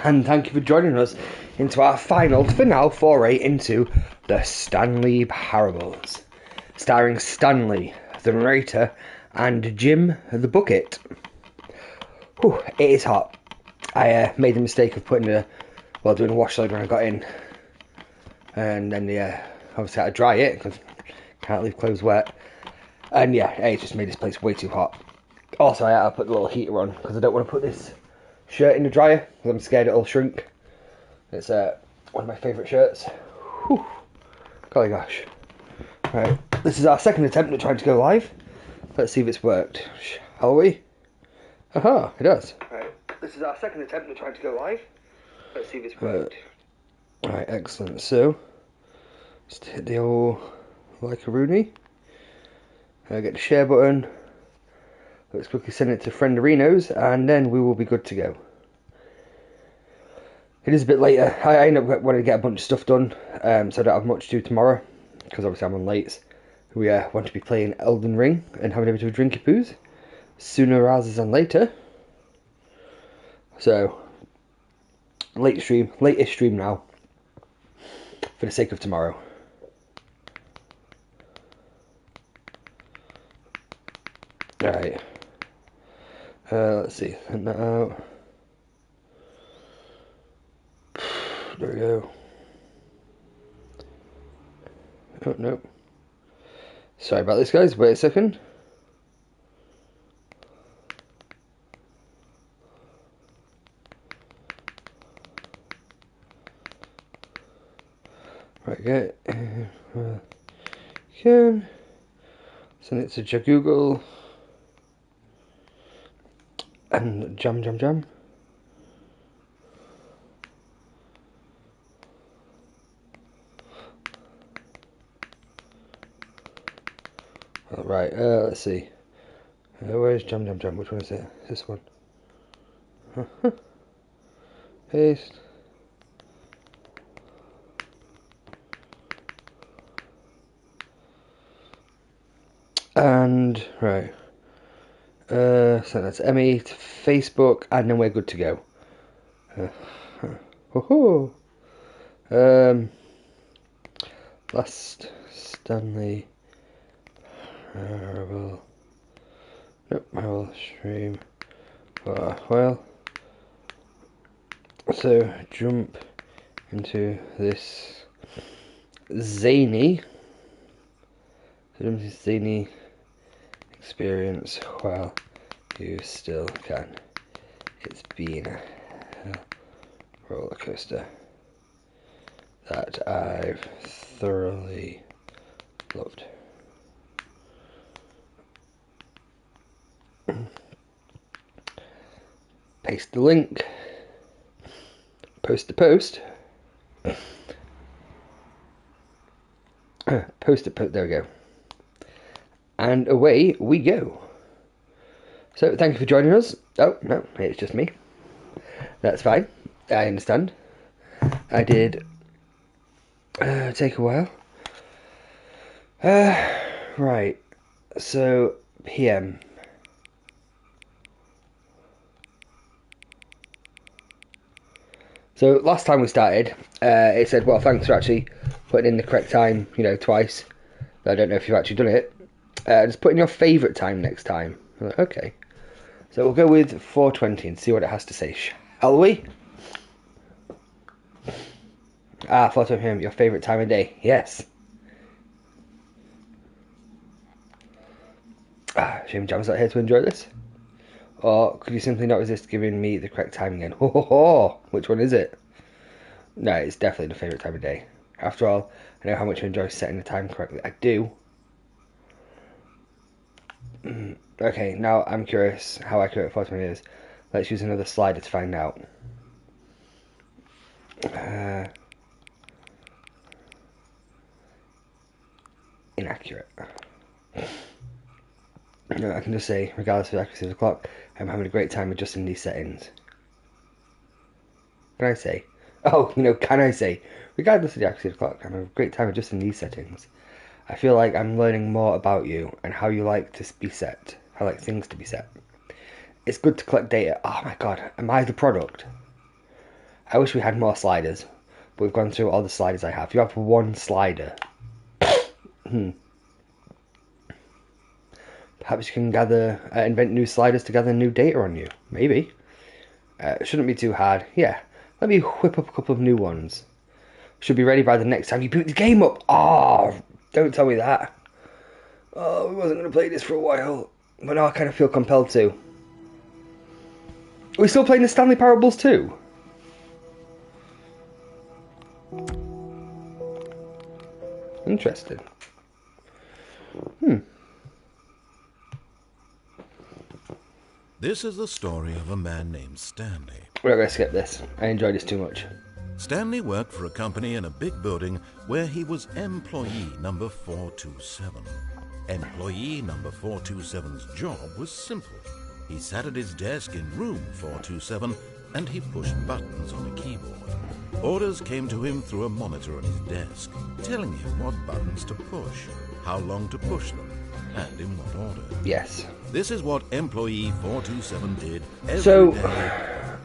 and thank you for joining us into our final, for now, foray into the Stanley Parables, starring Stanley, the narrator, and Jim, the bucket. Whew, it is hot. I made the mistake of doing a wash load when I got in, and then obviously I had to dry it because can't leave clothes wet, and it just made this place way too hot. Also, I had to put the little heater on because I don't want to put this shirt in the dryer because I'm scared it'll shrink. It's one of my favourite shirts. Whew. Golly gosh. Right, this is our second attempt at trying to go live. Let's see if it's worked. Shall we? Aha, it does. Right, this is our second attempt at trying to go live. Let's see if it's worked. Right, excellent. So, just hit the old like a Rooney. Get the share button. Let's quickly send it to Frienderinos, and then we will be good to go. It is a bit later. I end up wanting to get a bunch of stuff done, so I don't have much to do tomorrow, because obviously I'm on late. We want to be playing Elden Ring and having a bit of a drinky poos sooner rather than later. So, latest stream now, for the sake of tomorrow. Alright. Let's see, send that out. There we go. Oh, no. Sorry about this, guys. Wait a second. Right, get can send it to Google and jam. Right, let's see. Where's jam? Which one is it? This one. Paste. And right. Send that to Emmy, to Facebook, and then we're good to go. Last Stanley Parable. Nope, I will stream for a while. So jump into this zany experience while you still can. It's been a roller coaster that I've thoroughly loved. Paste the link. Post the post. There we go. And away we go. So, thank you for joining us. Oh, no, it's just me. That's fine. I understand. I did take a while. Right. So, PM. So, last time we started, it said, well, thanks for actually putting in the correct time, twice. I don't know if you've actually done it. Just put in your favourite time next time. I'm like, okay. So we'll go with 4:20 and see what it has to say, shall we? 4:20 PM, your favourite time of day. Yes. Jim Jam's not here to enjoy this. Or could you simply not resist giving me the correct time again? Ho ho ho! Which one is it? No, it's definitely the favourite time of day. After all, I know how much you enjoy setting the time correctly. I do. Okay, now I'm curious how accurate 4:20 is. Let's use another slider to find out. Inaccurate. No, I can just say, regardless of the accuracy of the clock, I'm having a great time adjusting these settings. Can I say? Oh, can I say, regardless of the accuracy of the clock, I'm having a great time adjusting these settings. I feel like I'm learning more about you and how you like to be set. How like things to be set. It's good to collect data. Oh my god, am I the product? I wish we had more sliders, but we've gone through all the sliders I have. You have one slider. Perhaps you can invent new sliders to gather new data on you. Maybe. It shouldn't be too hard. Yeah, let me whip up a couple of new ones. Should be ready by the next time you boot the game up. Oh, don't tell me that. Oh, we wasn't going to play this for a while, but now I kind of feel compelled to. Are we still playing the Stanley Parables too? Interesting. This is the story of a man named Stanley. We're not going to skip this. I enjoyed this too much. Stanley worked for a company in a big building where he was employee number 427. Employee number 427's job was simple. He sat at his desk in room 427 and he pushed buttons on a keyboard. Orders came to him through a monitor on his desk, telling him what buttons to push, how long to push them, and in what order. Yes. This is what employee 427 did every day,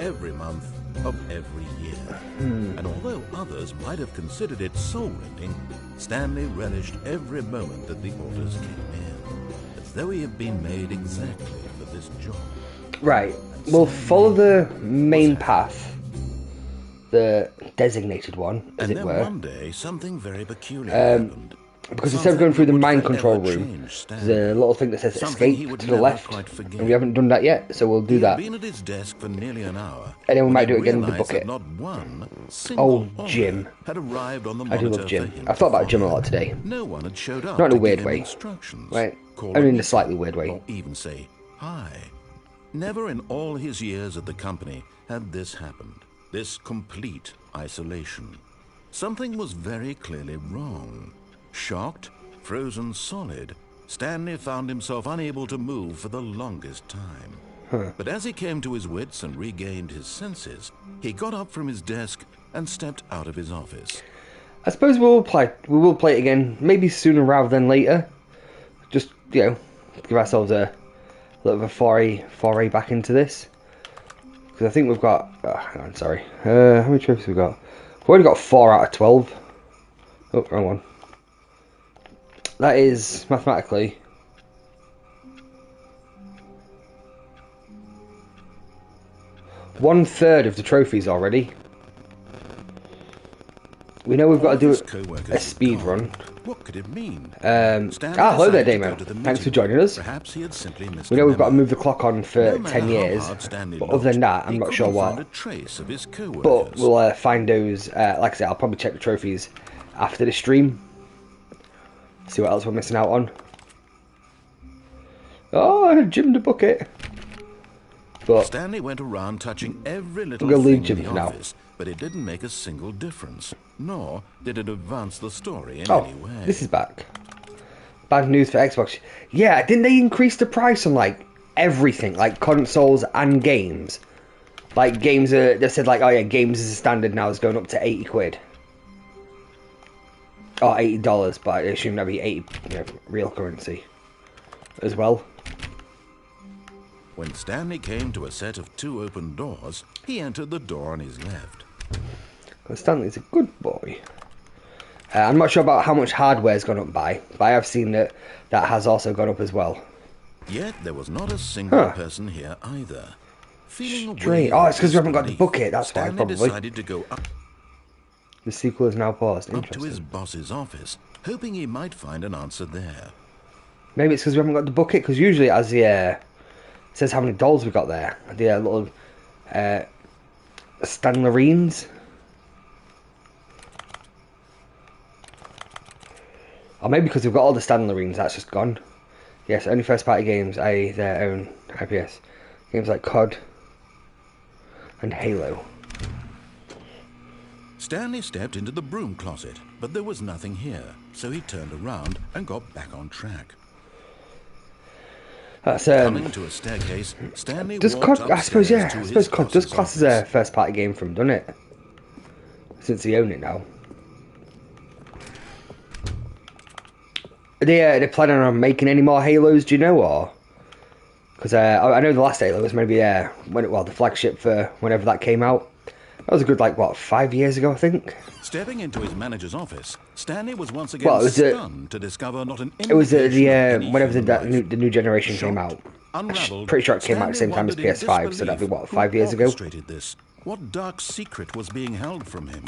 every month of every year. And although others might have considered it soul-rending, Stanley relished every moment that the orders came in, as though he had been made exactly for this job. Right. We'll follow the main path, the designated one, as and it then were. One day, something very peculiar happened. Because instead of going through the mind control room, there's a little thing that says escape to the left, and we haven't done that yet, so we'll do that. He had been at his desk for nearly an hour, And then we might do it again in the realized bucket. that not one single Oh, Jim. order had arrived on the I do monitor love for Jim. him I've thought about to Jim a follow. lot today. No one had showed up. Not in a to weird give him way. instructions, Right? call I mean, in a meeting, slightly weird way. or even say hi. Never in all his years at the company had this happened. This complete isolation. Something was very clearly wrong. Shocked, frozen solid, Stanley found himself unable to move for the longest time. But as he came to his wits and regained his senses, he got up from his desk and stepped out of his office. I suppose we will play it again, maybe sooner rather than later. Just, give ourselves a little bit of a foray back into this. Because I think we've got... Oh, hang on, sorry. How many trophies have we got? We've already got 4 out of 12. Oh, wrong one. That is, mathematically... one-third of the trophies already. We know we've got to do a speed run. What could it mean? Hello there, Damon. Thanks for joining us. Perhaps he had simply missed We know we've got to move the clock on for 10 years, but other than that, I'm not sure what. But we'll find those, like I said, I'll probably check the trophies after the stream. See what else we're missing out on. Oh, Jim the Bucket. But Stanley went around touching every little we'll thing leave Jim in the for now. office, but it didn't make a single difference, nor did it advance the story in Oh, any way. this is back. Bad news for Xbox. Yeah, didn't they increase the price on, like, everything? Like, consoles and games? Like, games are... They said, like, oh yeah, games as a standard now is going up to 80 quid. Or $80, but I assume that'd be 80 real currency as well. When Stanley came to a set of 2 open doors, he entered the door on his left. Because Stanley's a good boy. I'm not sure about how much hardware's gone up by, but I have seen that that has also gone up as well. Yet there was not a single person here either. Feeling Strange. Oh, it's because we haven't got the bucket, that's why, Stanley probably. decided to go up The sequel is now paused. to Interesting. his boss's office, hoping he might find an answer there. Maybe it's because we haven't got the bucket, because usually it has the... it says how many dolls we got there. The little... Stanlerines. Or maybe because we've got all the Stanlerines, that's just gone. Yes, only first-party games, i.e. their own IPS. Games like COD and Halo. Stanley stepped into the broom closet, but there was nothing here, so he turned around and got back on track. That's Coming to a staircase, Stanley does walked COD, I suppose, yeah, upstairs to I his suppose COD does boss's class as a office. first-party game from, doesn't it? Since they own it now. Are they planning on making any more Halos, do you know, or? Because I know the last Halo was maybe the flagship for whenever that came out. That was a good, like, what, 5 years ago, I think? Stepping into his manager's office, Stanley was once again Well, stunned to discover not an it was indication of any whenever human life. the new generation came Shocked, out. unraveled, Pretty sure it came out at the Stanley same time as wondered in PS5, so that'd be, disbelief what, who 5 years ago? orchestrated this. What dark secret was being held from him?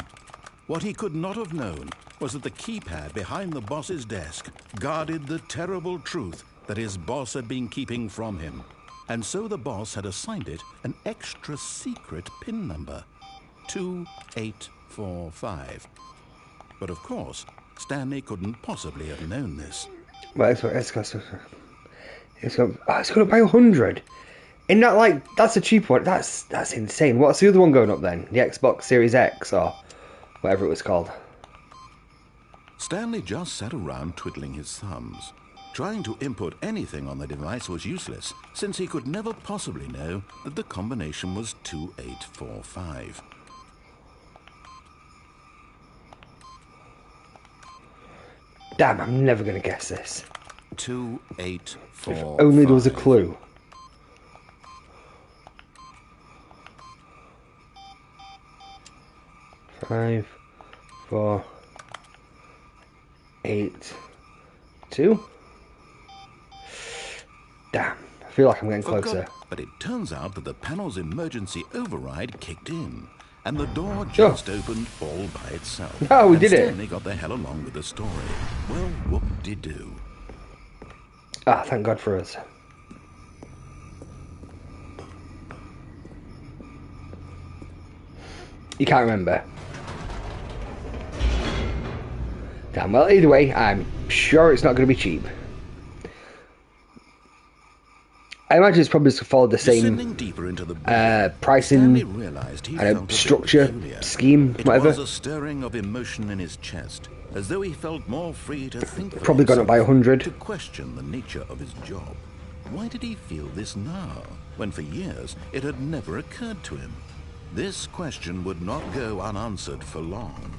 What he could not have known was that the keypad behind the boss's desk guarded the terrible truth that his boss had been keeping from him. And so the boss had assigned it an extra secret PIN number, 2845. But of course, Stanley couldn't possibly have known this. Well, it's going up by 100. And that, like, that's a cheap one. That's insane. What's the other one going up then? The Xbox Series X or whatever it was called. Stanley just sat around twiddling his thumbs. Trying to input anything on the device was useless, since he could never possibly know that the combination was 2845. Damn, I'm never going to guess this. 2845. If only there was a clue. Five, 4, 8, 2. Damn, I feel like I'm getting closer. But it turns out that the panel's emergency override kicked in, and the door just opened all by itself. Oh, we did it. Stanley got the hell along with the story. Well, whoop-de-doo. Ah, thank God for us. You can't remember. Damn, well, either way, I'm sure it's not going to be cheap. I imagine it's probably just followed the same deeper into the pricing structure, peculiar. scheme, whatever. It was a stirring of emotion in his chest, as though he felt more free to think. Probably gone up by 100. To question the nature of his job. Why did he feel this now, when for years it had never occurred to him? This question would not go unanswered for long.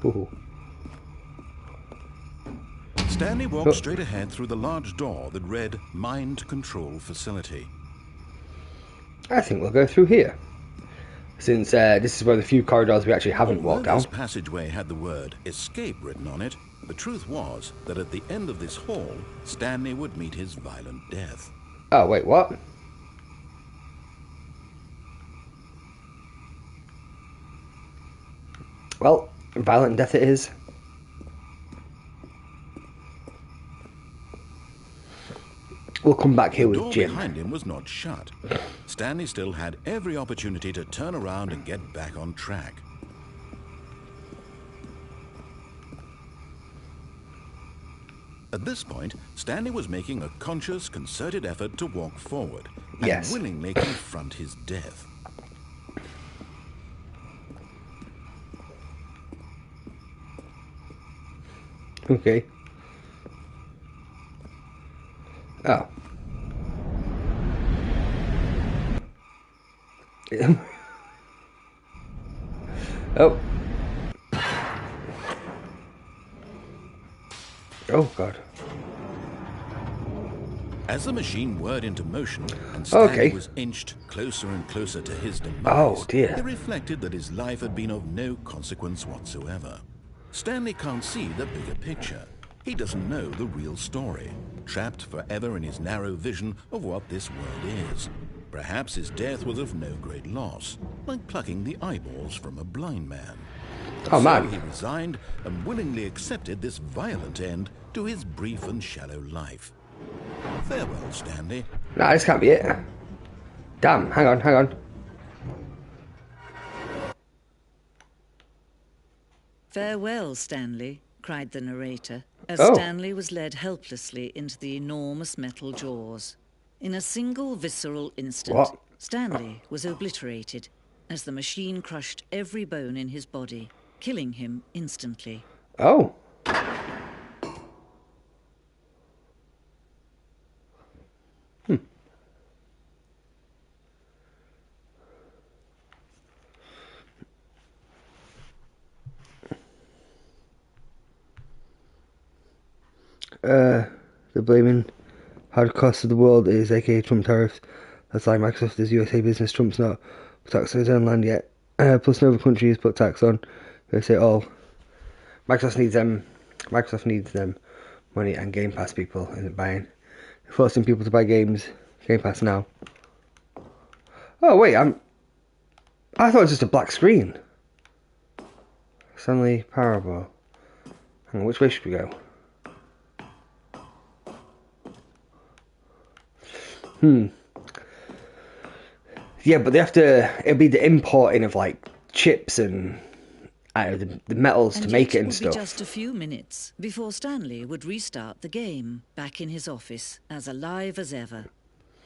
Ooh. Stanley walked straight ahead through the large door that read Mind Control Facility. I think we'll go through here, since this is one of the few corridors we actually haven't walked down. This passageway had the word escape written on it. The truth was that at the end of this hall, Stanley would meet his violent death. Oh, wait, what? Well, violent death it is. We'll come back here with Jim. The door behind him was not shut. Stanley still had every opportunity to turn around and get back on track. At this point, Stanley was making a conscious, concerted effort to walk forward and willingly confront his death. Okay. Oh. Oh. Oh, God. As the machine whirred into motion and Stanley was inched closer and closer to his demise, he reflected that his life had been of no consequence whatsoever. Stanley can't see the bigger picture. He doesn't know the real story, trapped forever in his narrow vision of what this world is. Perhaps his death was of no great loss, like plucking the eyeballs from a blind man. Oh, man. So he resigned and willingly accepted this violent end to his brief and shallow life. Farewell, Stanley. No, this can't be it. Damn, hang on. Farewell, Stanley, cried the narrator, as Stanley was led helplessly into the enormous metal jaws. In a single visceral instant, Stanley was obliterated as the machine crushed every bone in his body, killing him instantly. Oh. The blaming hard cost of the world is aka Trump tariffs. That's like Microsoft is USA business. Trump's not put tax on his own land yet. Plus, no other country has put tax on. They say all. Microsoft needs them money, and Game Pass people isn't buying. They're forcing people to buy games. Game Pass now. Oh wait, I thought it was just a black screen. Stanley Parable. Hang on, which way should we go? Yeah, but they have to. It'll be the importing of like chips and the metals to make it and stuff. It would be just a few minutes before Stanley would restart the game back in his office, as alive as ever.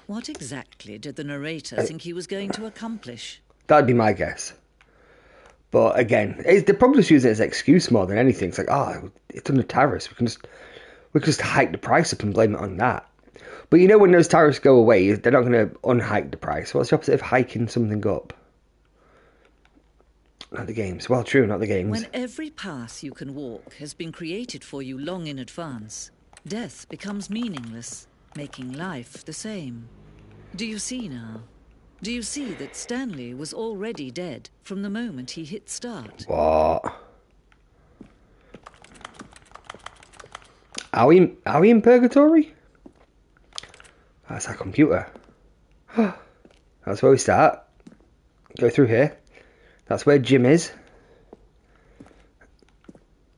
What exactly did the narrator think he was going to accomplish? That'd be my guess. But again, they're probably just using it as an excuse more than anything. It's like, oh, it's under tariffs. We can just hike the price up and blame it on that. But you know, when those tariffs go away, they're not going to unhike the price. What's the opposite of hiking something up? Not the games. Well, true, not the games. When every path you can walk has been created for you long in advance, death becomes meaningless, making life the same. Do you see now? Do you see that Stanley was already dead from the moment he hit start? What? Are we in purgatory? That's our computer. That's where we start. Go through here. That's where Jim is.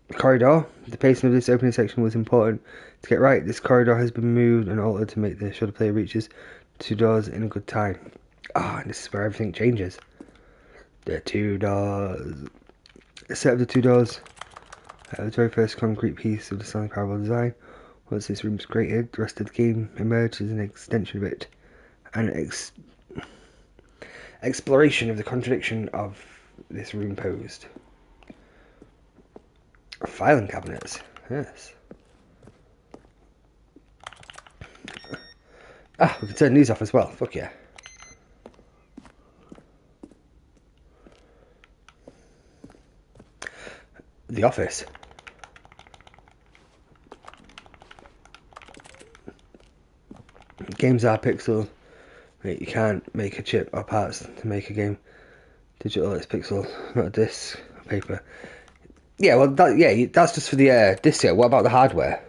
The corridor. The pacing of this opening section was important to get right. This corridor has been moved and altered to make sure the player reaches 2 doors in a good time. And this is where everything changes. The 2 doors. The set of the 2 doors. The very first concrete piece of the Stanley Parable design. Once this room is created, the rest of the game emerges as an extension of it. An exploration of the contradiction of this room posed. Filing cabinets. Yes. We can turn these off as well. Fuck yeah. The office. Games are pixel. You can't make a chip or parts to make a game. Digital, it's pixel, not a disc, paper. Yeah, well, that's just for the disc. Yeah. What about the hardware?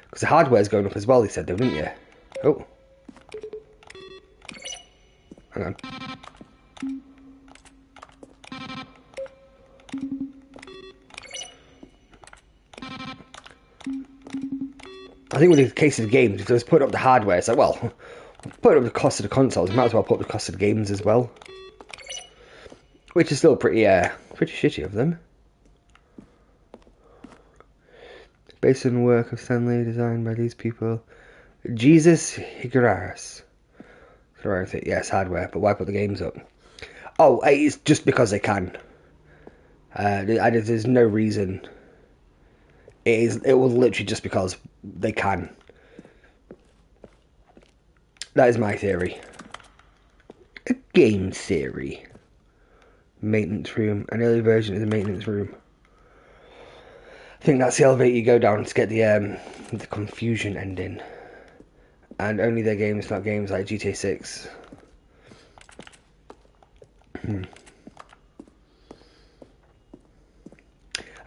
Because the hardware's going up as well, he said, though, didn't you? Oh. Hang on. I think with the case of the games, if they just put up the hardware, it's like, well, put up the cost of the consoles, might as well put up the cost of the games as well. Which is still pretty shitty of them. Based on the work of Stanley, designed by these people. Jesus Higueras. Yes, hardware, but why put the games up? Oh, it's just because they can. There's no reason. It will literally just because they can. That is my theory. A game theory. Maintenance room. An early version of the maintenance room. I think that's the elevator you go down to get the confusion ending. And only their games, not games like GTA 6.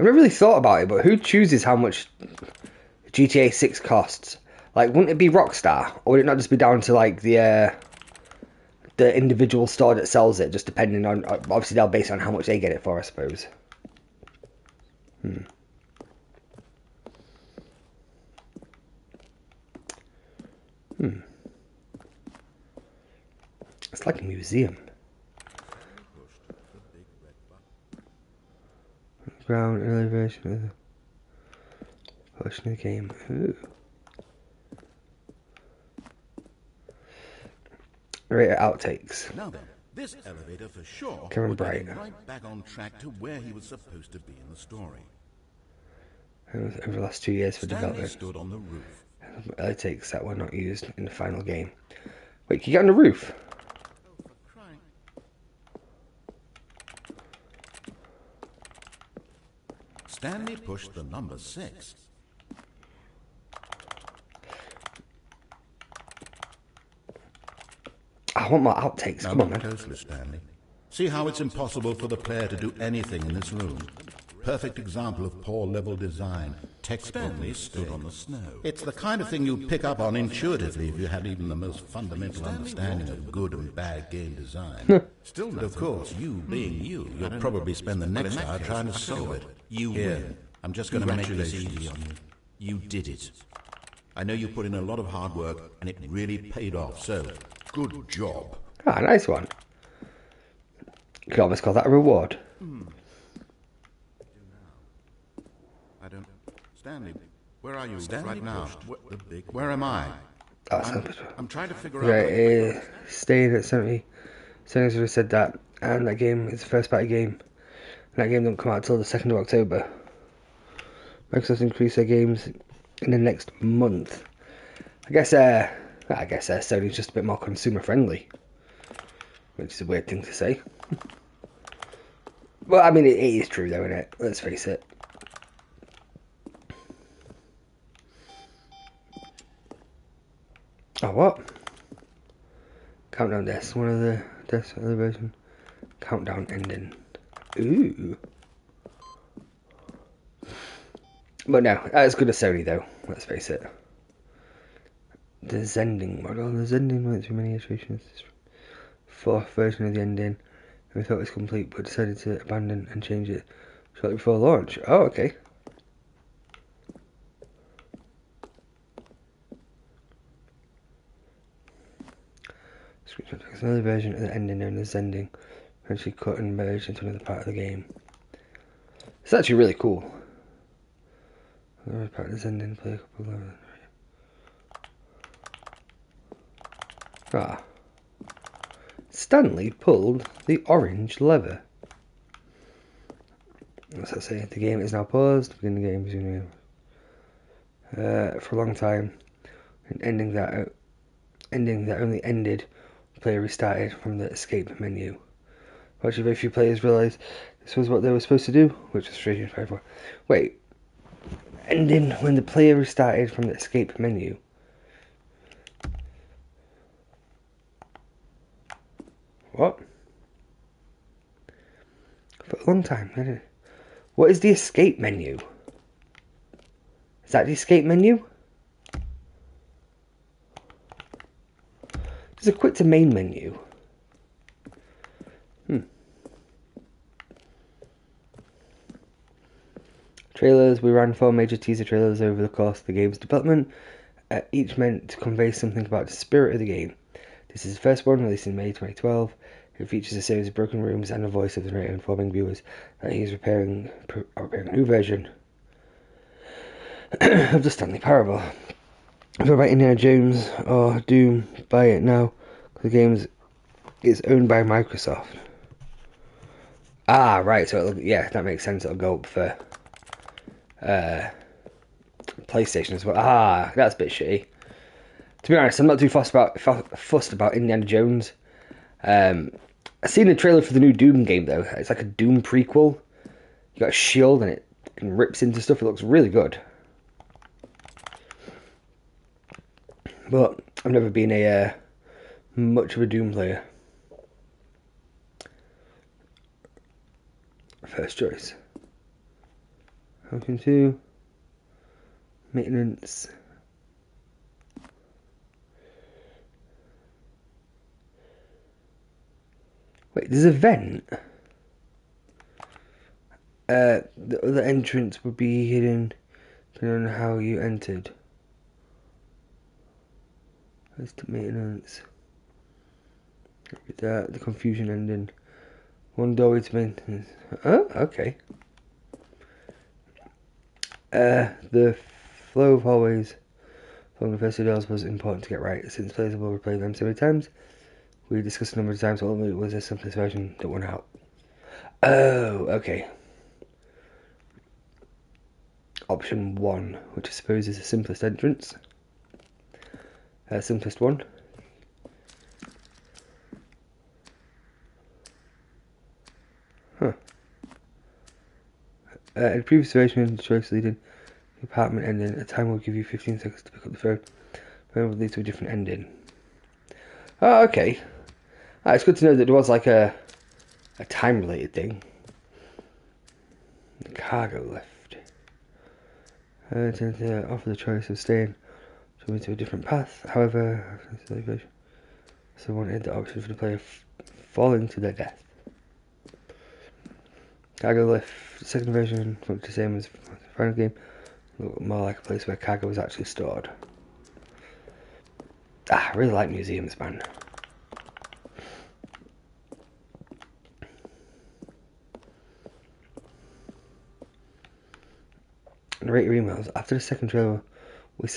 I've never really thought about it, but who chooses how much GTA 6 costs? Like, wouldn't it be Rockstar? Or would it not just be down to, like, the individual store that sells it, just depending on... Obviously, they'll base it on how much they get it for, I suppose. It's like a museum. Ground early version of the portion of the game. Ooh. Narrator outtakes. Now then, this elevator for sure Kevin would get Bright. him right back on track to where he was supposed to be in the story. Over the last 2 years for Stanley development. stood on the roof. Outtakes that were not used in the final game. Wait, can you get on the roof? Stanley pushed the number 6. I want more outtakes. Come on, man. Closely, Stanley. See how it's impossible for the player to do anything in this room? Perfect example of poor level design. Stanley stood on the snow. It's the kind of thing you'd pick up on intuitively if you had even the most fundamental understanding of good and bad game design. Still, of course, you being you, you'll probably spend the next hour trying to solve it. Here, I'm just going to make this easy on you. You did it. I know you put in a lot of hard work, and it really paid off, so good job. Ah, nice one. You could almost call that a reward. Stanley, where are you right now? Where am I? I'm trying to figure out... Right, staying at 70. Sony's already said that. And that game is a first party game. And that game don't come out until the 2nd of October. Microsoft increased their games in the next month. I guess Sony's just a bit more consumer friendly. Which is a weird thing to say. Well, I mean, it is true though, isn't it? Let's face it. Oh, what? Countdown deaths. One of the deaths of the version. Countdown ending. Ooh. But no, as good as Sony though. Let's face it. The Zending model. The Zending went through many iterations. Fourth version of the ending. We thought it was complete, but decided to abandon and change it shortly before launch. Oh, okay. Another version of the ending known as Zending, eventually cut and merged into another part of the game. It's actually really cool. Another part of the Zending, play a couple of levels. Ah. Stanley pulled the orange lever. What's that say? The game is now paused. Begin the game. Resume. For a long time, an ending that only ended. Player restarted from the escape menu. Actually, very few players realised this was what they were supposed to do, which was strange. Wait, ending when the player restarted from the escape menu. What? For a long time. What is the escape menu? Is that the escape menu? There's a quick to main menu. Trailers. We ran 4 major teaser trailers over the course of the game's development, each meant to convey something about the spirit of the game. This is the first one, released in May 2012. It features a series of broken rooms and a voice of the narrator informing viewers that he is repairing a new version of the Stanley Parable. If you're about Indiana Jones or Doom, buy it now. The game is owned by Microsoft. Ah, right. So yeah, that makes sense. It'll go up for PlayStation as well. Ah, that's a bit shitty. To be honest, I'm not too fussed about Indiana Jones. I've seen the trailer for the new Doom game though. It's like a Doom prequel. You got a shield and it rips into stuff. It looks really good. But I've never been a much of a Doom player. First choice. Option 2. Maintenance. Wait, there's a vent. The other entrance would be hidden depending on how you entered. That's the maintenance. The confusion ending. One doorway to maintenance. Oh, okay. The flow of hallways from the first 2 doors was important to get right, since players will replay them so many times. We discussed a number of times, ultimately it was the simplest version that won out. Oh, okay. Option 1, which I suppose is the simplest entrance. Simplest one. Huh. In the previous version, the choice leading the apartment ending. A time will give you 15 seconds to pick up the phone. The phone will lead to a different ending. Oh, okay. It's good to know that there was like a time-related thing. The cargo lift. To offer the choice of staying to a different path. However, so wanted the option for the player falling to their death. Cargo lift, second version, looked the same as the final game. Looked more like a place where cargo was actually stored. I really like museums, man. Narrator emails. After the second trailer, we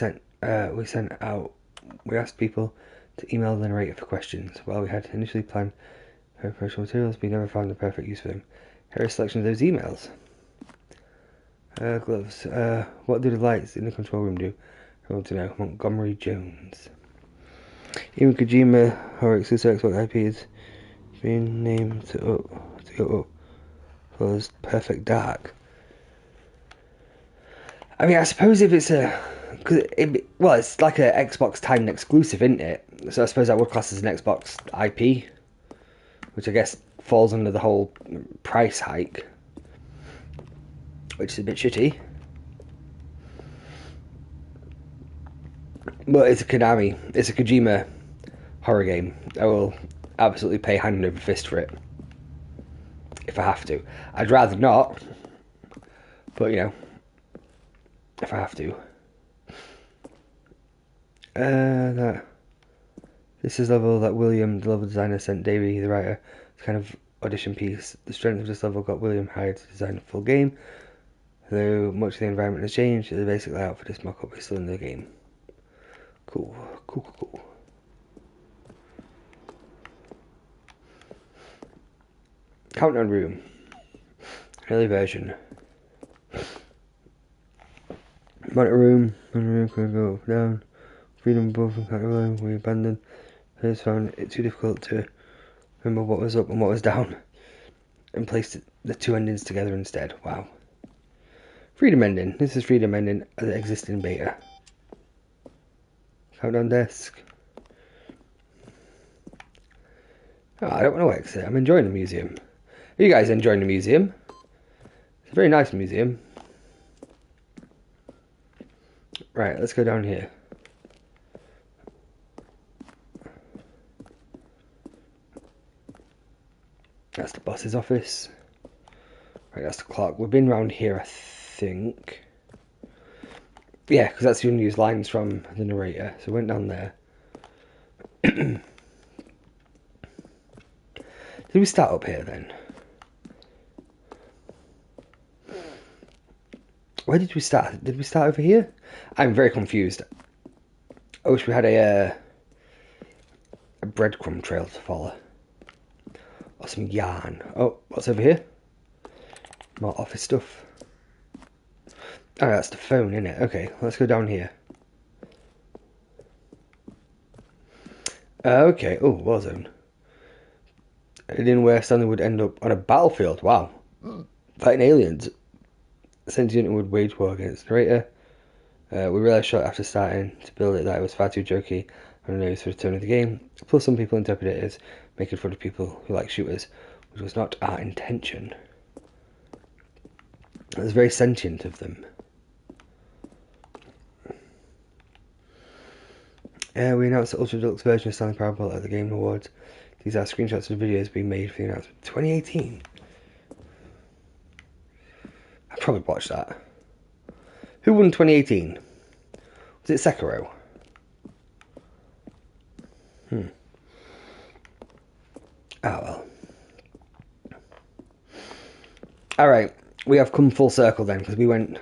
asked people to email the narrator for questions. While we had initially planned for promotional materials, we never found the perfect use for them. Here are a selection of those emails. Gloves. What do the lights in the control room do? I want to know. Montgomery Jones. Even Kojima horror exclusive Xbox IP is being named to go up. Closed Perfect Dark. I mean, I suppose if it's it's like an Xbox timed exclusive, isn't it? So I suppose that would class as an Xbox IP, which I guess falls under the whole price hike, which is a bit shitty. But it's a Kojima horror game. I will absolutely pay hand over fist for it if I have to. I'd rather not, but you know, if I have to. This is level that William, the level designer, sent Davey, the writer. It's kind of audition piece. The strength of this level got William hired to design a full game. Though much of the environment has changed, the basic layout for this mock-up is still in the game. Cool. Countdown room. Early version. Monitor room can go up, down. Freedom above and counter room. We abandoned. Players found it too difficult to remember what was up and what was down, and placed the two endings together instead. Wow. Freedom ending. This is freedom ending as it exists in beta. Countdown desk. Oh, I don't want to exit. I'm enjoying the museum. Are you guys enjoying the museum? It's a very nice museum. Right, let's go down here. That's the boss's office. Right, that's the clock. We've been round here, I think. Yeah, because that's the unused lines from the narrator. So we went down there. Did we start up here then? Where did we start? Did we start over here? I'm very confused. I wish we had a breadcrumb trail to follow. Or some yarn. Oh, what's over here? More office stuff. Oh, that's the phone, isn't it? Okay, let's go down here. Okay, oh, Warzone. In where Stanley would end up on a battlefield. Wow. Fighting aliens. Sentient would wage war against the narrator. We realised shortly after starting to build it that it was far too jokey and nervous for the tone of the game. Plus, some people interpret it as making fun of people who like shooters, which was not our intention. It was very sentient of them. We announced the Ultra Deluxe version of Stanley Parable at the Game Awards. These are screenshots of videos being made for the announcement. 2018. I probably watched that. Who won 2018? Was it Sekiro? Oh well. Alright, we have come full circle then, because we went... Did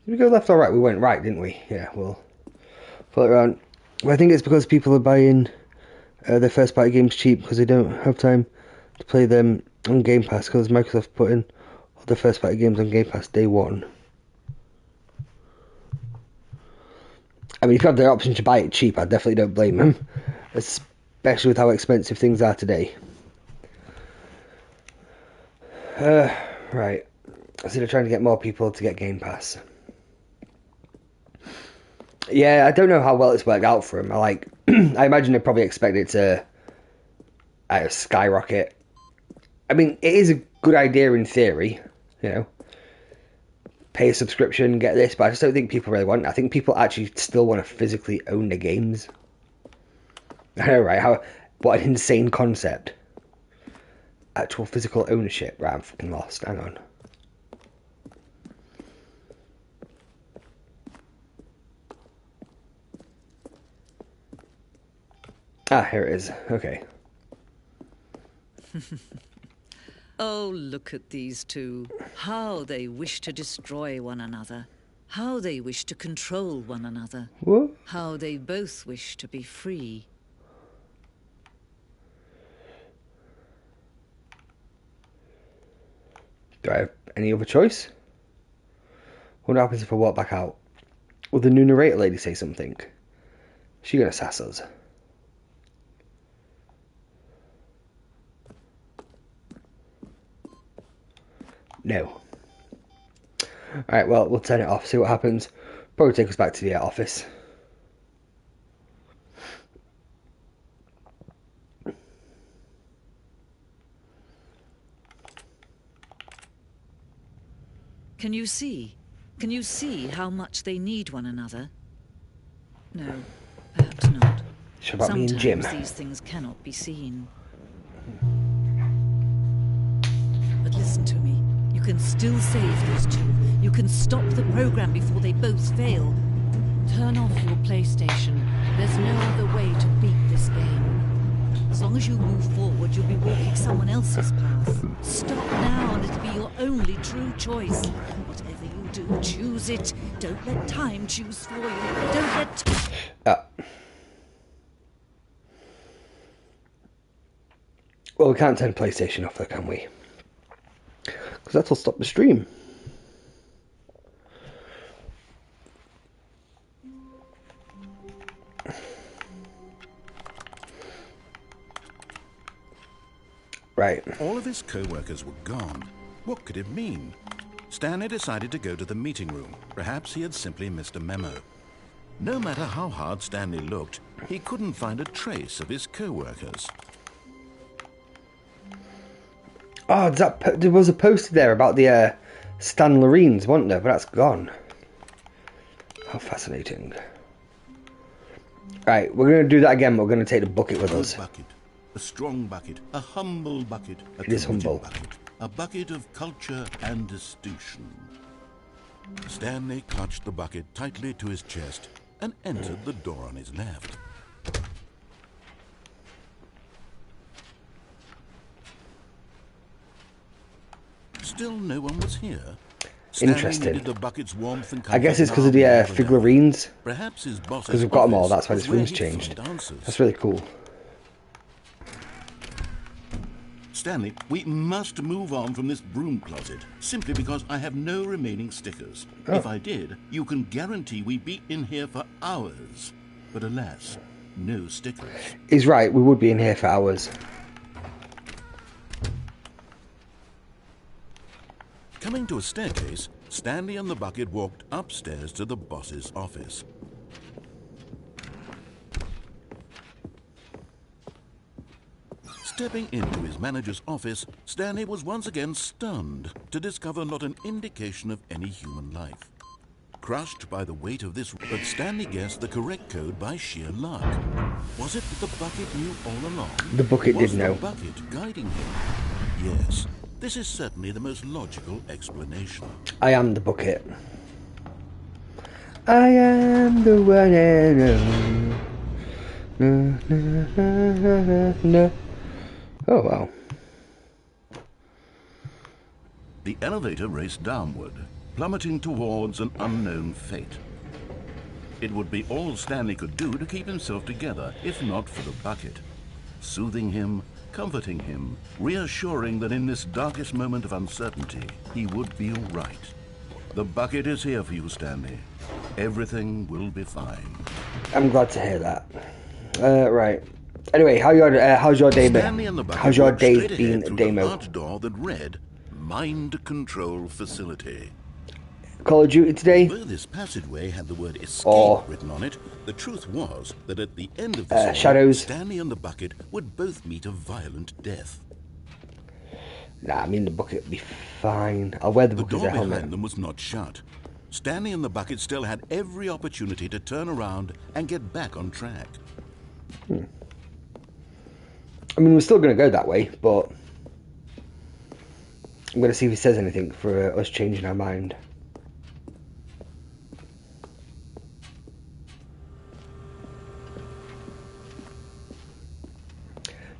we go left or right? We went right, didn't we? Yeah, we'll pull it around. Well, I think it's because people are buying their first party games cheap because they don't have time to play them on Game Pass, because Microsoft put in all the first party games on Game Pass day one. I mean, if you have the option to buy it cheap, I definitely don't blame them, especially with how expensive things are today. Right. So they're trying to get more people to get Game Pass. Yeah, I don't know how well it's worked out for them. I imagine they probably expect it to skyrocket. I mean, it is a good idea in theory, you know. Pay a subscription, get this, but I just don't think people really want it. I think people actually still want to physically own the games. I know, right? What an insane concept. Actual physical ownership. Right, I'm fucking lost. Hang on. Ah, here it is. Okay. Oh, look at these two. How they wish to destroy one another. How they wish to control one another. What? How they both wish to be free. Do I have any other choice? What happens if I walk back out? Will the new narrator lady say something? She gonna sass us? No. Alright, well, we'll turn it off, see what happens. Probably take us back to the office. Can you see? Can you see how much they need one another? No, perhaps not. It's about me and Jim. Sometimes these things cannot be seen. But listen to me. You can still save those two. You can stop the program before they both fail. Turn off your PlayStation. There's no other way to beat this game. As long as you move forward, you'll be walking someone else's path. Stop now and it'll be your only true choice. Whatever you do, choose it. Don't let time choose for you. Don't let... Well, we can't turn PlayStation off though, can we? Because that'll stop the stream. Right. All of his co-workers were gone. What could it mean? Stanley decided to go to the meeting room. Perhaps he had simply missed a memo. No matter how hard Stanley looked, he couldn't find a trace of his co-workers. Oh, there was a poster there about the Stan Loreens, wasn't there? But that's gone. How fascinating. Right, we're going to do that again, but we're going to take the bucket with us. Bucket, a strong bucket, a humble bucket, a It is humble. bucket, a bucket of culture and distinction. Stanley clutched the bucket tightly to his chest and entered the door on his left. Still no one was here. Interesting. The bucket's warmth and I guess it's because of the figurines. Perhaps his boss, because we've got them all, that's why this room's changed. That's really cool. Stanley, we must move on from this broom closet, simply because I have no remaining stickers. Oh. If I did, you can guarantee we'd be in here for hours. But alas, no stickers. He's right, we would be in here for hours. Coming to a staircase, Stanley and the bucket walked upstairs to the boss's office. Stepping into his manager's office, Stanley was once again stunned to discover not an indication of any human life. Crushed by the weight of this, but Stanley guessed the correct code by sheer luck. Was it that the bucket knew all along? The bucket did know. Was the bucket guiding him? Yes, this is certainly the most logical explanation. I am the bucket. I am the one and only. Oh, wow. The elevator raced downward, plummeting towards an unknown fate. It would be all Stanley could do to keep himself together, if not for the bucket. Soothing him, comforting him, reassuring that in this darkest moment of uncertainty, he would be all right. The bucket is here for you, Stanley. Everything will be fine. I'm glad to hear that. Right. Anyway, how's your day been? How's your day been, Damo? Large door that read, Mind Control Facility. Call of Duty today. Although this passageway had the word escape Or written on it, the truth was that at the end of this hall, Shadows. Stanley and the bucket would both meet a violent death. Nah, I mean the bucket will be fine. I'll wear the The bucket as door a helmet. behind them was not shut. Stanley and the bucket still had every opportunity to turn around and get back on track. I mean, we're still going to go that way, but I'm going to see if he says anything for us changing our mind.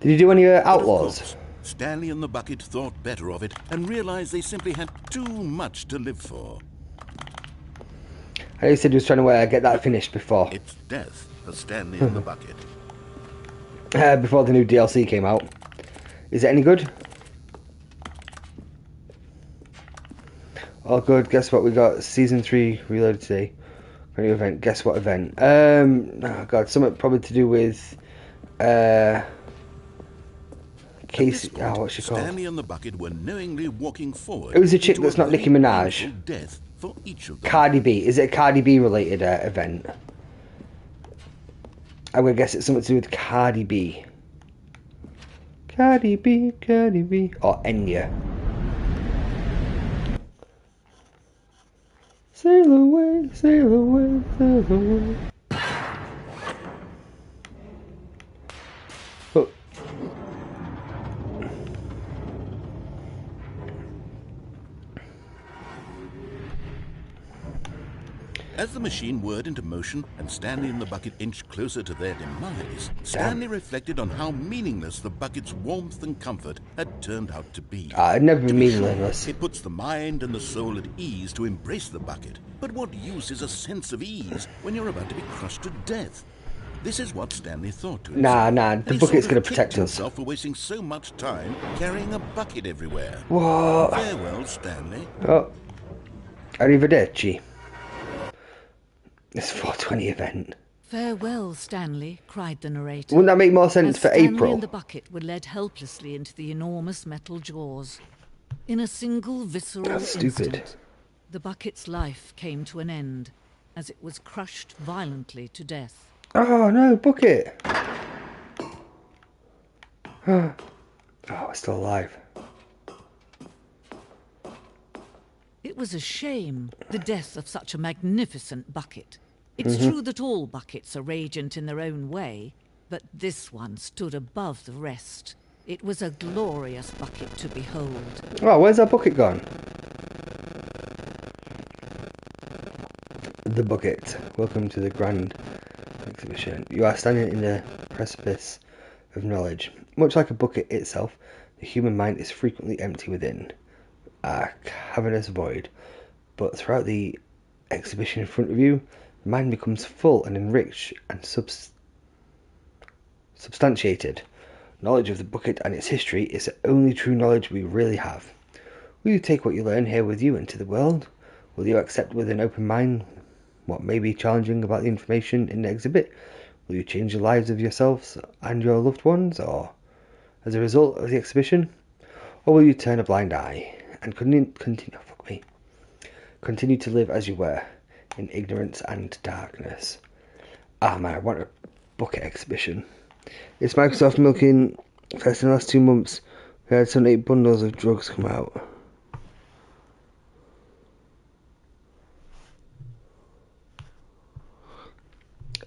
Did you do any outlaws? Stanley and the bucket thought better of it and realized they simply had too much to live for. I know you said he was trying to get that finished before. It's death for Stanley and the bucket. Before the new DLC came out. Is it any good? Oh good, guess what we got? Season 3 reloaded today. New event, guess what event? Oh god, something probably to do with Casey, what's she called? Stanley and the bucket were knowingly walking forward. Who's the chick that's not Nicki Minaj? Death for each of them. Cardi B. Is it a Cardi B related event? I'm gonna guess it's something to do with Cardi B. Cardi B, Cardi B. Or Enya. Sail away, sail away, sail away. Oh. As the machine whirred into motion and Stanley and the bucket inched closer to their demise, Stanley reflected on how meaningless the bucket's warmth and comfort had turned out to be. It'd never been meaningless. It puts the mind and the soul at ease to embrace the bucket. But what use is a sense of ease when you're about to be crushed to death? This is what Stanley thought to himself. Nah, the bucket's going to protect us. Himself for wasting so much time carrying a bucket everywhere. What? Farewell, Stanley. Oh. Arrivederci. It's 420 event. Farewell, Stanley, cried the narrator. Wouldn't that make more sense as for Stanley April? and the bucket were led helplessly into the enormous metal jaws. In a single visceral instant, the bucket's life came to an end as it was crushed violently to death. Oh no, bucket! Oh, we're still alive. It was a shame, the death of such a magnificent bucket. It's true that all buckets are radiant in their own way, but this one stood above the rest. It was a glorious bucket to behold. Oh, where's our bucket gone? The bucket. Welcome to the grand exhibition. You are standing in the precipice of knowledge. Much like a bucket itself, the human mind is frequently empty within. A cavernous void, but throughout the exhibition in front of you, the mind becomes full and enriched and substantiated. Knowledge of the bucket and its history is the only true knowledge we really have. Will you take what you learn here with you into the world? Will you accept with an open mind what may be challenging about the information in the exhibit? Will you change the lives of yourselves and your loved ones, or as a result of the exhibition? Or will you turn a blind eye and continue to live as you were, in ignorance and darkness? Ah man, I want a bucket exhibition. It's Microsoft milking. First in the last 2 months, we had 78 bundles of drugs come out.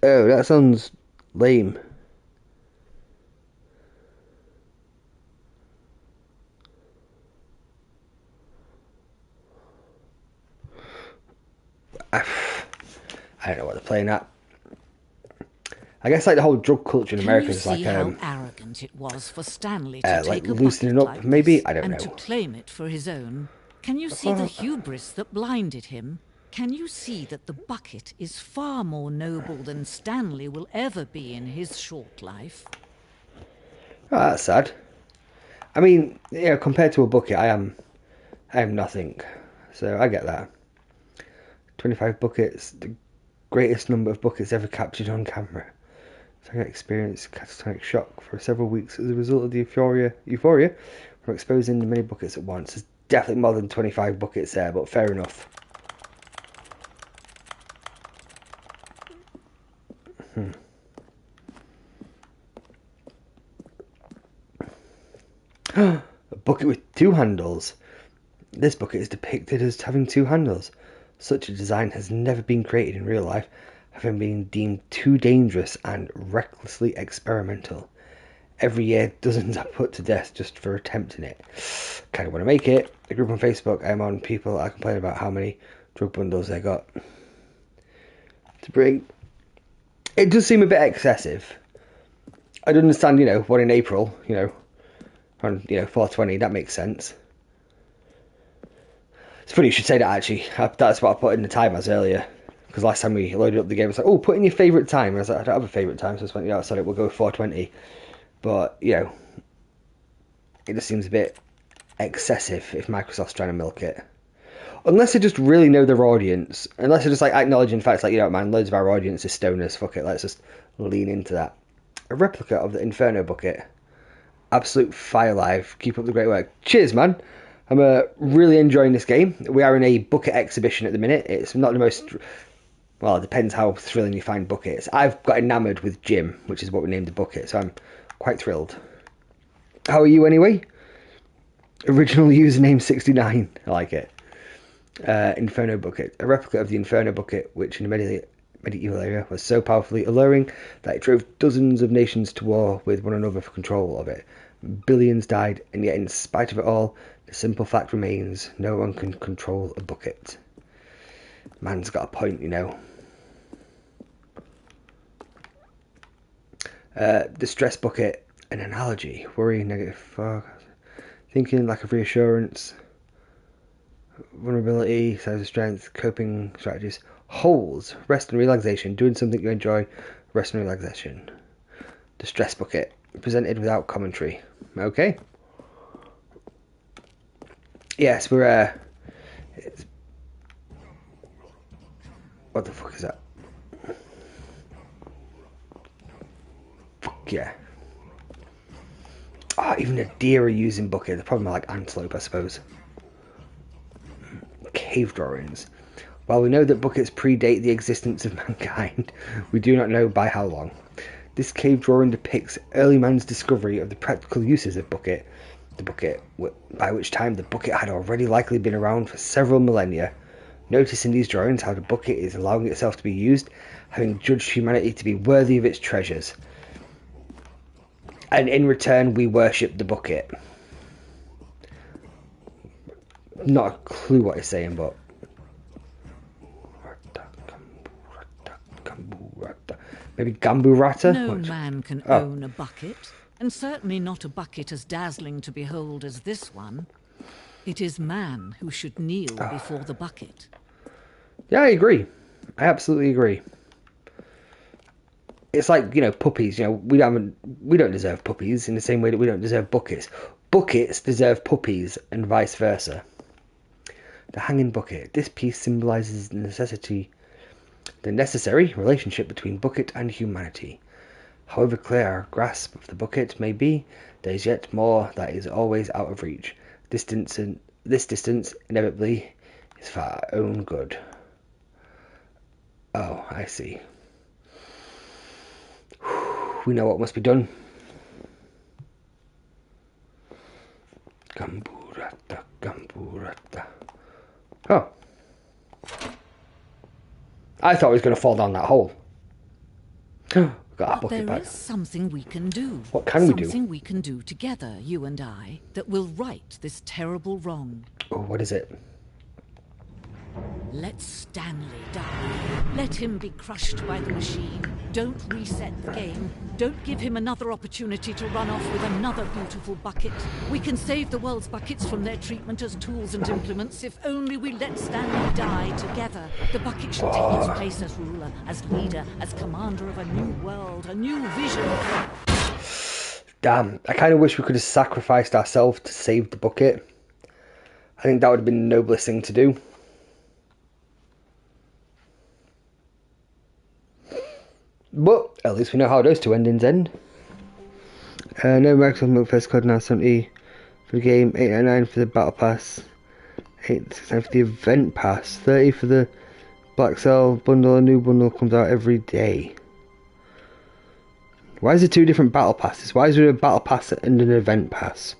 Oh, that sounds lame. I don't know what they're playing at. I guess like the whole drug culture in America is like how arrogant it was for Stanley to like take a loosening bucket up, like maybe? this I don't and know. to claim it for his own. Can you see the hubris that blinded him? Can you see that the bucket is far more noble than Stanley will ever be in his short life? Oh, that's sad. I mean, yeah, compared to a bucket, I am nothing. So I get that. 25 buckets, the greatest number of buckets ever captured on camera. So I experienced catatonic shock for several weeks as a result of the euphoria from exposing the many buckets at once. There's definitely more than 25 buckets there, but fair enough. bucket with 2 handles. This bucket is depicted as having 2 handles. Such a design has never been created in real life, having been deemed too dangerous and recklessly experimental. Every year, dozens are put to death just for attempting it. Kind of want to make it. A group on Facebook I'm on, people are complaining about how many drug bundles they got to bring. It does seem a bit excessive. I'd understand, one in April, on 420, that makes sense. It's funny you should say that, actually. That's what I put in the time as earlier. Because last time we loaded up the game, it's like, oh, put in your favourite time. And I was like, I don't have a favourite time, so I just went, I said it, we'll go with 420. But, it just seems a bit excessive if Microsoft's trying to milk it. Unless they just really know their audience. Unless they're just like acknowledging facts like, man, loads of our audience is stoners, fuck it, let's just lean into that. A replica of the Inferno bucket. Absolute fire live. Keep up the great work. Cheers, man. I'm really enjoying this game. We are in a bucket exhibition at the minute. It's not the most... Well, it depends how thrilling you find buckets. I've got enamoured with Jim, which is what we named the bucket, so I'm quite thrilled. How are you anyway? Original username 69. I like it. Inferno bucket. A replica of the Inferno bucket, which in the medieval era was so powerfully alluring that it drove dozens of nations to war with one another for control of it. Billions died, and yet in spite of it all, the simple fact remains, no one can control a bucket. Man's got a point, Distress bucket, an analogy, worry, negative fog, thinking, lack of reassurance, vulnerability, size of strength, coping strategies. Holes, rest and relaxation, doing something you enjoy, rest and relaxation. Distress bucket, presented without commentary. Okay. Yes, we're what the fuck is that? Fuck yeah. Even a deer are using bucket. The problem like antelope, I suppose. Cave drawings. While we know that buckets predate the existence of mankind, we do not know by how long. This cave drawing depicts early man's discovery of the practical uses of the bucket, by which time the bucket had already likely been around for several millennia. Notice in these drawings how the bucket is allowing itself to be used, having judged humanity to be worthy of its treasures. And in return, we worship the bucket. Not a clue what it's saying, but... Maybe Gamburata? No man can own a bucket, and certainly not a bucket as dazzling to behold as this one. It is man who should kneel before the bucket. Yeah, I agree. I absolutely agree. It's like, puppies. We don't deserve puppies in the same way that we don't deserve buckets. Buckets deserve puppies, and vice versa. The hanging bucket. This piece symbolises the necessary relationship between bucket and humanity. However clear our grasp of the bucket may be, there is yet more that is always out of reach. This distance inevitably is for our own good. Oh, I see. We know what must be done. Gamburata, Gamburata. Oh. I thought he was going to fall down that hole. Got a bucket back. There is something we can do. What can we do? Something we can do together, you and I, that will right this terrible wrong. Oh, what is it? Let Stanley die. Let him be crushed by the machine. Don't reset the game. Don't give him another opportunity to run off with another beautiful bucket. We can save the world's buckets from their treatment as tools and implements if only we let Stanley die together. The bucket should take its place as ruler, as leader, as commander of a new world, a new vision. Damn, I kind of wish we could have sacrificed ourselves to save the bucket. I think that would have been the noblest thing to do. But at least we know how those two endings end. No Microsoft Milk First code now 70 for the game, 8.99 for the Battle Pass, 8.69 for the Event Pass, 30 for the Black Cell bundle. A new bundle comes out every day. Why is there two different Battle Passes? Why is there a Battle Pass and an Event Pass?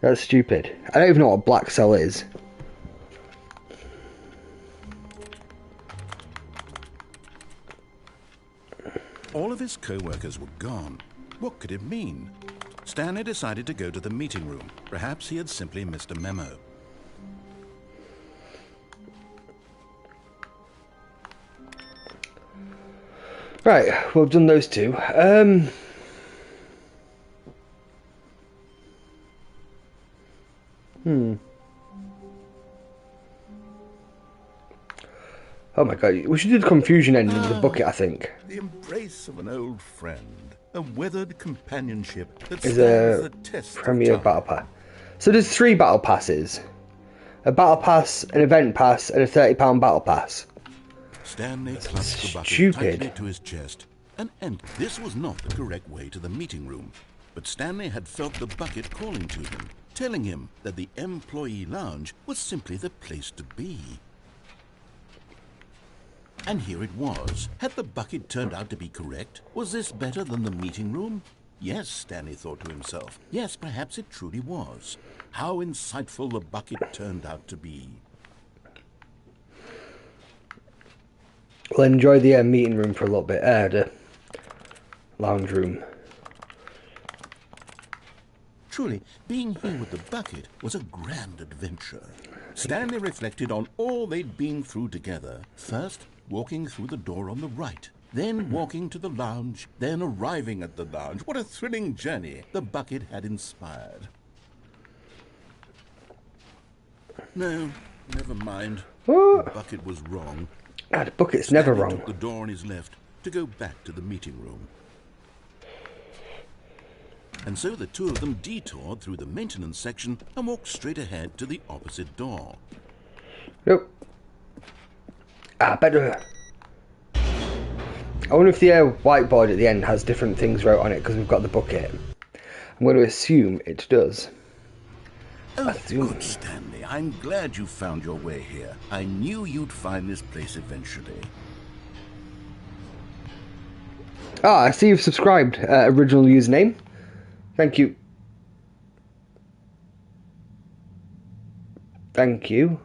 That's stupid. I don't even know what black cell is. All of his co-workers were gone. What could it mean? Stanley decided to go to the meeting room. Perhaps he had simply missed a memo. Right, we've done those two. Oh my god, we should do the confusion ending of the bucket, I think. The embrace of an old friend, a weathered companionship that Is stands a the test premier of time. battle pass. So there's 3 battle passes. A battle pass, an event pass, and a £30 battle pass. Stanley clasped the bucket Stupid. tightly to his chest, and this was not the correct way to the meeting room. But Stanley had felt the bucket calling to him, telling him that the employee lounge was simply the place to be. And here it was. Had the bucket turned out to be correct? Was this better than the meeting room? Yes, Stanley thought to himself. Yes, perhaps it truly was. How insightful the bucket turned out to be. We'll enjoy the meeting room for a little bit. The lounge room. Truly, being here with the bucket was a grand adventure. Stanley reflected on all they'd been through together. First, walking through the door on the right, then walking to the lounge, then arriving at the lounge. What a thrilling journey the bucket had inspired. No, never mind. What? The bucket was wrong. The bucket's never Stanley wrong. took the door on his left to go back to the meeting room. And so the two of them detoured through the maintenance section and walked straight ahead to the opposite door. Nope. Better. I wonder if the whiteboard at the end has different things wrote on it because we've got the bucket. I'm going to assume it does. Oh, good, Stanley. I'm glad you found your way here. I knew you'd find this place eventually. I see you've subscribed. Original username. Thank you. Thank you.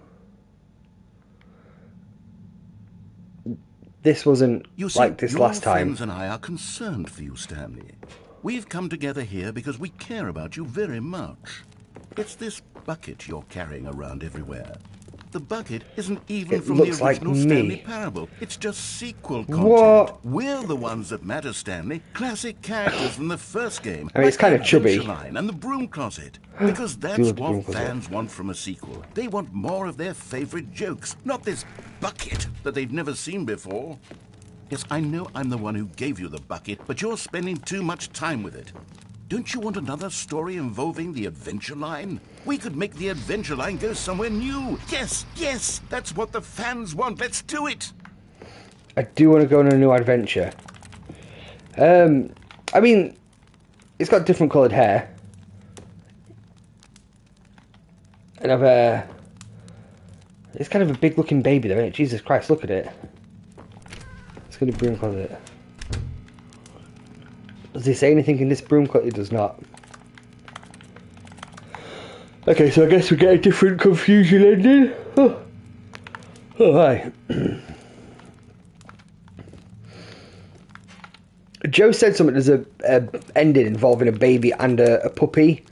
This wasn't like this last time. Your friends and I are concerned for you, Stanley. We've come together here because we care about you very much. It's this bucket you're carrying around everywhere. The bucket isn't even from the original Stanley Parable. It's just sequel content. What? We're the ones that matter, Stanley. Classic characters from the first game. I mean, it's kind of chubby. Line and the broom closet. Because that's what fans want from a sequel. They want more of their favorite jokes, not this bucket that they've never seen before. Yes, I know I'm the one who gave you the bucket, but you're spending too much time with it. Don't you want another story involving the adventure line? We could make the adventure line go somewhere new. Yes, yes, that's what the fans want. Let's do it. I do want to go on a new adventure. I mean, it's got different coloured hair. And it's kind of a big looking baby though, isn't it? Jesus Christ, look at it. It's going to broom closet. Does he say anything in this broom closet? It does not. Okay, so I guess we get a different confusion ending. Oh, hi. Joe said something. There's a ending involving a baby and a puppy,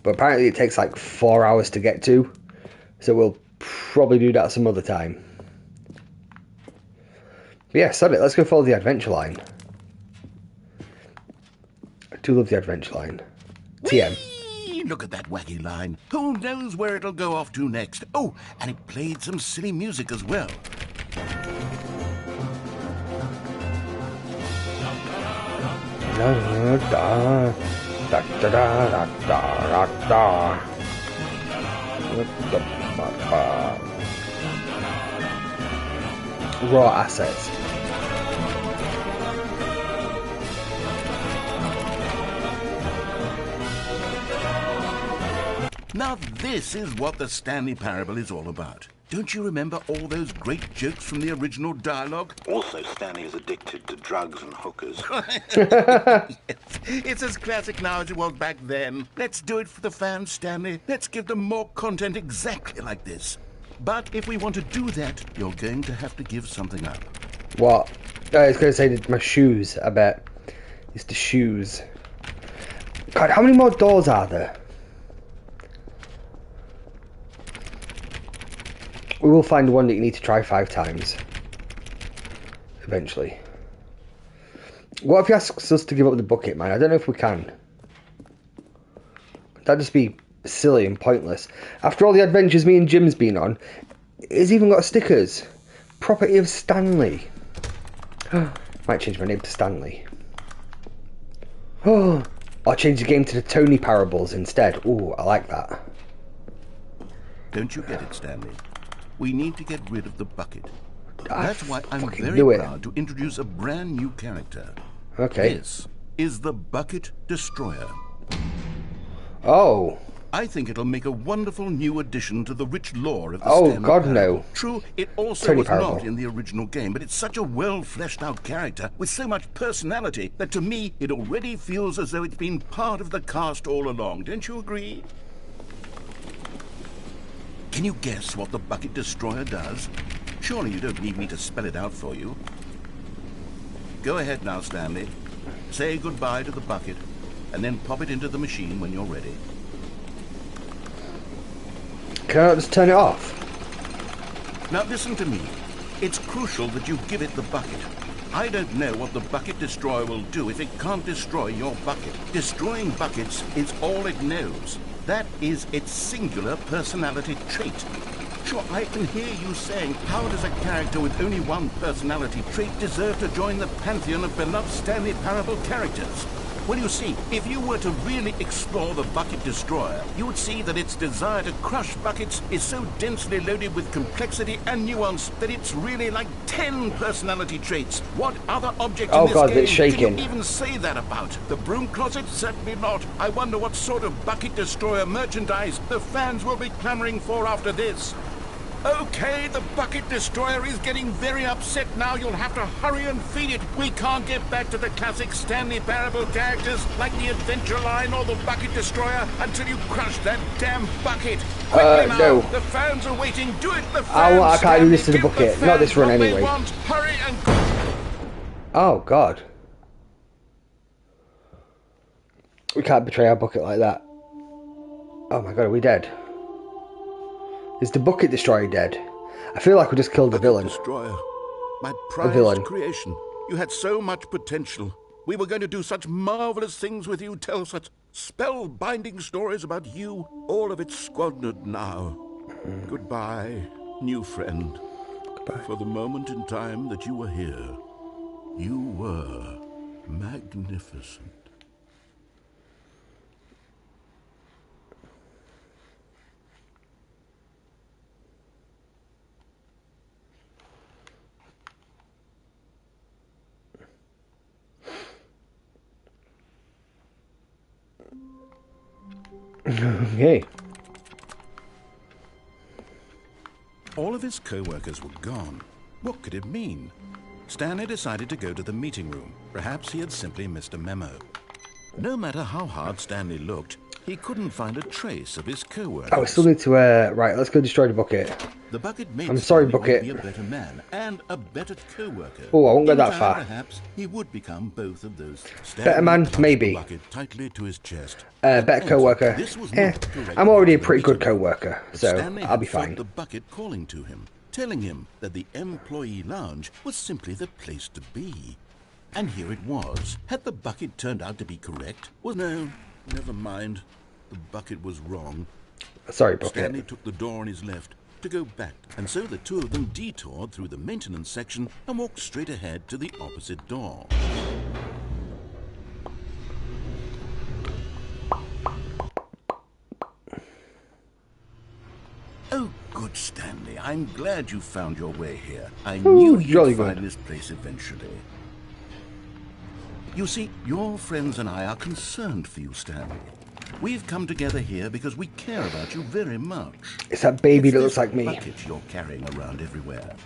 but apparently it takes like 4 hours to get to. So we'll probably do that some other time. But yeah, sod it. Let's go follow the adventure line. I do love the adventure line. TM. Whee! Look at that wacky line. Who knows where it'll go off to next? Oh, and it played some silly music as well. Raw assets. Now this is what the Stanley Parable is all about. Don't you remember all those great jokes from the original dialogue? Also, Stanley is addicted to drugs and hookers. It's as classic now as it was back then. Let's do it for the fans, Stanley. Let's give them more content exactly like this. But if we want to do that, you're going to have to give something up. What? I was going to say my shoes, I bet. It's the shoes. God, how many more doors are there? We will find one that you need to try 5 times. Eventually. What if he asks us to give up the bucket, man? I don't know if we can. That'd just be silly and pointless. After all the adventures me and Jim's been on, it's even got stickers. Property of Stanley. Might change my name to Stanley. Oh, I'll change the game to the Tony Parables instead. Ooh, I like that. Don't you get it, Stanley? We need to get rid of the bucket. That's why I'm very proud to introduce a brand new character. Okay. This is the Bucket Destroyer. Oh. I think it'll make a wonderful new addition to the rich lore of the Oh, Stanley God, Parable. no. True, it also Tony was Parable. not in the original game, but it's such a well-fleshed-out character with so much personality that to me it already feels as though it's been part of the cast all along. Don't you agree? Can you guess what the Bucket Destroyer does? Surely you don't need me to spell it out for you. Go ahead now, Stanley. Say goodbye to the bucket, and then pop it into the machine when you're ready. Can I not just turn it off? Now listen to me. It's crucial that you give it the bucket. I don't know what the Bucket Destroyer will do if it can't destroy your bucket. Destroying buckets is all it knows. That is its singular personality trait. Sure, I can hear you saying, how does a character with only one personality trait deserve to join the pantheon of beloved Stanley Parable characters? Well, you see, if you were to really explore the Bucket Destroyer, you would see that its desire to crush buckets is so densely loaded with complexity and nuance that it's really like 10 personality traits. What other object in this game it's shaking. can you even say that about? The broom closet? Certainly not. I wonder what sort of Bucket Destroyer merchandise the fans will be clamoring for after this. Okay, the Bucket Destroyer is getting very upset now. You'll have to hurry and feed it. We can't get back to the classic Stanley Parable characters like the Adventure Line or the Bucket Destroyer until you crush that damn bucket. Quickly now. No. The fans are waiting. Do it, the fans. I can't do this to the Give bucket. fans Not this run what they anyway. want. Hurry and... Oh, God. We can't betray our bucket like that. Oh, my God, are we dead? Is the Bucket Destroyer dead? I feel like we just killed the villain. Destroyer, my villain. prized creation. You had so much potential. We were going to do such marvelous things with you, tell such spellbinding stories about you. All of it squandered now. Goodbye, new friend. Goodbye. For the moment in time that you were here, you were magnificent. Okay. All of his co-workers were gone. What could it mean? Stanley decided to go to the meeting room. Perhaps he had simply missed a memo. No matter how hard Stanley looked, he couldn't find a trace of his co-workers. Oh, we still need to, right, let's go destroy the bucket. The bucket made I'm sorry, Stanley Bucket. be a better man and a better co-worker. Oh, I won't go In that time, far. Perhaps he would become both of those. Better man, Stanley maybe. touched the bucket tightly to his chest. Better co-worker. This was not correct I'm already a for pretty good the meeting. co-worker, But so Stanley I'll be had felt fine. the bucket calling to him, telling him that the employee lounge was simply the place to be. And here it was. Had the bucket turned out to be correct? Well, no, never mind. The bucket was wrong. Sorry, Bucket. Stanley took the door on his left to go back, and so the two of them detoured through the maintenance section and walked straight ahead to the opposite door. Oh, good, Stanley. I'm glad you found your way here. I knew jolly you'd find good. this place eventually. You see, your friends and I are concerned for you, Stanley. We've come together here because we care about you very much. It's that baby It's that this looks like me. bucket you're carrying around everywhere.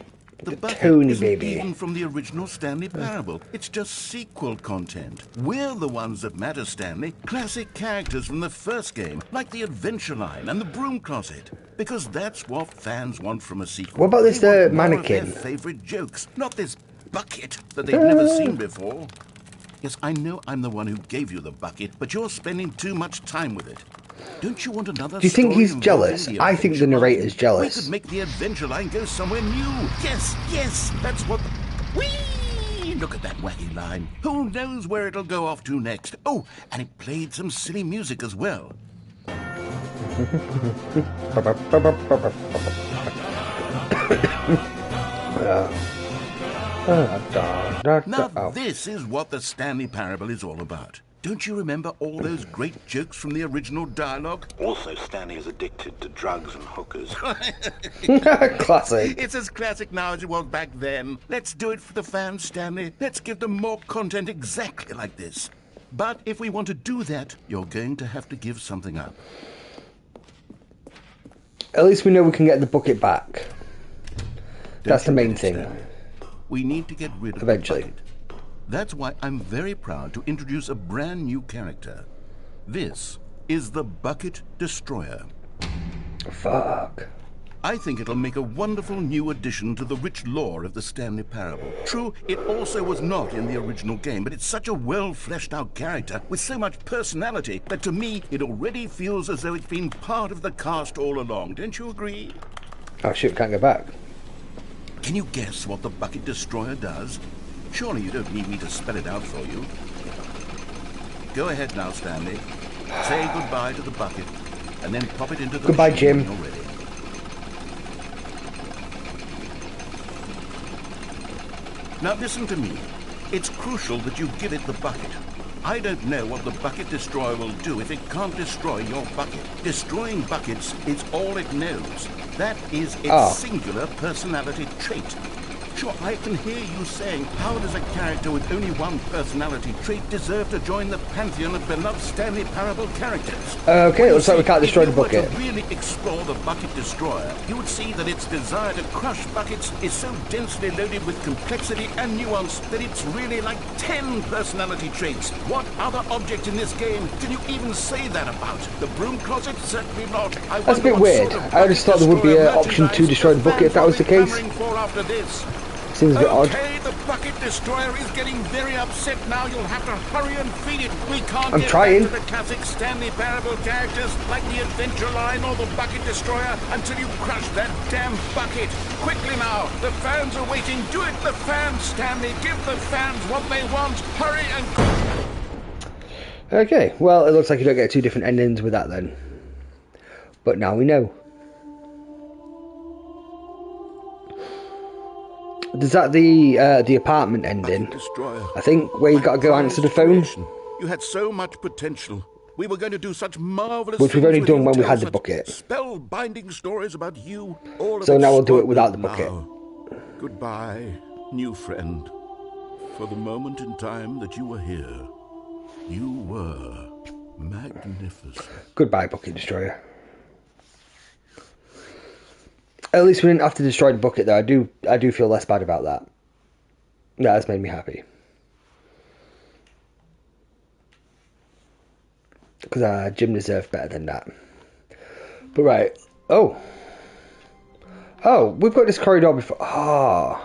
The bucket Tony isn't baby. even from the original Stanley Parable. It's just sequel content. We're the ones that matter, Stanley. Classic characters from the first game, like the Adventure Line and the Broom Closet. Because that's what fans want from a sequel. What about this They want more of mannequin? their favorite jokes, not this bucket that they've never seen before. Yes, I know I'm the one who gave you the bucket, but you're spending too much time with it. Don't you want another Do you think story he's jealous? involving I think the Adventure Line? narrator's jealous. We could make the Adventure Line go somewhere new. Yes, yes, that's what... Whee! Look at that wacky line. Who knows where it'll go off to next? Oh, and it played some silly music as well. Now, this is what the Stanley Parable is all about. Don't you remember all those great jokes from the original dialogue? Also, Stanley is addicted to drugs and hookers. Classic. It's as classic now as it was back then. Let's do it for the fans, Stanley. Let's give them more content exactly like this. But if we want to do that, you're going to have to give something up. At least we know we can get the bucket back. That's the main thing. Stanley? We need to get rid of Eventually. the bucket. That's why I'm very proud to introduce a brand new character. This is the Bucket Destroyer. Fuck. I think it'll make a wonderful new addition to the rich lore of the Stanley Parable. True, it also was not in the original game, but it's such a well-fleshed-out character with so much personality that to me it already feels as though it's been part of the cast all along. Don't you agree? Oh shit, can't go back. Can you guess what the Bucket Destroyer does? Surely you don't need me to spell it out for you. Go ahead now, Stanley. Say goodbye to the bucket, and then pop it into the Goodbye, machine Jim. when you're ready. Now listen to me. It's crucial that you give it the bucket. I don't know what the Bucket Destroyer will do if it can't destroy your bucket. Destroying buckets is all it knows. That is its singular personality trait. Sure, I can hear you saying, how does a character with only one personality trait deserve to join the pantheon of beloved Stanley Parable characters? Okay, looks like we can't destroy the bucket. If you were to really explore the Bucket Destroyer, you would see that its desire to crush buckets is so densely loaded with complexity and nuance that it's really like 10 personality traits. What other object in this game can you even say that about? The Broom Closet? Certainly not. That's a bit weird. I just thought there would be an option to destroy the bucket if that was the case. Seems a bit odd. Okay, the Bucket Destroyer is getting very upset now. You'll have to hurry and feed it. We can't I'm get trying. back to the classic Stanley Parable characters like the Adventure Line or the Bucket Destroyer until you crush that damn bucket. Quickly now, the fans are waiting. Do it, the fans, Stanley. Give the fans what they want. Hurry and... Okay, well, it looks like you don't get two different endings with that then. But now we know. Is that the apartment ending? I think where you got to go answer the phone. You had so much potential. We were going to do such marvelous Which we've things only with done you, when we tell had the such bucket. Spellbinding stories about you. All of So it now we'll do it spoken without the bucket. now. Goodbye, new friend. For the moment in time that you were here, you were magnificent. Goodbye, Bucket Destroyer. At least we didn't have to destroy the bucket, though. I do feel less bad about that. Yeah, that's made me happy. Because Jim deserved better than that. But right. Oh, we've got this corridor before.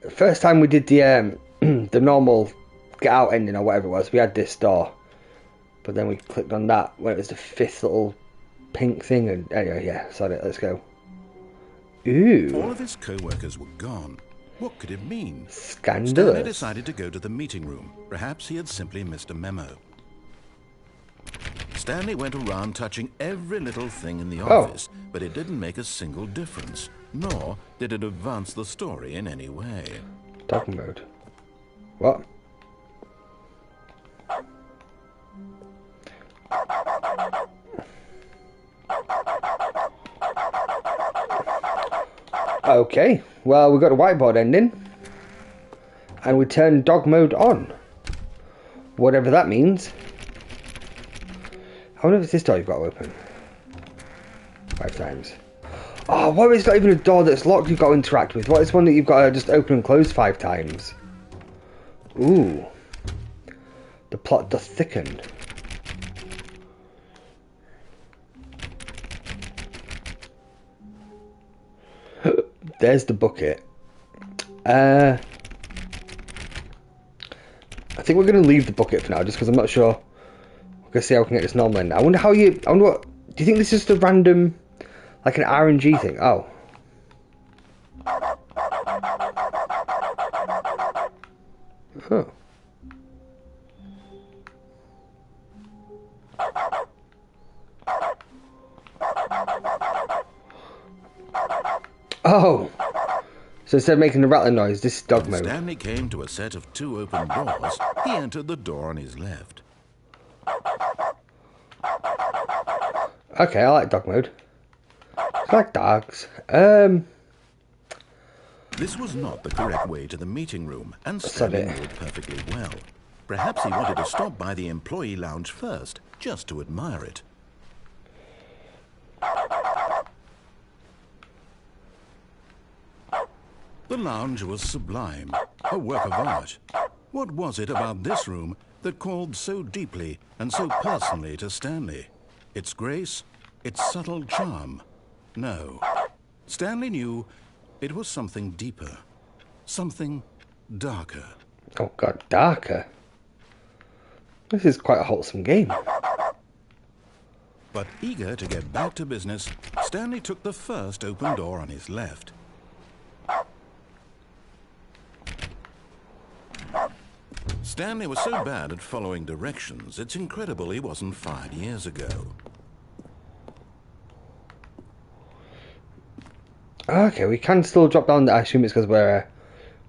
First time we did the the normal get out ending or whatever it was, we had this door. But then we clicked on that when it was the fifth little pink thing, and anyway, yeah, sorry, let's go. Ooh. All of his co-workers were gone. What could it mean? Scandalous. Stanley decided to go to the meeting room. Perhaps he had simply missed a memo. Stanley went around touching every little thing in the office, but it didn't make a single difference, nor did it advance the story in any way. Dark mode. What? Okay, well, we've got a whiteboard ending, and we turn dog mode on. Whatever that means. I wonder if it's this door you've got to open. 5 times. Oh, what if it's not even a door that's locked you've got to interact with? What is one that you've got to just open and close 5 times? Ooh. The plot doth thicken. There's the bucket. I think we're going to leave the bucket for now, just because I'm not sure. We're going to see how we can get this normal in. I wonder how you... I wonder what... Do you think this is just a random... Like an RNG thing? Oh. Huh. Oh. So instead of making the rattling noise, this is dog mode. Stanley came to a set of 2 open doors. He entered the door on his left. Okay, I like dog mode. I like dogs. This was not the correct way to the meeting room, and Stanley knew it perfectly well. Perhaps he wanted to stop by the employee lounge first, just to admire it. The lounge was sublime, a work of art. What was it about this room that called so deeply and so personally to Stanley? Its grace, its subtle charm? No. Stanley knew it was something deeper, something darker. Oh god, darker? This is quite a wholesome game. But eager to get back to business, Stanley took the first open door on his left. Stanley was so bad at following directions, it's incredible he wasn't fired years ago. Okay, we can still drop down. I assume it's because we're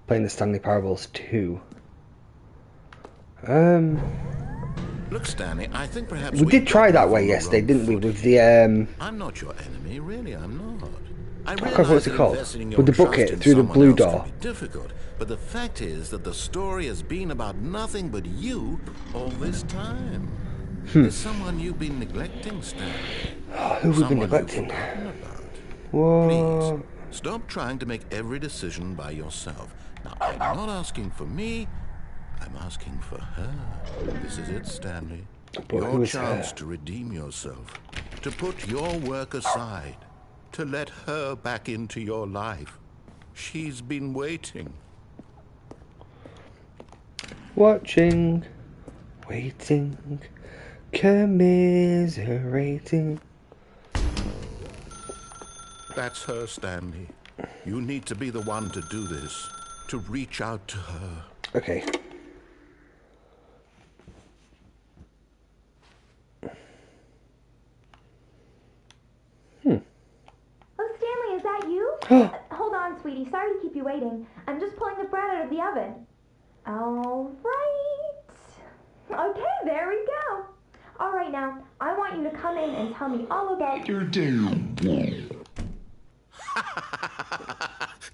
playing the Stanley Parables 2. Look, Stanley, I think perhaps we did try that way yesterday, didn't we? With the I'm not your enemy, really. I'm not. I what's it called? With the bucket through the blue door. Difficult, but the fact is that the story has been about nothing but you all this time. There's someone you've been neglecting, Stanley. Who have we been neglecting? What? Please, stop trying to make every decision by yourself. Now, I'm not asking for me, I'm asking for her. This is it, Stanley. Your chance to redeem yourself, to put your work aside, to let her back into your life. She's been waiting. Watching, waiting, commiserating. That's her, Stanley. You need to be the one to do this, to reach out to her. Okay. Oh, Stanley, is that you? Hold on, sweetie. Sorry to keep you waiting. I'm just pulling the bread out of the oven. All right. Okay, there we go. All right, now, I want you to come in and tell me all about your day.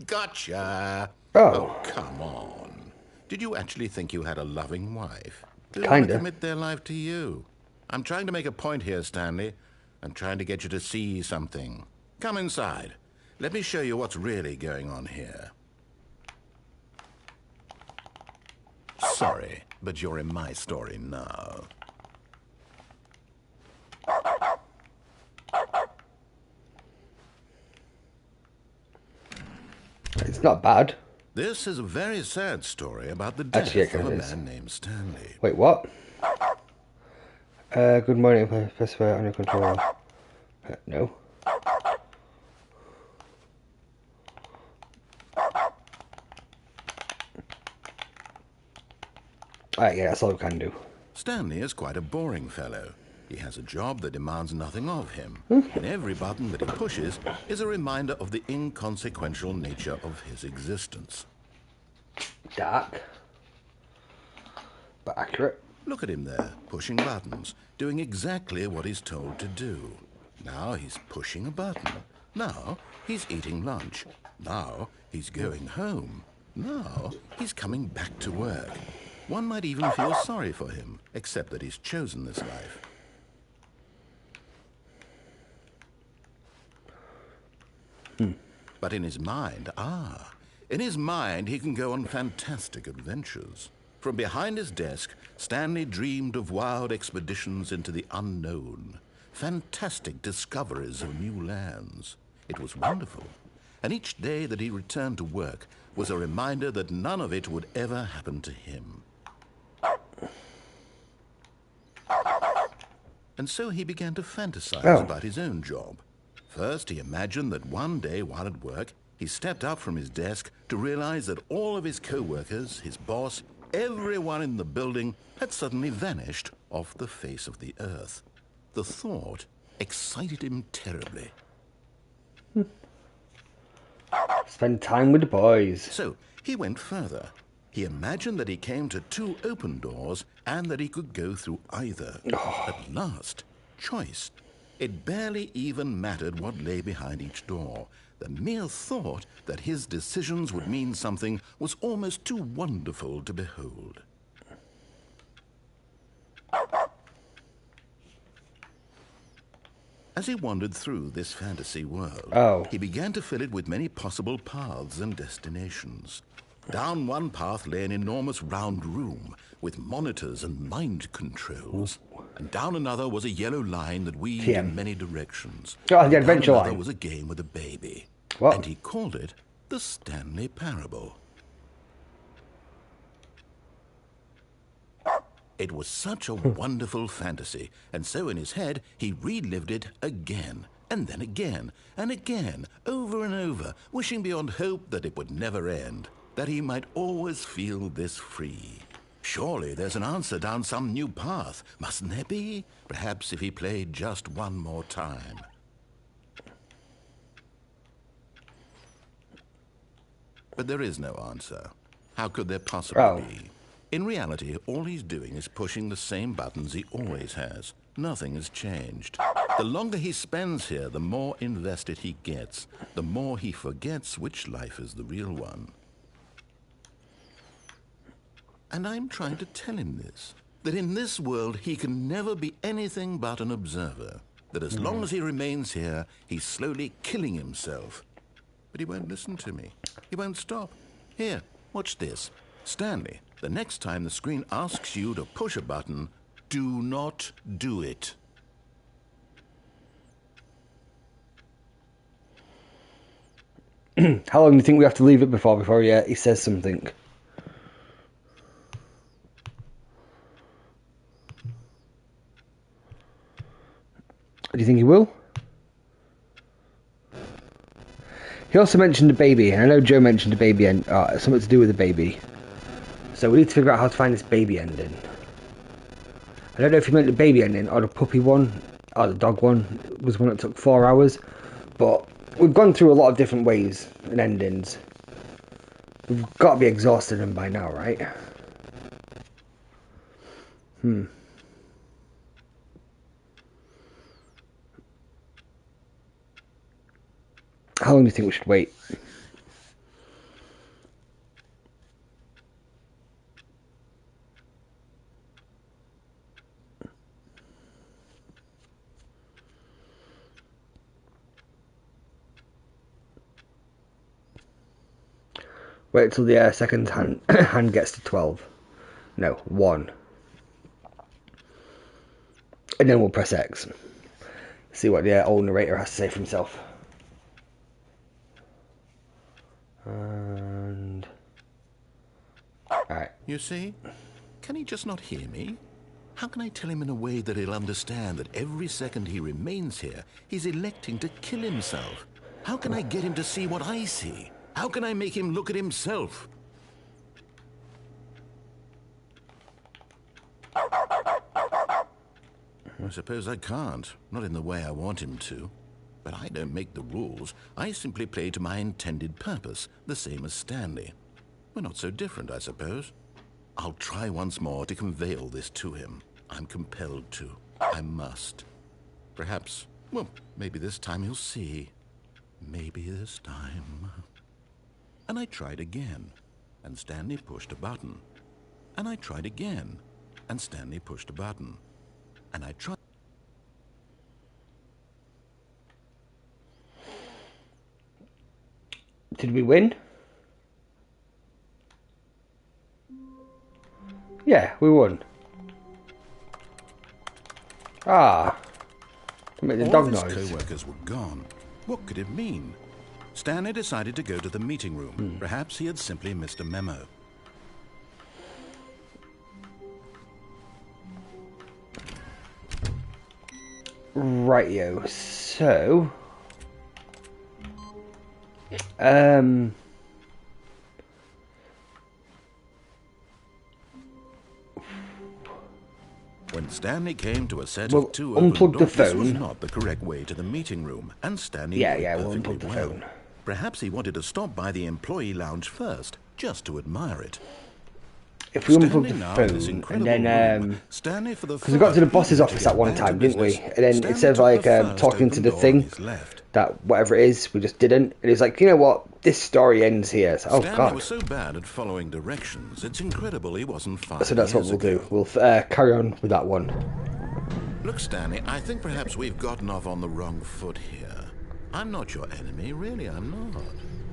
Gotcha. Oh, come on. Did you actually think you had a loving wife? Did they Kinda. commit their life to you? I'm trying to make a point here, Stanley. I'm trying to get you to see something. Come inside. Let me show you what's really going on here. Sorry, but you're in my story now. it's not bad. This is a very sad story about the death of a man named Stanley. Wait, what? Good morning, Professor, under control. No. Alright, yeah, that's all we can do. Stanley is quite a boring fellow. He has a job that demands nothing of him, and every button that he pushes is a reminder of the inconsequential nature of his existence. Dark, but accurate. Look at him there, pushing buttons, doing exactly what he's told to do. Now he's pushing a button. Now he's eating lunch. Now he's going home. Now he's coming back to work. One might even feel sorry for him, except that he's chosen this life. But in his mind, in his mind he can go on fantastic adventures. From behind his desk, Stanley dreamed of wild expeditions into the unknown, fantastic discoveries of new lands. It was wonderful, and each day that he returned to work was a reminder that none of it would ever happen to him. And so he began to fantasize about his own job. First, he imagined that one day while at work, he stepped up from his desk to realize that all of his co-workers, his boss, everyone in the building had suddenly vanished off the face of the earth. The thought excited him terribly. Spend time with the boys. So he went further. He imagined that he came to 2 open doors and that he could go through either. At last, choice. It barely even mattered what lay behind each door. The mere thought that his decisions would mean something was almost too wonderful to behold. As he wandered through this fantasy world, he began to fill it with many possible paths and destinations. Down one path lay an enormous round room with monitors and mind controls. And down another was a yellow line that weaved in many directions. Oh, the adventure line. Down another was a game with a baby. What? And he called it the Stanley Parable. It was such a wonderful fantasy, and so in his head he relived it again, and then again, and again, over and over, wishing beyond hope that it would never end, that he might always feel this free. Surely there's an answer down some new path, mustn't there be? Perhaps if he played just one more time. But there is no answer. How could there possibly be? In reality, all he's doing is pushing the same buttons he always has. Nothing has changed. The longer he spends here, the more invested he gets, the more he forgets which life is the real one. And I'm trying to tell him this, that in this world he can never be anything but an observer, that as long as he remains here, he's slowly killing himself. But he won't listen to me. He won't stop. Here, watch this. Stanley, the next time the screen asks you to push a button, do not do it. How long do you think we have to leave it before he says something? Do you think he will? He also mentioned a baby, and I know Joe mentioned a baby and something to do with a baby. So we need to figure out how to find this baby ending. I don't know if he meant the baby ending or the puppy one or the dog one. It was one that took 4 hours. But we've gone through a lot of different ways and endings. We've got to be exhausted them by now, right? How long do you think we should wait? Wait till the second hand gets to 12. No, 1. And then we'll press X. See what the old narrator has to say for himself. And... Alright. You see? Can he just not hear me? How can I tell him in a way that he'll understand that every second he remains here, he's electing to kill himself? How can I get him to see what I see? How can I make him look at himself? I suppose I can't. Not in the way I want him to. But I don't make the rules. I simply play to my intended purpose, the same as Stanley. We're not so different, I suppose. I'll try once more to convey all this to him. I'm compelled to. I must. Perhaps, well, maybe this time he'll see. Maybe this time. And I tried again, and Stanley pushed a button. And I tried again, and Stanley pushed a button. And I tried... Did we win? Yeah, we won. Ah. Make the All dog of his noise. co-workers were gone. What could it mean? Stanley decided to go to the meeting room. Perhaps he had simply missed a memo. Rightio. So, When Stanley came to a set We'll of two unplug open the doors, this was phone. not the correct way to the meeting room, and Stanley Yeah, knew it yeah, we'll perfectly unplug the well. phone. Perhaps he wanted to stop by the employee lounge first, just to admire it. if we unplug Standing the now in this phone, and incredible then, room, Stanley for the because we got to the first boss's time office at one get back time, to didn't we? business, And then Stanley instead of took like the first talking to open the door on thing, his left. that whatever it is, we just didn't. And he's like, you know what? This story ends here. So, oh Stanley god. was so bad at following directions, it's incredible he wasn't 5 So that's what years we'll ago. do. We'll carry on with that one. Look, Stanley, I think perhaps we've gotten off on the wrong foot here. I'm not your enemy, really, I'm not.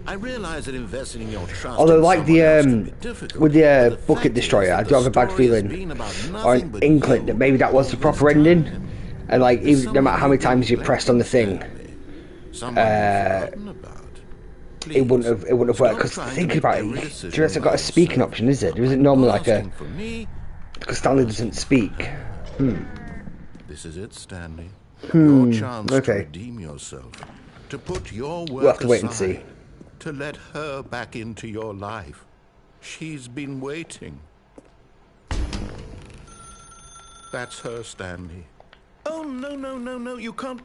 I realize that investing in your trust Although, in like someone else can be difficult, with the but bucket fact is destroyer, that I do the have a bad story has feeling, been about or nothing an but inkling you that maybe that was the all proper this ending, time. and like There's even no matter how many someone times you you've pressed on the neglected, thing, Stanley. Someone you've forgotten about. it wouldn't have worked. Stop Because trying to thinking make about every it, decision do you realize I've got a by speaking yourself. option? Is it? There isn't normally like a Asking for me, because Stanley doesn't speak. this is it, Stanley. Your chance to okay. redeem yourself, to put your work We'll have to wait and aside, see. to let her back into your life. She's been waiting. That's her, Stanley. Oh, no, you can't.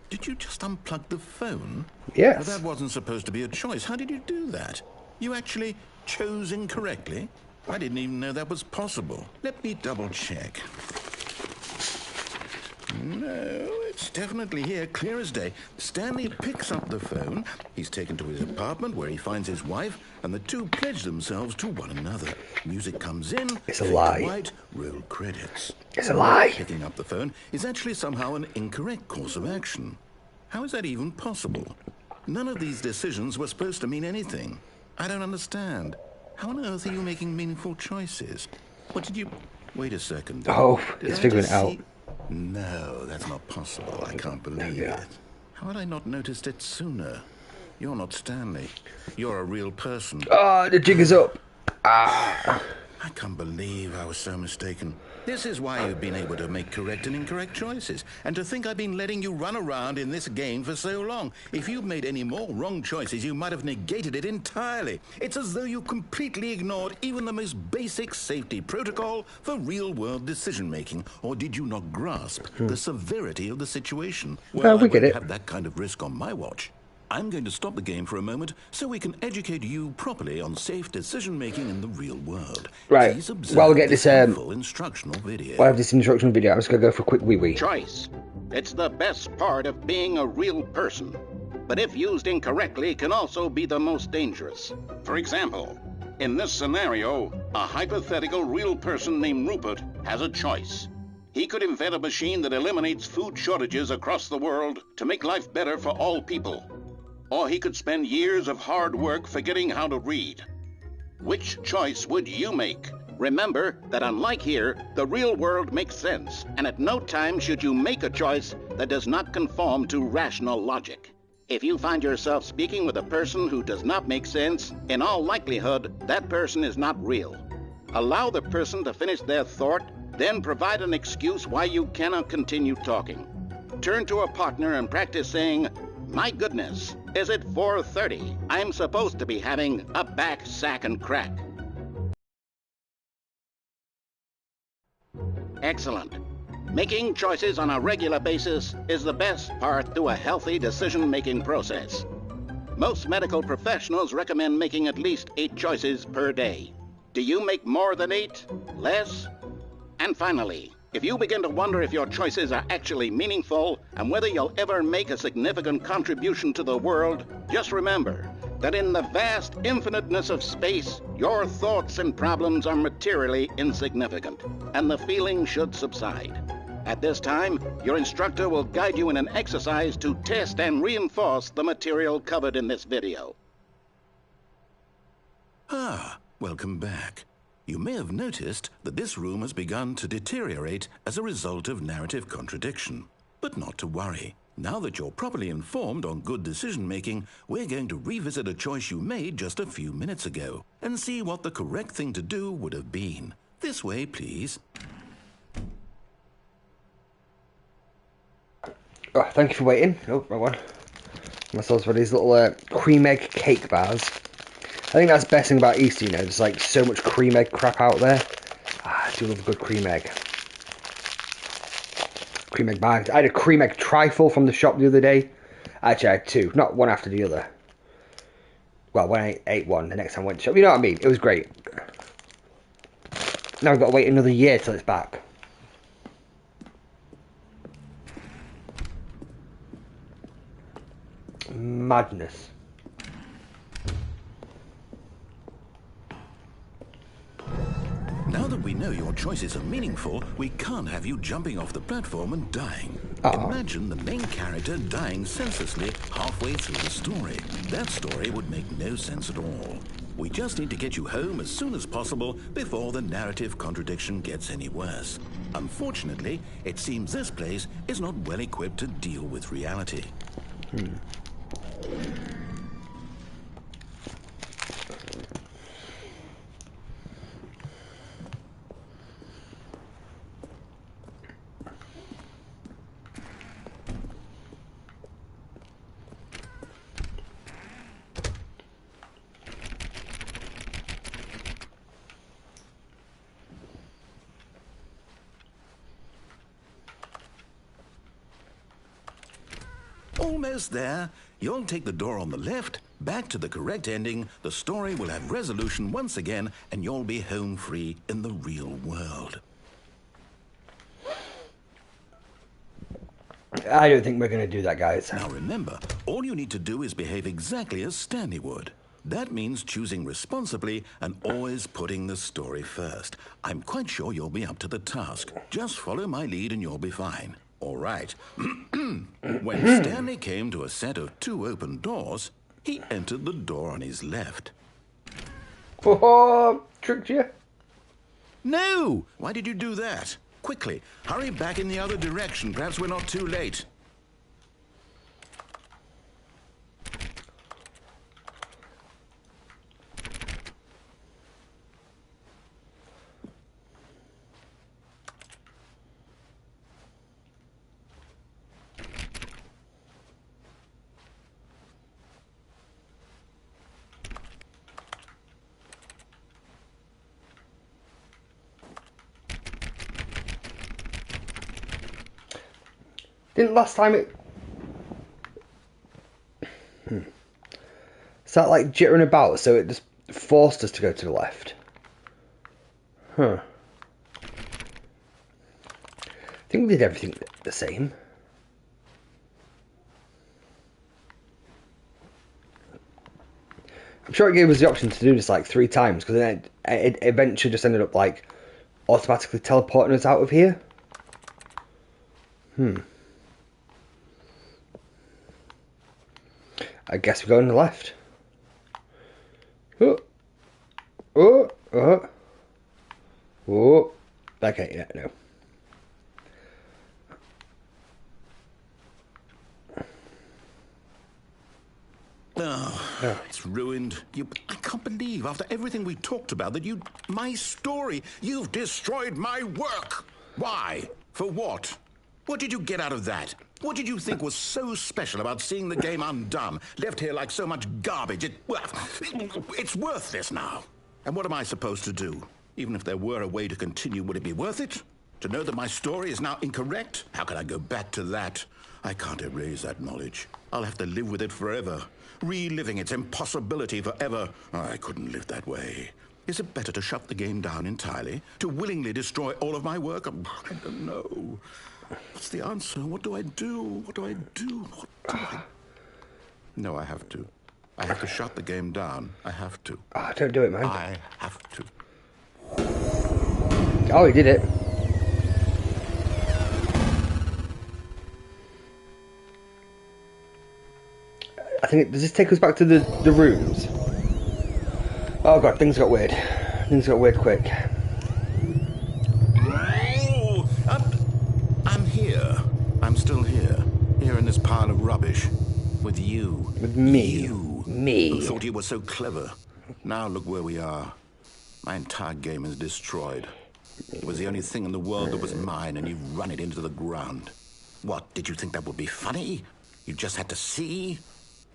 Did you just unplug the phone? Yes. Well, that wasn't supposed to be a choice. How did you do that? You actually chose incorrectly? I didn't even know that was possible. Let me double check. No, it's definitely here, clear as day. Stanley picks up the phone. He's taken to his apartment where he finds his wife, and the two pledge themselves to one another. Music comes in. It's a fade to lie. white, roll credits. It's a lie. Picking up the phone is actually somehow an incorrect course of action. How is that even possible? None of these decisions were supposed to mean anything. I don't understand. How on earth are you making meaningful choices? What did you... Wait a second. Oh, Did it's I figuring just it out. see- No, that's not possible. I can't believe Yeah. it. How had I not noticed it sooner? You're not Stanley. You're a real person. Oh, the jig is up. Ah. I can't believe I was so mistaken. This is why you've been able to make correct and incorrect choices. And to think I've been letting you run around in this game for so long. If you'd made any more wrong choices, you might have negated it entirely. It's as though you completely ignored even the most basic safety protocol for real-world decision-making. Or did you not grasp the severity of the situation? Well, we I get won't it. have that kind of risk on my watch. I'm going to stop the game for a moment so we can educate you properly on safe decision-making in the real world. Right. Please observe While we get this, helpful instructional video. We'll have this instructional video. I'm just gonna go for a quick wee. Choice. It's the best part of being a real person. But if used incorrectly, can also be the most dangerous. For example, in this scenario, a hypothetical real person named Rupert has a choice. He could invent a machine that eliminates food shortages across the world to make life better for all people. Or he could spend years of hard work forgetting how to read. Which choice would you make? Remember that unlike here, the real world makes sense, and at no time should you make a choice that does not conform to rational logic. If you find yourself speaking with a person who does not make sense, in all likelihood, that person is not real. Allow the person to finish their thought, then provide an excuse why you cannot continue talking. Turn to a partner and practice saying, "My goodness, is it 4:30? I'm supposed to be having a back, sack, and crack." Excellent. Making choices on a regular basis is the best part to a healthy decision-making process. Most medical professionals recommend making at least 8 choices per day. Do you make more than 8? Less? And finally, if you begin to wonder if your choices are actually meaningful and whether you'll ever make a significant contribution to the world, just remember that in the vast infiniteness of space, your thoughts and problems are materially insignificant, and the feeling should subside. At this time, your instructor will guide you in an exercise to test and reinforce the material covered in this video. Ah, welcome back. You may have noticed that this room has begun to deteriorate as a result of narrative contradiction. But not to worry. Now that you're properly informed on good decision-making, we're going to revisit a choice you made just a few minutes ago and see what the correct thing to do would have been. This way, please. Oh, thank you for waiting. Oh, wrong one. Myself for these little cream egg cake bars. I think that's the best thing about Easter, you know, there's like so much cream egg crap out there. I do love a good cream egg. Cream egg bags. I had a cream egg trifle from the shop the other day. Actually, I had two, not one after the other. Well, when I ate one, the next time I went to the shop, you know what I mean? It was great. Now I've got to wait another year till it's back. Madness. Now that we know your choices are meaningful, we can't have you jumping off the platform and dying. Imagine the main character dying senselessly halfway through the story. That story would make no sense at all. We just need to get you home as soon as possible before the narrative contradiction gets any worse. Unfortunately, it seems this place is not well equipped to deal with reality. Almost there. You'll take the door on the left, back to the correct ending, the story will have resolution once again, and you'll be home free in the real world. I don't think we're going to do that, guys. Now remember, all you need to do is behave exactly as Stanley would. That means choosing responsibly and always putting the story first. I'm quite sure you'll be up to the task. Just follow my lead and you'll be fine. All right. When Stanley came to a set of 2 open doors, he entered the door on his left. Oh, tricked you. No! Why did you do that? Quickly, hurry back in the other direction. Perhaps we're not too late. Didn't last time it... Start like jittering about, so it just forced us to go to the left. I think we did everything the same. I'm sure it gave us the option to do this like 3 times, because then it eventually just ended up like automatically teleporting us out of here. I guess we're going to the left. Oh. Okay, yeah, no. Oh, it's ruined. I can't believe, after everything we talked about, that my story, you've destroyed my work. Why? For what? What did you get out of that? What did you think was so special about seeing the game undone, left here like so much garbage? It's worthless now. And what am I supposed to do? Even if there were a way to continue, would it be worth it? To know that my story is now incorrect? How can I go back to that? I can't erase that knowledge. I'll have to live with it forever, reliving its impossibility forever. I couldn't live that way. Is it better to shut the game down entirely? To willingly destroy all of my work? I don't know. What's the answer? What do I do? What do I do? No, I have to. I have to shut the game down. I have to. Don't do it, man. I have to. Oh, he did it. I think, does this take us back to the rooms? Oh god, things got weird. Things got weird quick. Oh, I'm here. I'm still here. Here in this pile of rubbish. With you. With me. You. Me. Who thought you were so clever. Now look where we are. My entire game is destroyed. It was the only thing in the world that was mine, and you run it into the ground. What, did you think that would be funny? You just had to see?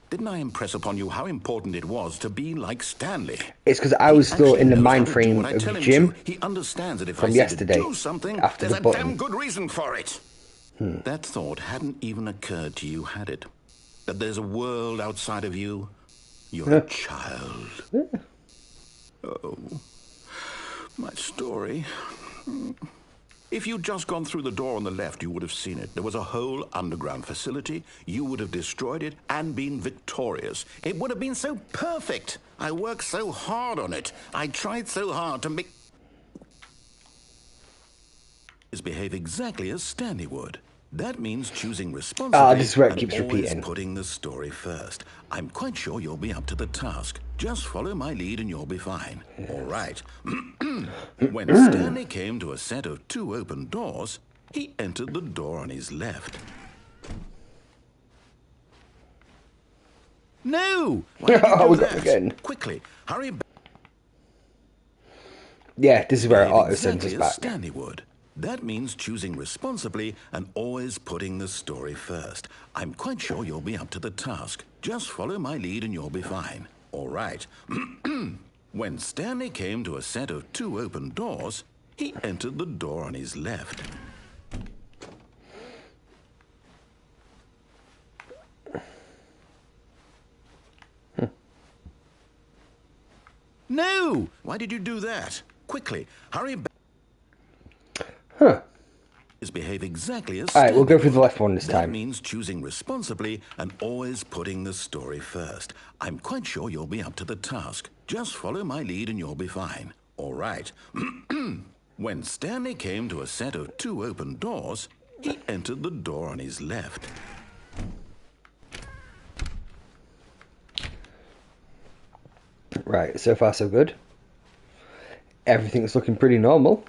Didn't I impress upon you how important it was to be like Stanley? It's because I was still in the mind frame of Jim He understands that if from I say yesterday, to do something, after there's the a damn button. good reason for it. That thought hadn't even occurred to you, had it? That there's a world outside of you? You're a child. Oh, my story. If you'd just gone through the door on the left, you would have seen it. There was a whole underground facility. You would have destroyed it and been victorious. It would have been so perfect. I worked so hard on it. I tried so hard to make... behave exactly as Stanley would. That means choosing responsibly this is where it and keeps always repeating. putting the story first. I'm quite sure you'll be up to the task. Just follow my lead and you'll be fine. Yes. All right. When Stanley came to a set of 2 open doors, he entered the door on his left. No! Why did you do that? Again. Quickly, hurry back. Yeah, this is where it auto Exactly sends us as back. Stanley would. That means choosing responsibly and always putting the story first. I'm quite sure you'll be up to the task. Just follow my lead and you'll be fine. All right. When Stanley came to a set of 2 open doors, he entered the door on his left. No! Why did you do that? Quickly, hurry back. Behave exactly as Alright, we'll go through the left one this That time. means choosing responsibly and always putting the story first. I'm quite sure you'll be up to the task. Just follow my lead and you'll be fine. All right. When Stanley came to a set of 2 open doors, he entered the door on his left. Right, so far so good. Everything's looking pretty normal.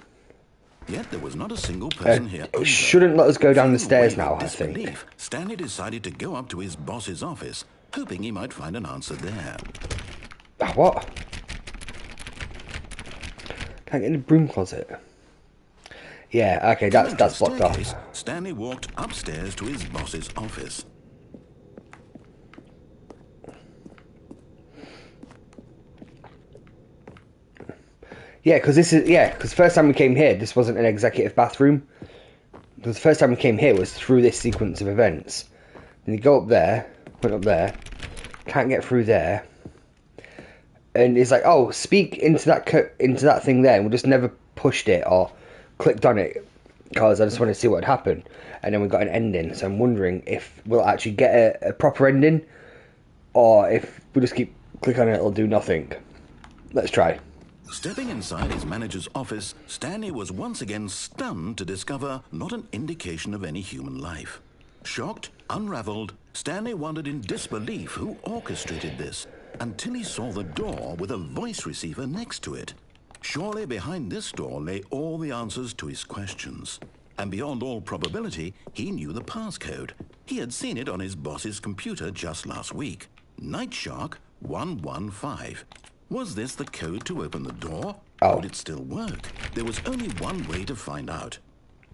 Yet there was not a single person here. It shouldn't let us go down the stairs Feeling a now, wave I of think. disbelief, Stanley decided to go up to his boss's office, hoping he might find an answer there. Ah, what? Can't get in the broom closet. Yeah, okay, that's blocked off. Stanley walked upstairs to his boss's office. Yeah, because first time we came here, this wasn't an executive bathroom. The first time we came here was through this sequence of events. Then you go up there, went up there, can't get through there, and it's like, oh, speak into that thing there, and we just never pushed it or clicked on it because I just wanted to see what had happened, and then we got an ending. So I'm wondering if we'll actually get a proper ending, or if we just keep click on it, it'll do nothing. Let's try. Stepping inside his manager's office, Stanley was once again stunned to discover not an indication of any human life. Shocked, unraveled, Stanley wondered in disbelief who orchestrated this, until he saw the door with a voice receiver next to it. Surely behind this door lay all the answers to his questions. And beyond all probability, he knew the passcode. He had seen it on his boss's computer just last week. Night Shark 115. Was this the code to open the door? Oh. Would it still work? There was only one way to find out.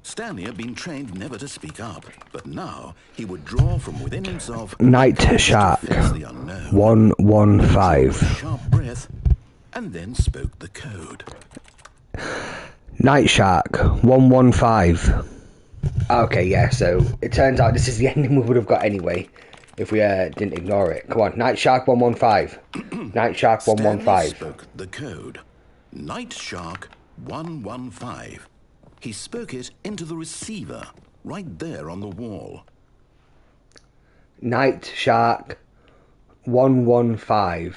Stanley had been trained never to speak up, but now he would draw from within himself Night Shark 115. Sharp breath, and then spoke the code. Night Shark 115. Okay, yeah, so it turns out this is the ending we would have got anyway if we didn't ignore it. Come on, Night Shark 115. Night Shark 115. Stanley spoke the code. Night Shark 115. He spoke it into the receiver, right there on the wall. Night Shark 115.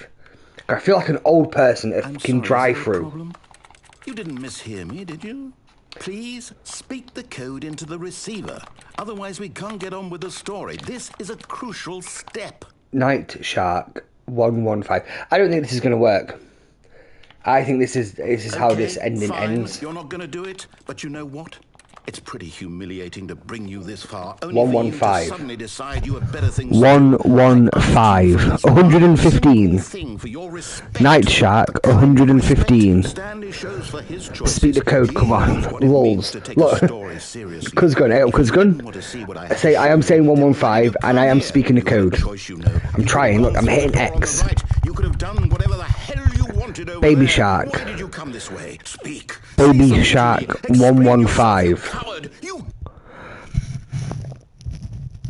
I feel like an old person at fucking drive-through. You didn't mishear me, did you? Please speak the code into the receiver. Otherwise we can't get on with the story. This is a crucial step. Night Shark 115. I don't think this is going to work. I think this is how this ending ends. You're not going to do it, but you know what? It's pretty humiliating to bring you this far. 115. Suddenly decide you have better things 115. 115. Night Shark. 115. Speak the code. Come on. Lulz. Look. Kuzgun. Hey up, Kuzgun. Say I am saying 115, and I am speaking the code. I'm trying. Look, I'm hitting X. You could have done whatever the hell you wanted over Baby there. Shark. Why did you come this way? Speak. Baby Shark 115.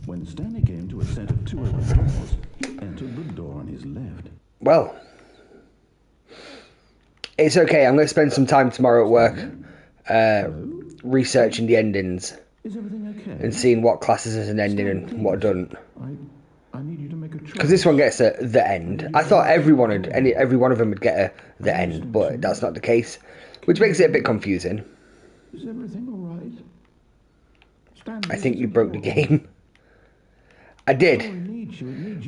When Stanley came to a set of 2 open doors, he entered the door on his left. Well, it's okay. I'm going to spend some time tomorrow at work researching the endings. Is everything okay? And seeing what classes as an ending and what doesn't. I need you to make a choice. Because this one gets the end. I thought every one of them would get the end, but that's not the case, which makes it a bit confusing. Is everything all right? Stanley, I think you broke the game. I did,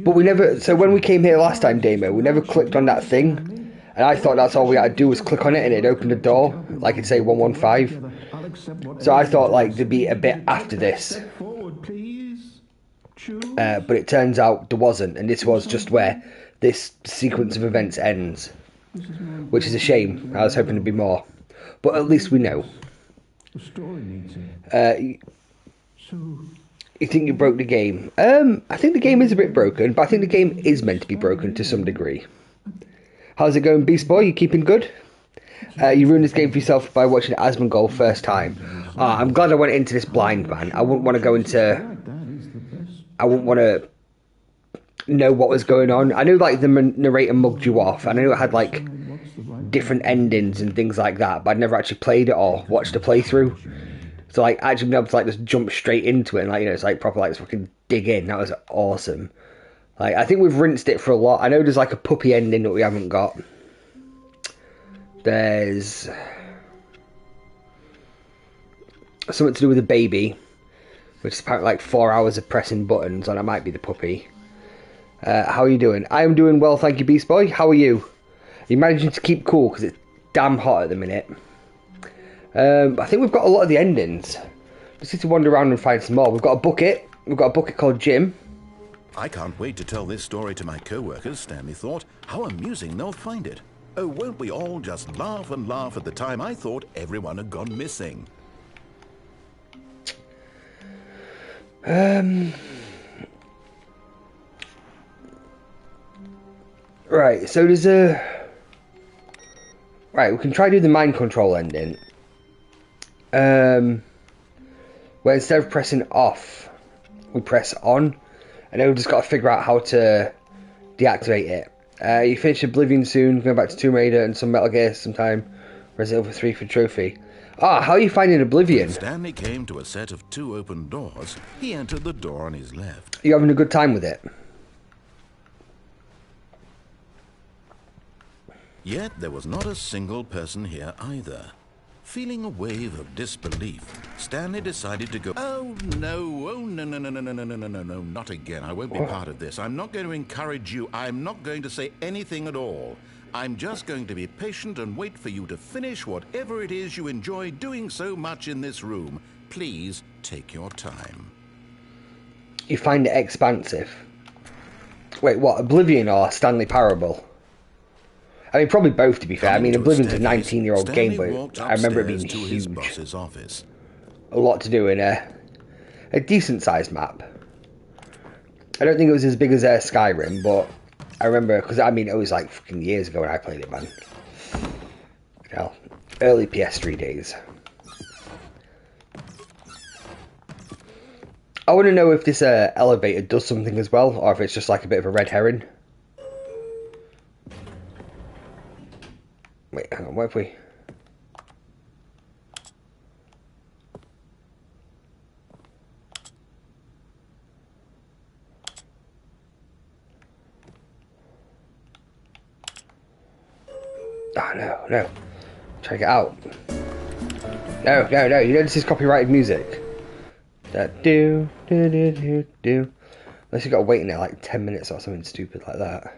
but we never. So when we came here last time, Damo, we never clicked on that thing, and I thought that's all we had to do was click on it and it opened the door, like it'd say 115. So I thought like there'd be a bit after this. But it turns out there wasn't, and this was just where this sequence of events ends, which is a shame. I was hoping there'd be more, but at least we know. You think you broke the game? I think the game is a bit broken, but I think the game is meant to be broken to some degree. How's it going, Beast Boy? You keeping good? You ruined this game for yourself by watching Asmongold first time. I'm glad I went into this blind, man. I wouldn't want to go into... I wouldn't want to know what was going on. I knew like the narrator mugged you off. I knew it had like different endings and things like that, but I'd never actually played it or watched a playthrough. So like actually being able to like just jump straight into it and like, you know, it's like proper like fucking dig in. That was awesome. Like I think we've rinsed it for a lot. I know there's like a puppy ending that we haven't got. There's something to do with a baby, which is apparently like 4 hours of pressing buttons, and it might be the puppy. How are you doing? I am doing well, thank you, Beast Boy. How are you? Are you managing to keep cool? Because it's damn hot at the minute. I think we've got a lot of the endings. Just need to wander around and find some more. We've got a bucket. We've got a bucket called Jim. I can't wait to tell this story to my co-workers, Stanley thought. How amusing they'll find it. Oh, won't we all just laugh and laugh at the time I thought everyone had gone missing. Right, so there's a... Right, we can try to do the mind control ending. Where instead of pressing off, we press on. And then we've just got to figure out how to deactivate it. You finish Oblivion soon, going back to Tomb Raider and some Metal Gear sometime. Resident Evil 3 for trophy. How are you finding Oblivion? When Stanley came to a set of 2 open doors, he entered the door on his left. Are you having a good time with it? Yet there was not a single person here either. Feeling a wave of disbelief, Stanley decided to go... Oh, no, not again. I won't be part of this. I'm not going to encourage you. I'm not going to say anything at all. I'm just going to be patient and wait for you to finish whatever it is you enjoy doing so much in this room. Please take your time. You find it expansive. Wait, what? Oblivion or Stanley Parable? I mean, probably both, to be fair. I mean, Oblivion's a 19-year-old game, but I remember it being huge. A lot to do in a decent-sized map. I don't think it was as big as Skyrim, but I remember, because I mean, it was like fucking years ago when I played it, man. You know, early PS3 days. I want to know if this elevator does something as well, or if it's just like a bit of a red herring. Wait, hang on, what if we... Oh, no. Try to get out. No, you know this is copyrighted music. That do. Unless you've got to wait in there like 10 minutes or something stupid like that.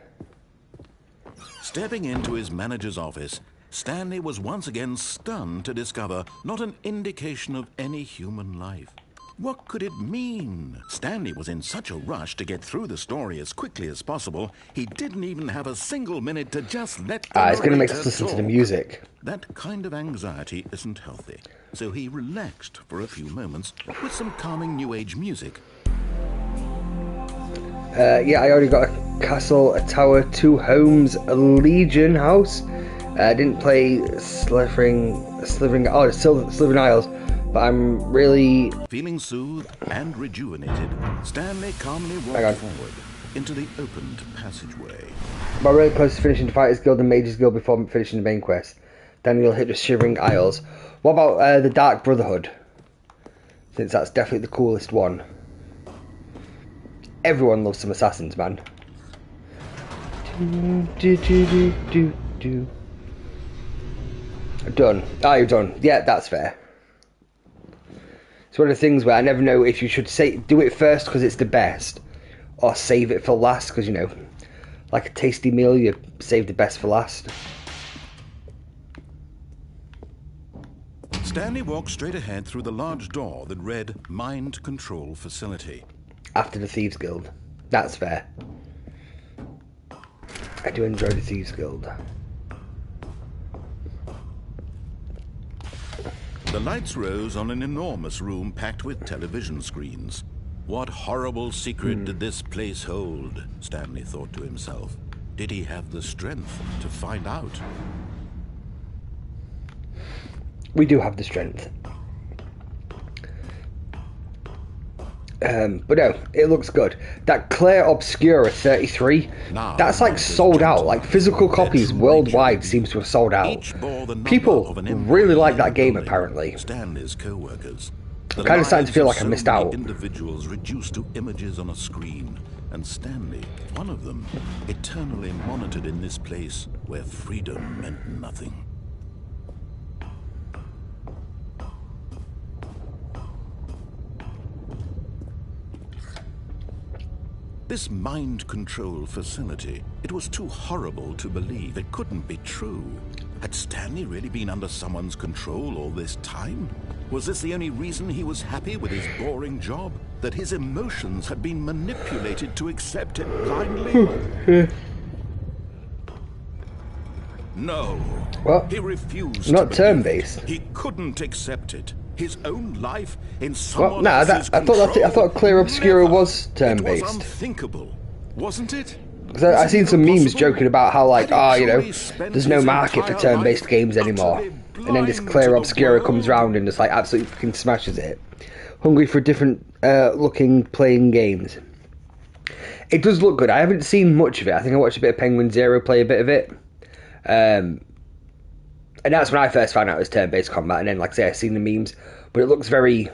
Stepping into his manager's office, Stanley was once again stunned to discover not an indication of any human life. What could it mean? Stanley was in such a rush to get through the story as quickly as possible, he didn't even have a single minute to just let the it's going to make us narrator listen to the talk. music. That kind of anxiety isn't healthy, so he relaxed for a few moments with some calming New Age music. Yeah, I already got a castle, a tower, 2 homes, a legion house. I didn't play Slithering Isles, but I'm really... Feeling soothed and rejuvenated, Stanley calmly walked forward into the opened passageway. I'm really close to finishing the Fighters Guild and Mages Guild before finishing the main quest. Then you'll hit the Shivering Isles. What about the Dark Brotherhood? Since that's definitely the coolest one. Everyone loves some assassins, man. Done. Oh, you're done. Yeah, that's fair. It's one of the things where I never know if you should do it first because it's the best, or save it for last because, you know, like a tasty meal, you save the best for last. Stanley walked straight ahead through the large door that read Mind Control Facility. After the Thieves Guild. That's fair. I do enjoy the Thieves Guild. The lights rose on an enormous room packed with television screens. What horrible secret did this place hold? Stanley thought to himself. Did he have the strength to find out? We do have the strength. But no, it looks good. That Claire Obscura 33, that's like sold out. Like physical copies worldwide seems to have sold out. People really like that game apparently. Stanley's co-workers. I'm kind of starting to feel like I missed out. Individuals reduced to images on a screen, and Stanley, one of them, eternally monitored in this place where freedom meant nothing. This mind control facility, it was too horrible to believe. It couldn't be true. Had Stanley really been under someone's control all this time? Was this the only reason he was happy with his boring job? That his emotions had been manipulated to accept it blindly? No. What? He refused Not to turn-based. He couldn't accept it. His own life in someone Well, else's control. I thought Claire Obscura Never. was It turn-based. was unthinkable, wasn't it? Because I've seen some memes joking about how, like, you know, there's no market for turn-based games anymore. And then this Claire Obscura comes round and just, like, absolutely fucking smashes it. Hungry for different looking playing games. It does look good. I haven't seen much of it. I think I watched a bit of Penguin Zero play a bit of it. And that's when I first found out it was turn-based combat. And then, like I say, I've seen the memes. But it looks very...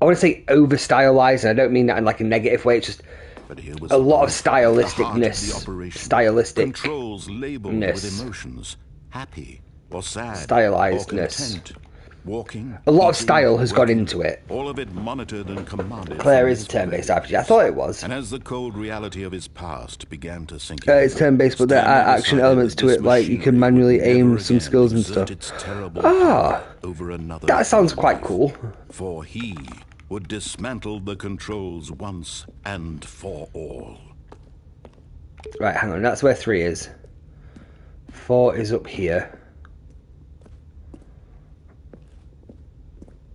I want to say over-stylized, and I don't mean that in, like, a negative way. It's just a lot of stylisticness. Controls labeled with emotions. Happy or sad. Stylizedness. Or content. Walking, a lot of eating, style has gone working, into it. All of it monitored and commanded. Claire is a turn-based RPG. I thought it was. And as the cold reality of his past began to sink in, it's turn-based, but there are action elements to it, like you can manually aim some skills and stuff. That sounds quite cool. For he would dismantle the controls once and for all. Right, hang on. That's where 3 is. 4 is up here.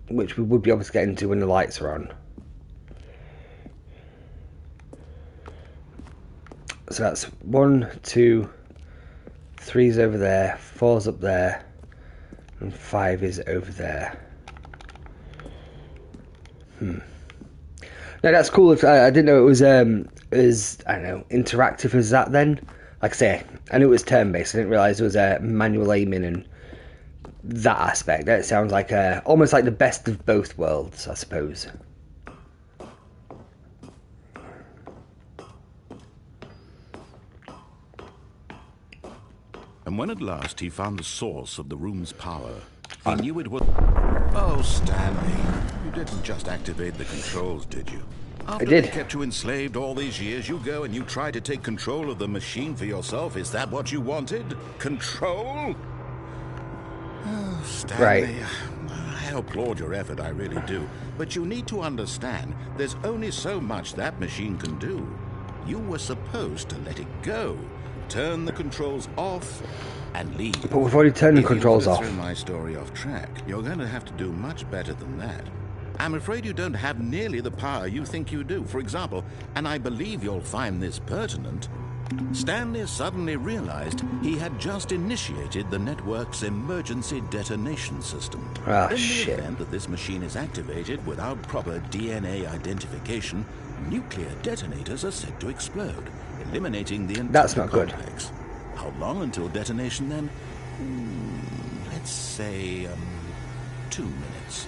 Which we would be able to get into when the lights are on. So that's 1, 2, 3's over there, 4's up there, and 5 is over there. No, that's cool. If I didn't know it was I don't know, interactive as that then. Like I say, I knew it was turn-based. I didn't realise it was manual aiming and that aspect. That sounds like almost like the best of both worlds, I suppose. And when at last he found the source of the room's power, he knew it was... Oh, Stanley, you didn't just activate the controls, did you? After did. they kept you enslaved all these years, you go and you try to take control of the machine for yourself. Is that what you wanted? Control? Oh, Stanley, I applaud your effort, I really do. But you need to understand, there's only so much that machine can do. You were supposed to let it go, turn the controls off, and leave. But we've already turned the controls off. If you want to throw my story off track, you're going to have to do much better than that. I'm afraid you don't have nearly the power you think you do. For example, and I believe you'll find this pertinent, Stanley suddenly realized he had just initiated the network's emergency detonation system. Ah, In shit. the event that this machine is activated without proper DNA identification, nuclear detonators are said to explode, eliminating the entire That's not good. complex. How long until detonation then? Let's say 2 minutes.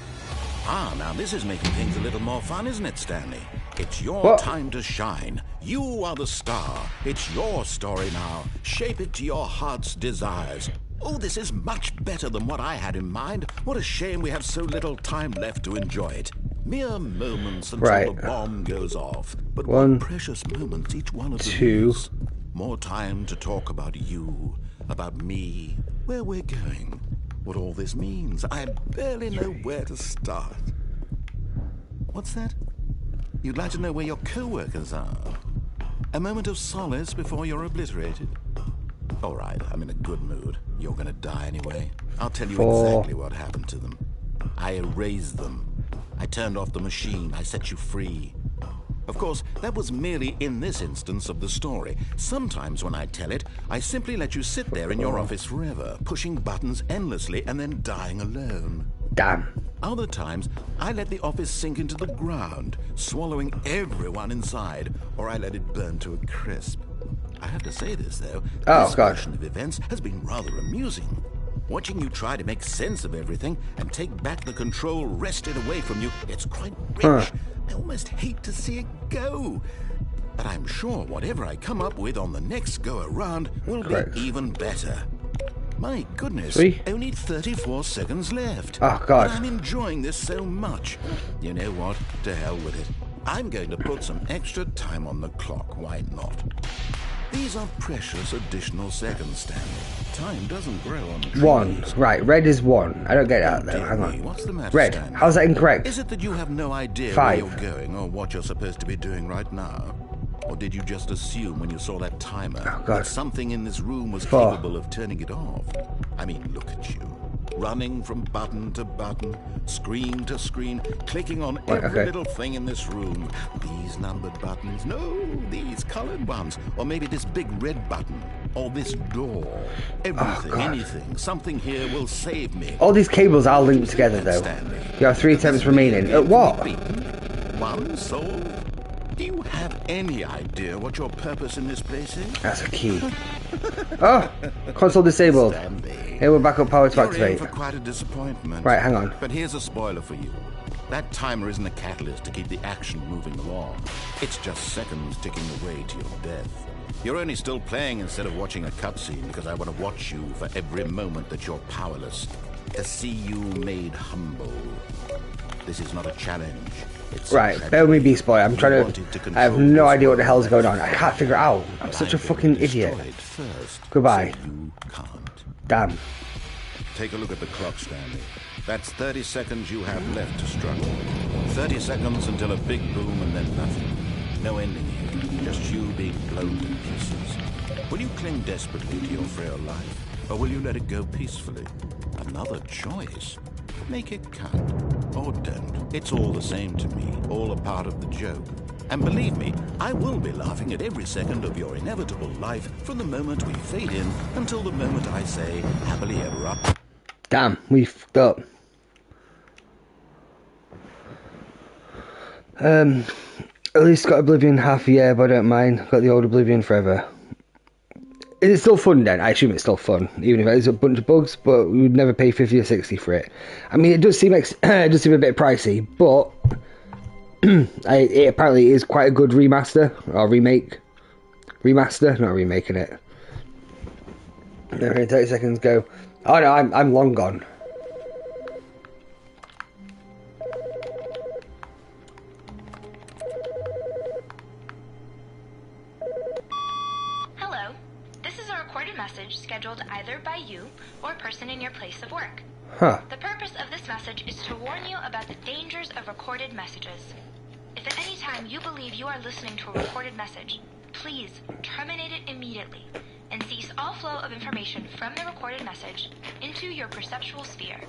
Ah, now this is making things a little more fun, isn't it, Stanley? It's your What? time to shine. You are the star. It's your story now. Shape it to your heart's desires. Oh, this is much better than what I had in mind. What a shame we have so little time left to enjoy it. Mere moments until Right. the bomb goes off. But One, what precious moments each one of them two. is. More time to talk about you, about me, where we're going, what all this means. I barely know where to start. What's that? You'd like to know where your co-workers are? A moment of solace before you're obliterated? All right, I'm in a good mood. You're gonna die anyway. I'll tell you 4. exactly what happened to them. I erased them. I turned off the machine. I set you free. Of course, that was merely in this instance of the story. Sometimes when I tell it, I simply let you sit there in your office forever, pushing buttons endlessly and then dying alone. Damn. Other times, I let the office sink into the ground, swallowing everyone inside, or I let it burn to a crisp. I have to say this, though. Oh, This God. version of events has been rather amusing. Watching you try to make sense of everything and take back the control wrested away from you, it's quite rich. I almost hate to see it go. But I'm sure whatever I come up with on the next go-around will Correct. be even better. My goodness, 3. only 34 seconds left. Oh, God. But I'm enjoying this so much. You know what? To hell with it. I'm going to put some extra time on the clock. Why not? These are precious additional seconds, Stanley. Time doesn't grow on trees. 1. Right, red is 1. I don't get that though. Dear Hang me, on. what's the matter, Red. Stanley? How's that incorrect? Is it that you have no idea 5. where you're going or what you're supposed to be doing right now? Or did you just assume when you saw that timer Oh, God. that something in this room was 4. capable of turning it off? I mean, look at you. Running from button to button, screen to screen, clicking on Right, every okay. little thing in this room. These numbered buttons, no, these colored ones. Or maybe this big red button. Or this door. Everything, God. anything, something here will save me. All these cables are linked together though. Stanley. You have 3 attempts remaining. What? One solved? Do you have any idea what your purpose in this place is? That's a key. Oh! Console disabled. Stanley. Enable backup power to You're in activate. for quite a disappointment. Right, hang on. But here's a spoiler for you. That timer isn't a catalyst to keep the action moving along. It's just seconds ticking away to your death. You're only still playing instead of watching a cutscene because I want to watch you for every moment that you're powerless. To see you made humble. This is not a challenge. It's Right, bear with me, Beast Boy. I'm trying to. I have no idea what the hell's going on. I can't figure it out. I'm such a fucking idiot. Goodbye. So you can't. Damn. Take a look at the clock, Stanley. That's 30 seconds you have left to struggle. 30 seconds until a big boom and then nothing. No ending here. Just you being blown to pieces. Will you cling desperately to your frail life, or will you let it go peacefully? Another choice. Make it count. Or don't. It's all the same to me. All a part of the joke. And believe me, I will be laughing at every second of your inevitable life from the moment we fade in until the moment I say, happily ever up. Damn, we fucked up. At least got Oblivion half a year, but I don't mind. Got the old Oblivion forever. Is it still fun then? I assume it's still fun, even if it is a bunch of bugs, but we would never pay 50 or 60 for it. I mean, it does seem a bit pricey, but it apparently is quite a good remaster, or remake. Remaster? Not remaking it. 30 seconds go. Oh no, I'm long gone. recorded message scheduled either by you or a person in your place of work. Huh. The purpose of this message is to warn you about the dangers of recorded messages. If at any time you believe you are listening to a recorded message, please terminate it immediately and cease all flow of information from the recorded message into your perceptual sphere.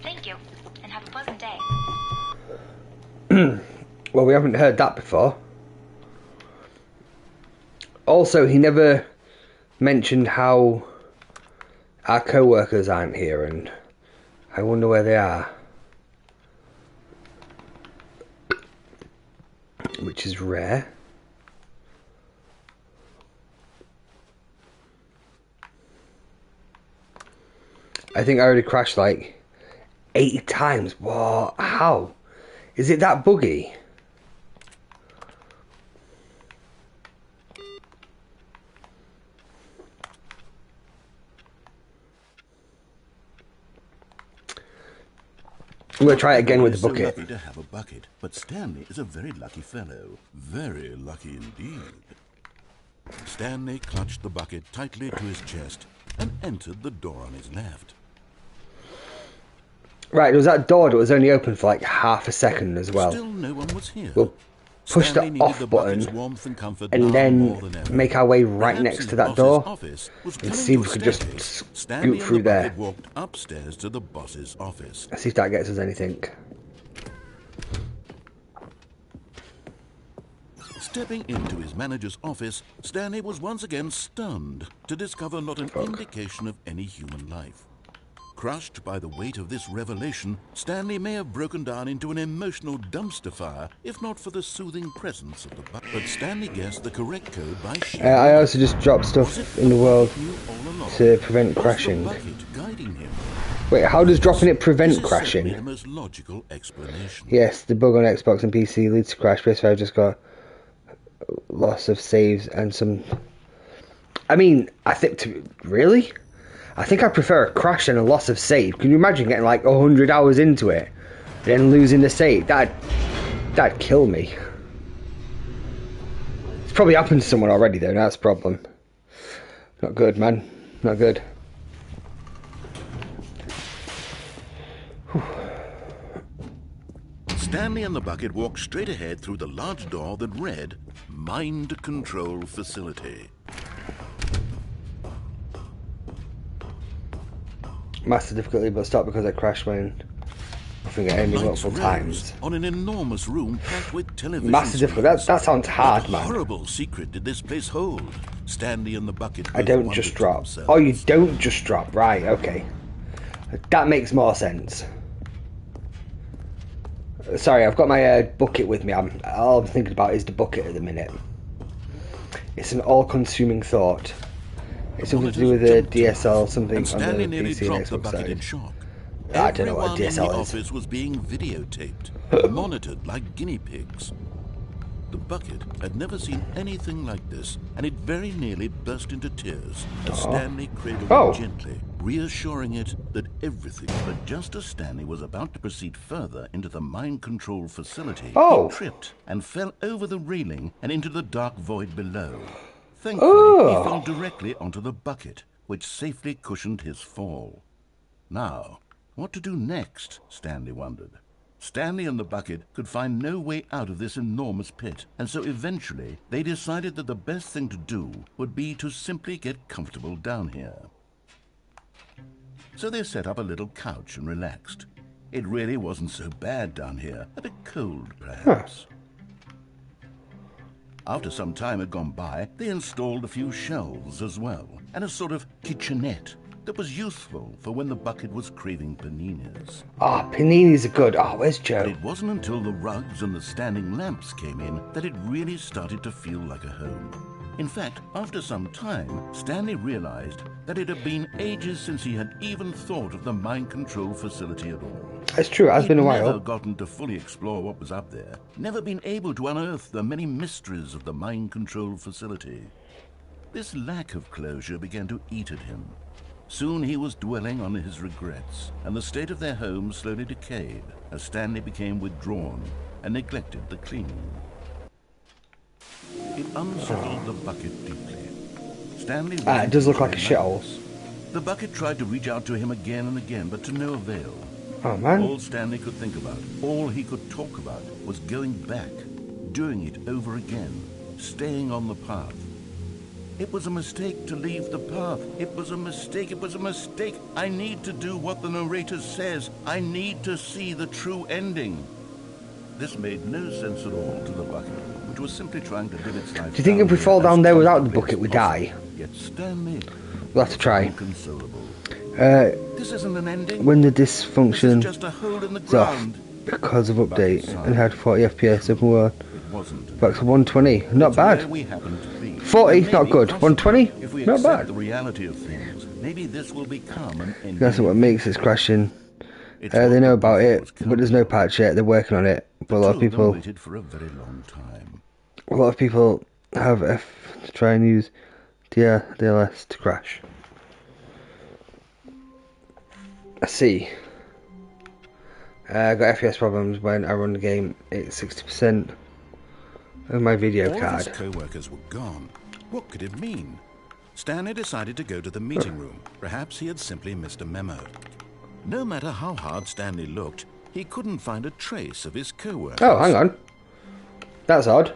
Thank you, and have a pleasant day. Well, we haven't heard that before. Also, he never mentioned how our co-workers aren't here, and I wonder where they are. Which is rare. I think I already crashed like 80 times. What? How? Is it that buggy? I'm going to try it again with the bucket. So lucky to have a bucket, but Stanley is a very lucky fellow. Very lucky indeed. Stanley clutched the bucket tightly to his chest and entered the door on his left. Right, there was that door that was only open for like half a second as well. Still no one was here. We'll push Stanley the needed off the button bucket's warmth and comfort and now then more than ever. make our way right Perhaps next his to that boss's door office was and coming see if to we could a just staircase. scoot Stanley through and the there. bucket walked upstairs to the boss's office. Let's see if that gets us anything. Stepping into his manager's office, Stanley was once again stunned to discover not an indication of any human life. Crushed by the weight of this revelation, Stanley may have broken down into an emotional dumpster fire, if not for the soothing presence of the bucket. But Stanley guessed the correct code by sheer I also just dropped stuff in the world to prevent crashing. guiding him. Wait, how does dropping it prevent This is certainly crashing? the most logical explanation. Yes, the bug on Xbox and PC leads to crash. PS5 just got loss of saves and some... I mean, I think really? I think I prefer a crash than a loss of save. Can you imagine getting like 100 hours into it, then losing the save? That'd kill me. It's probably happened to someone already though, that's the problem. Not good, man. Not good. Stanley and the bucket walked straight ahead through the large door that read, Mind Control Facility. Master difficulty, but stop because I crashed when I think I aimed multiple times. On an enormous room packed with television Master difficulty, that sounds hard, what man. horrible secret did this place hold? Stanley and the bucket I don't just drop. Oh, you don't just drop, right, okay. That makes more sense. Sorry, I've got my bucket with me. All I'm thinking about is the bucket at the minute. It's an all-consuming thought. It's something to do with the DSL, something on the PC and Xbox side. I don't know what a DSL is. Everyone in the office was being videotaped, monitored like guinea pigs. The bucket had never seen anything like this, and it very nearly burst into tears as Stanley cradled it gently, reassuring it that everything. But just as Stanley was about to proceed further into the mind control facility, he tripped and fell over the railing and into the dark void below. Thankfully, he fell directly onto the bucket, which safely cushioned his fall. Now, what to do next, Stanley wondered. Stanley and the bucket could find no way out of this enormous pit, and so eventually they decided that the best thing to do would be to simply get comfortable down here. So they set up a little couch and relaxed. It really wasn't so bad down here, a bit cold perhaps. After some time had gone by, they installed a few shelves as well, and a sort of kitchenette that was useful for when the bucket was craving paninis. Paninis are good. Where's Joe? But it wasn't until the rugs and the standing lamps came in that it really started to feel like a home. In fact, after some time, Stanley realized that it had been ages since he had even thought of the mind control facility at all. It's true, it has been a while. He'd never gotten to fully explore what was up there, never been able to unearth the many mysteries of the mind control facility. This lack of closure began to eat at him. Soon he was dwelling on his regrets, and the state of their home slowly decayed as Stanley became withdrawn and neglected the cleaning. It unsettled the bucket deeply. Stanley It does look like a shithole. The bucket tried to reach out to him again and again, but to no avail. Oh, man. All Stanley could think about, all he could talk about, was going back, doing it over again, staying on the path. It was a mistake to leave the path. It was a mistake. It was a mistake. I need to do what the narrator says. I need to see the true ending. This made no sense at all to the bucket, which was simply trying to live its life. Do you think if we fall down there without the bucket, we die? Yet Stanley, We'll have to try. inconsolable. This isn't an ending. When the This is dysfunction just a hole in the is off ground. because of update and had 40 FPS open world. It wasn't. Back to 120. Not Where bad. we happened to be. 40, It may not be good. possible. 120, If we not accept bad. the reality of things, maybe this will become an ending. That's what makes this crashing. It's They what know the about bucket it, was but there's no patch yet. They're working on it. But a lot of Two of them people, waited for a very long time. have F to try and use DLS to crash. I see. I got FPS problems when I run the game. It's 60% of my video All of card. his co-workers were gone. What could it mean? Stanley decided to go to the meeting room. Perhaps he had simply missed a memo. No matter how hard Stanley looked, he couldn't find a trace of his co-workers. Oh, hang on. That's odd.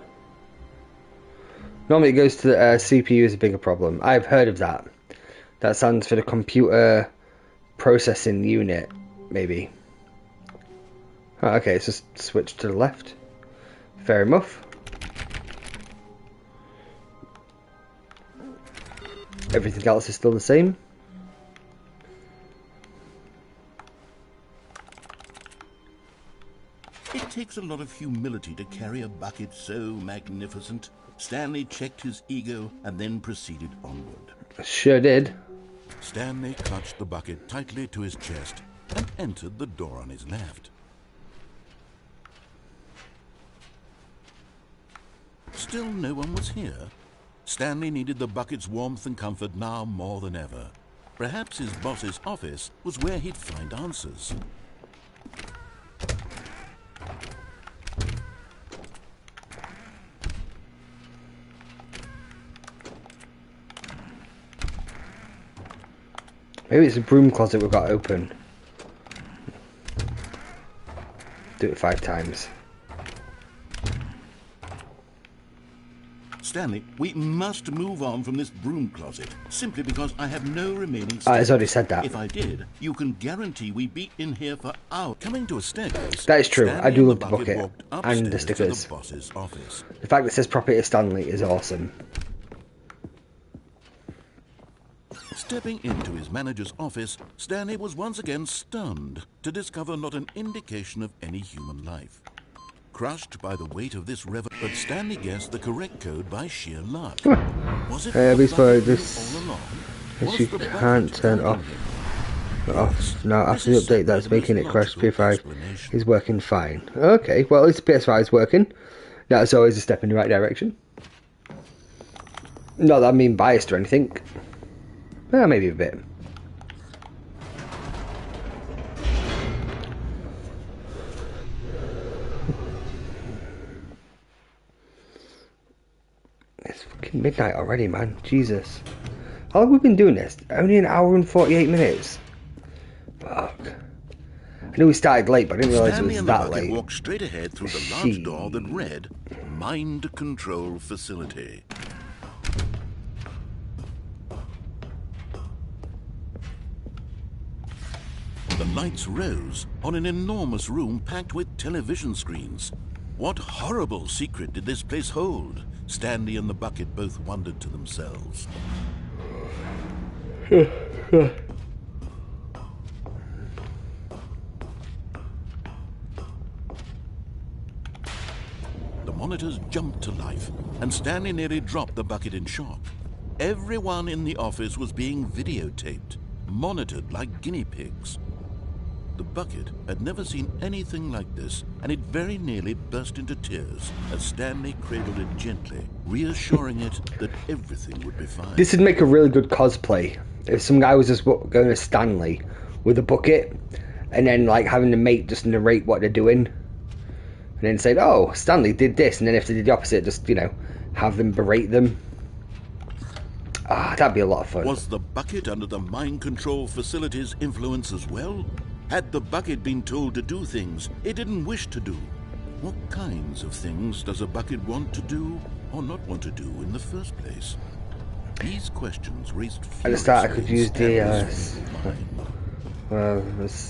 Normally it goes to the CPU is a bigger problem. I've heard of that. That stands for the computer processing unit, maybe. Oh, okay, it's just switched to the left. Fair enough. Everything else is still the same. It takes a lot of humility to carry a bucket so magnificent. Stanley checked his ego and then proceeded onward. Sure did. Stanley clutched the bucket tightly to his chest and entered the door on his left. Still no one was here. Stanley needed the bucket's warmth and comfort now more than ever. Perhaps his boss's office was where he'd find answers. Maybe it's a broom closet we've got open. Do it 5 times. Stanley, we must move on from this broom closet, simply because I have no remaining It's steps. already said that. If I did, you can guarantee we'd be in here for hours. Coming to a staircase, That is true. Stanley I do and love the bucket walked and the upstairs to stickers. the boss's office. The fact that it says property of Stanley is awesome. Stepping into his manager's office, Stanley was once again stunned to discover not an indication of any human life. Crushed by the weight of this but Stanley guessed the correct code by sheer luck. Was it the Please follow bucket this. all along? This Was you the can't bucket turn guiding off. him? Off now after the This is update that's certainly making the it most crash. logical PS5 explanation. is working fine. Okay, well at least the PS5 is working. That's always a step in the right direction. Not that I mean biased or anything. Well, maybe a bit. It's fucking midnight already, man. Jesus. How long have we been doing this? Only an hour and 48 minutes. Fuck. I knew we started late, but I didn't realise it Stanley was and the that bucket late. walked straight ahead through the large door that read Mind Control Facility. The lights rose on an enormous room packed with television screens. What horrible secret did this place hold? Stanley and the bucket both wondered to themselves. The monitors jumped to life, and Stanley nearly dropped the bucket in shock. Everyone in the office was being videotaped, monitored like guinea pigs. The bucket had never seen anything like this, and it very nearly burst into tears as Stanley cradled it gently, reassuring it that everything would be fine. This would make a really good cosplay. If some guy was just going to Stanley with a bucket, and then like having the mate just narrate what they're doing, and then say, "Oh, Stanley did this," and then if they did the opposite, just have them berate them. Ah, that'd be a lot of fun. Was the bucket under the mind control facility's influence as well? Had the bucket been told to do things it didn't wish to do? What kinds of things does a bucket want to do or not want to do in the first place? These questions raised At the start I could use the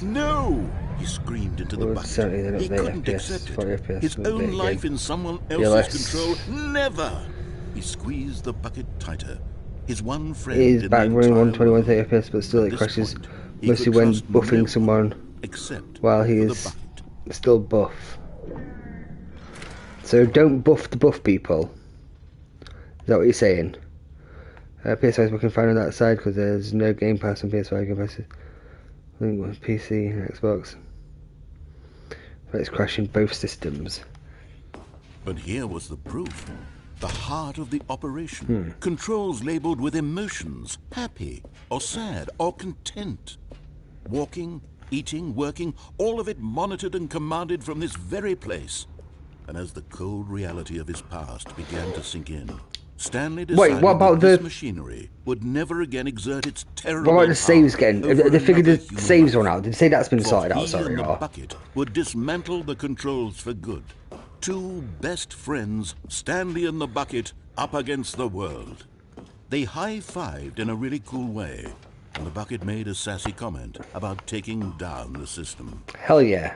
No! He screamed into the bucket. He couldn't accept it. His own life in someone else's control. Never! He squeezed the bucket tighter. His one friend it is back running 121 FPS, but still it crashes mostly when buffing someone while he is still buff. So don't buff the buff people. Is that what you're saying? PS5 is working fine on that side because there's no Game Pass on PS5 Game Pass. I think with PC and Xbox. But it's crashing both systems. But here was the proof. The heart of the operation. Controls labeled with emotions. Happy, or sad, or content. Walking, eating, working, all of it monitored and commanded from this very place. And as the cold reality of his past began to sink in, Stanley decided that this machinery would never again exert its terrible what about the saves again? They figured the saves one out. Did they say that's been sorted out? Sorry, the bucket would dismantle the controls for good. Two best friends, Stanley and the bucket, up against the world. They high-fived in a really cool way, and the bucket made a sassy comment about taking down the system. Hell yeah.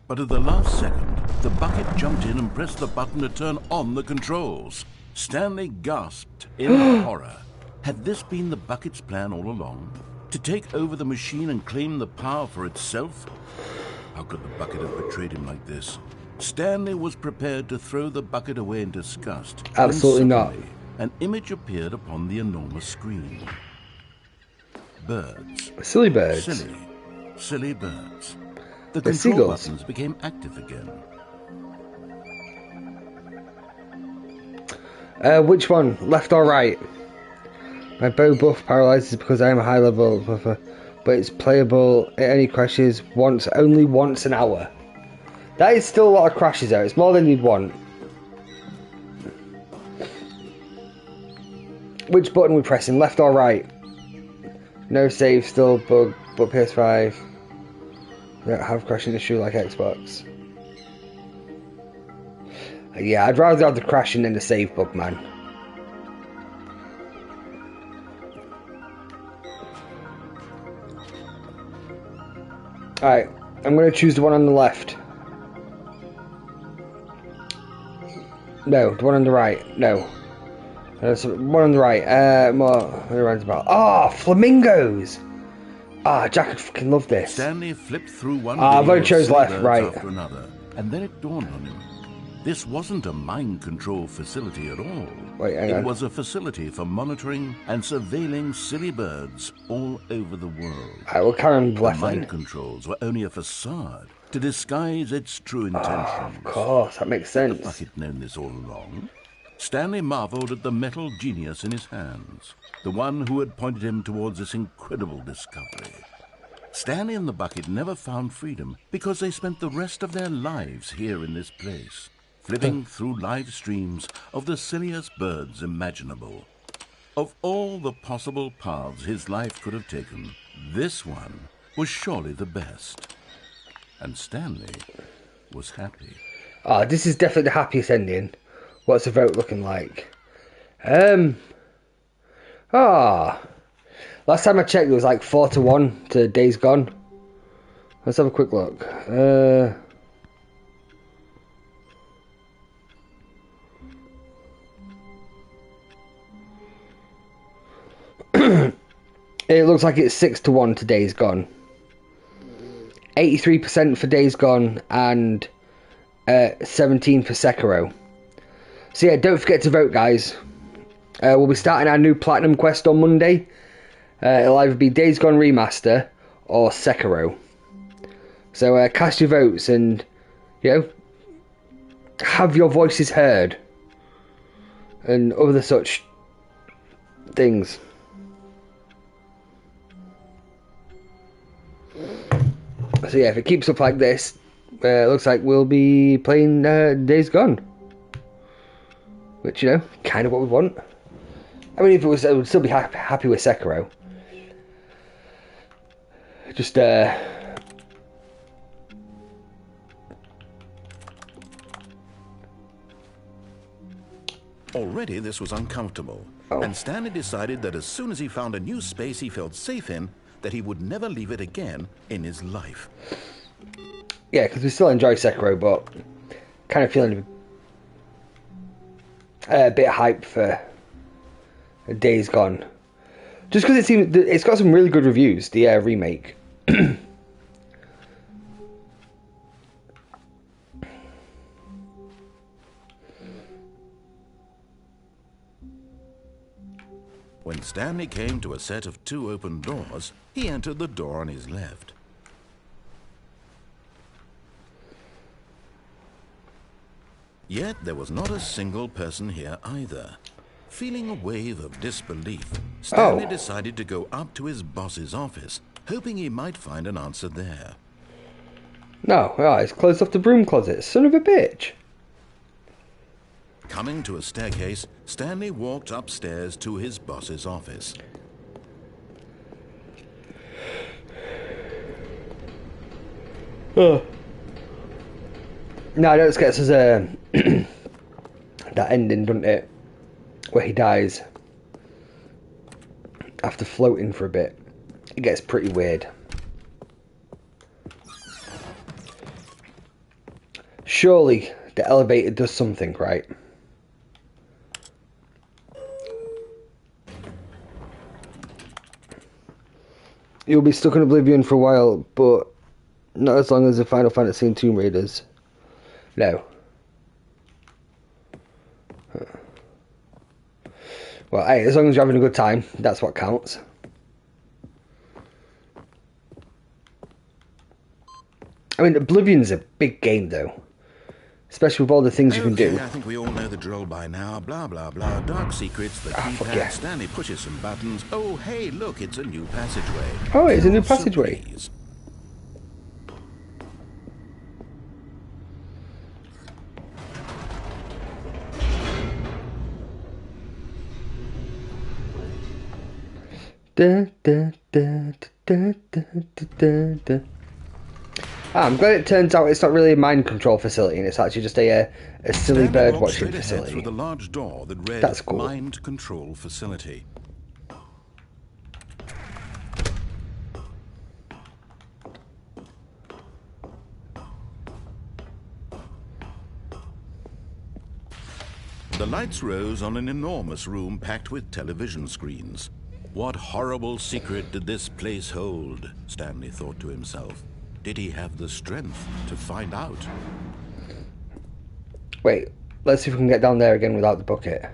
But at the last second, the bucket jumped in and pressed the button to turn on the controls. Stanley gasped in horror. Had this been the bucket's plan all along? To take over the machine and claim the power for itself? How could the bucket have betrayed him like this? Stanley was prepared to throw the bucket away in disgust. Absolutely not. An image appeared upon the enormous screen. Birds. Silly birds. Silly birds. The They're control seagulls. buttons became active again. Which one? Left or right? My bow buff paralyzes because I am a high level buffer, but it's playable. It only crashes only once an hour. That is still a lot of crashes though. It's more than you'd want. Which button are we pressing? Left or right? No save, still bug, but PS5. I don't have crashing issue like Xbox. Yeah, I'd rather have the crashing than the save bug, man. Alright, I'm going to choose the one on the left. No, the one on the right. No. One on the right. More roundabout. Ah, flamingos! Ah, Jack would fucking love this. Stanley flipped through one I've only chose left, right. after another, and then it dawned on him. This wasn't a mind control facility at all. Wait, hang on. It was a facility for monitoring and surveilling silly birds all over the world. Alright, we'll carry on left Mind then. controls were only a facade to disguise its true intentions. Of course, that makes Had the sense. bucket known this all along? Stanley marveled at the metal genius in his hands, the one who had pointed him towards this incredible discovery. Stanley and the bucket never found freedom because they spent the rest of their lives here in this place, flipping through live streams of the silliest birds imaginable. Of all the possible paths his life could have taken, this one was surely the best. And Stanley was happy. Ah, this is definitely the happiest ending. What's the vote looking like? Last time I checked, it was like 4-1 to Days Gone. Let's have a quick look. It looks like it's 6-1 to Days Gone. 83% for Days Gone and 17 for Sekiro. So yeah, don't forget to vote, guys. We'll be starting our new Platinum Quest on Monday. It'll either be Days Gone Remaster or Sekiro. So cast your votes and, you know, have your voices heard. And other such things. So yeah, if it keeps up like this, looks like we'll be playing Days Gone. which, you know, kind of what we want. I mean, if it was, I would still be happy with Sekiro. Just, Already this was uncomfortable, and Stanley decided that as soon as he found a new space he felt safe in, that he would never leave it again in his life. Yeah, because we still enjoy Sekiro, but kind of feeling a bit hype for Days Gone. Just because it's got some really good reviews, the remake. When Stanley came to a set of 2 open doors, he entered the door on his left. Yet there was not a single person here either. Feeling a wave of disbelief, Stanley decided to go up to his boss's office, hoping he might find an answer there. No, it's closed off the broom closet. Son of a bitch. Coming to a staircase, Stanley walked upstairs to his boss's office. Oh. No, I don't get us that ending, doesn't it? Where he dies after floating for a bit. It gets pretty weird. Surely the elevator does something, right? You'll be stuck in oblivion for a while, but not as long as the Final Fantasy and Tomb Raiders. No. Well, hey, as long as you're having a good time, that's what counts. I mean, Oblivion's a big game, though. Especially with all the things you can do. I think we all know the drill by now. Blah, blah, blah. Dark secrets, the keypad. Yeah. Stanley pushes some buttons. Oh, hey, look, it's a new passageway. Oh, it's a new passageway. Surprise. Da, da, da, da, da, da, da. I'm glad it turns out it's not really a mind control facility, and it's actually just a silly bird watching facility. Through the large door that read That's cool. Mind Control Facility. The lights rose on an enormous room packed with television screens. What horrible secret did this place hold? Stanley thought to himself. Did he have the strength to find out? Wait, let's see if we can get down there again without the bucket.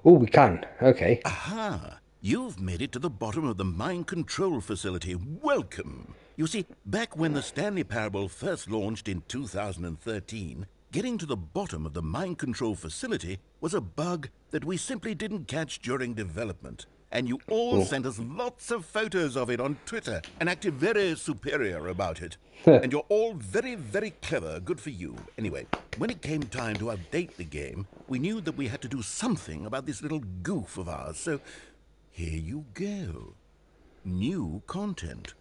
Oh, we can. Okay. Aha! You've made it to the bottom of the mind control facility. Welcome! You see, back when the Stanley Parable first launched in 2013, getting to the bottom of the mind control facility was a bug that we simply didn't catch during development. And you all sent us lots of photos of it on Twitter and acted very superior about it. And you're all very, very clever. Good for you. Anyway, when it came time to update the game, we knew that we had to do something about this little goof of ours. So here you go. New content.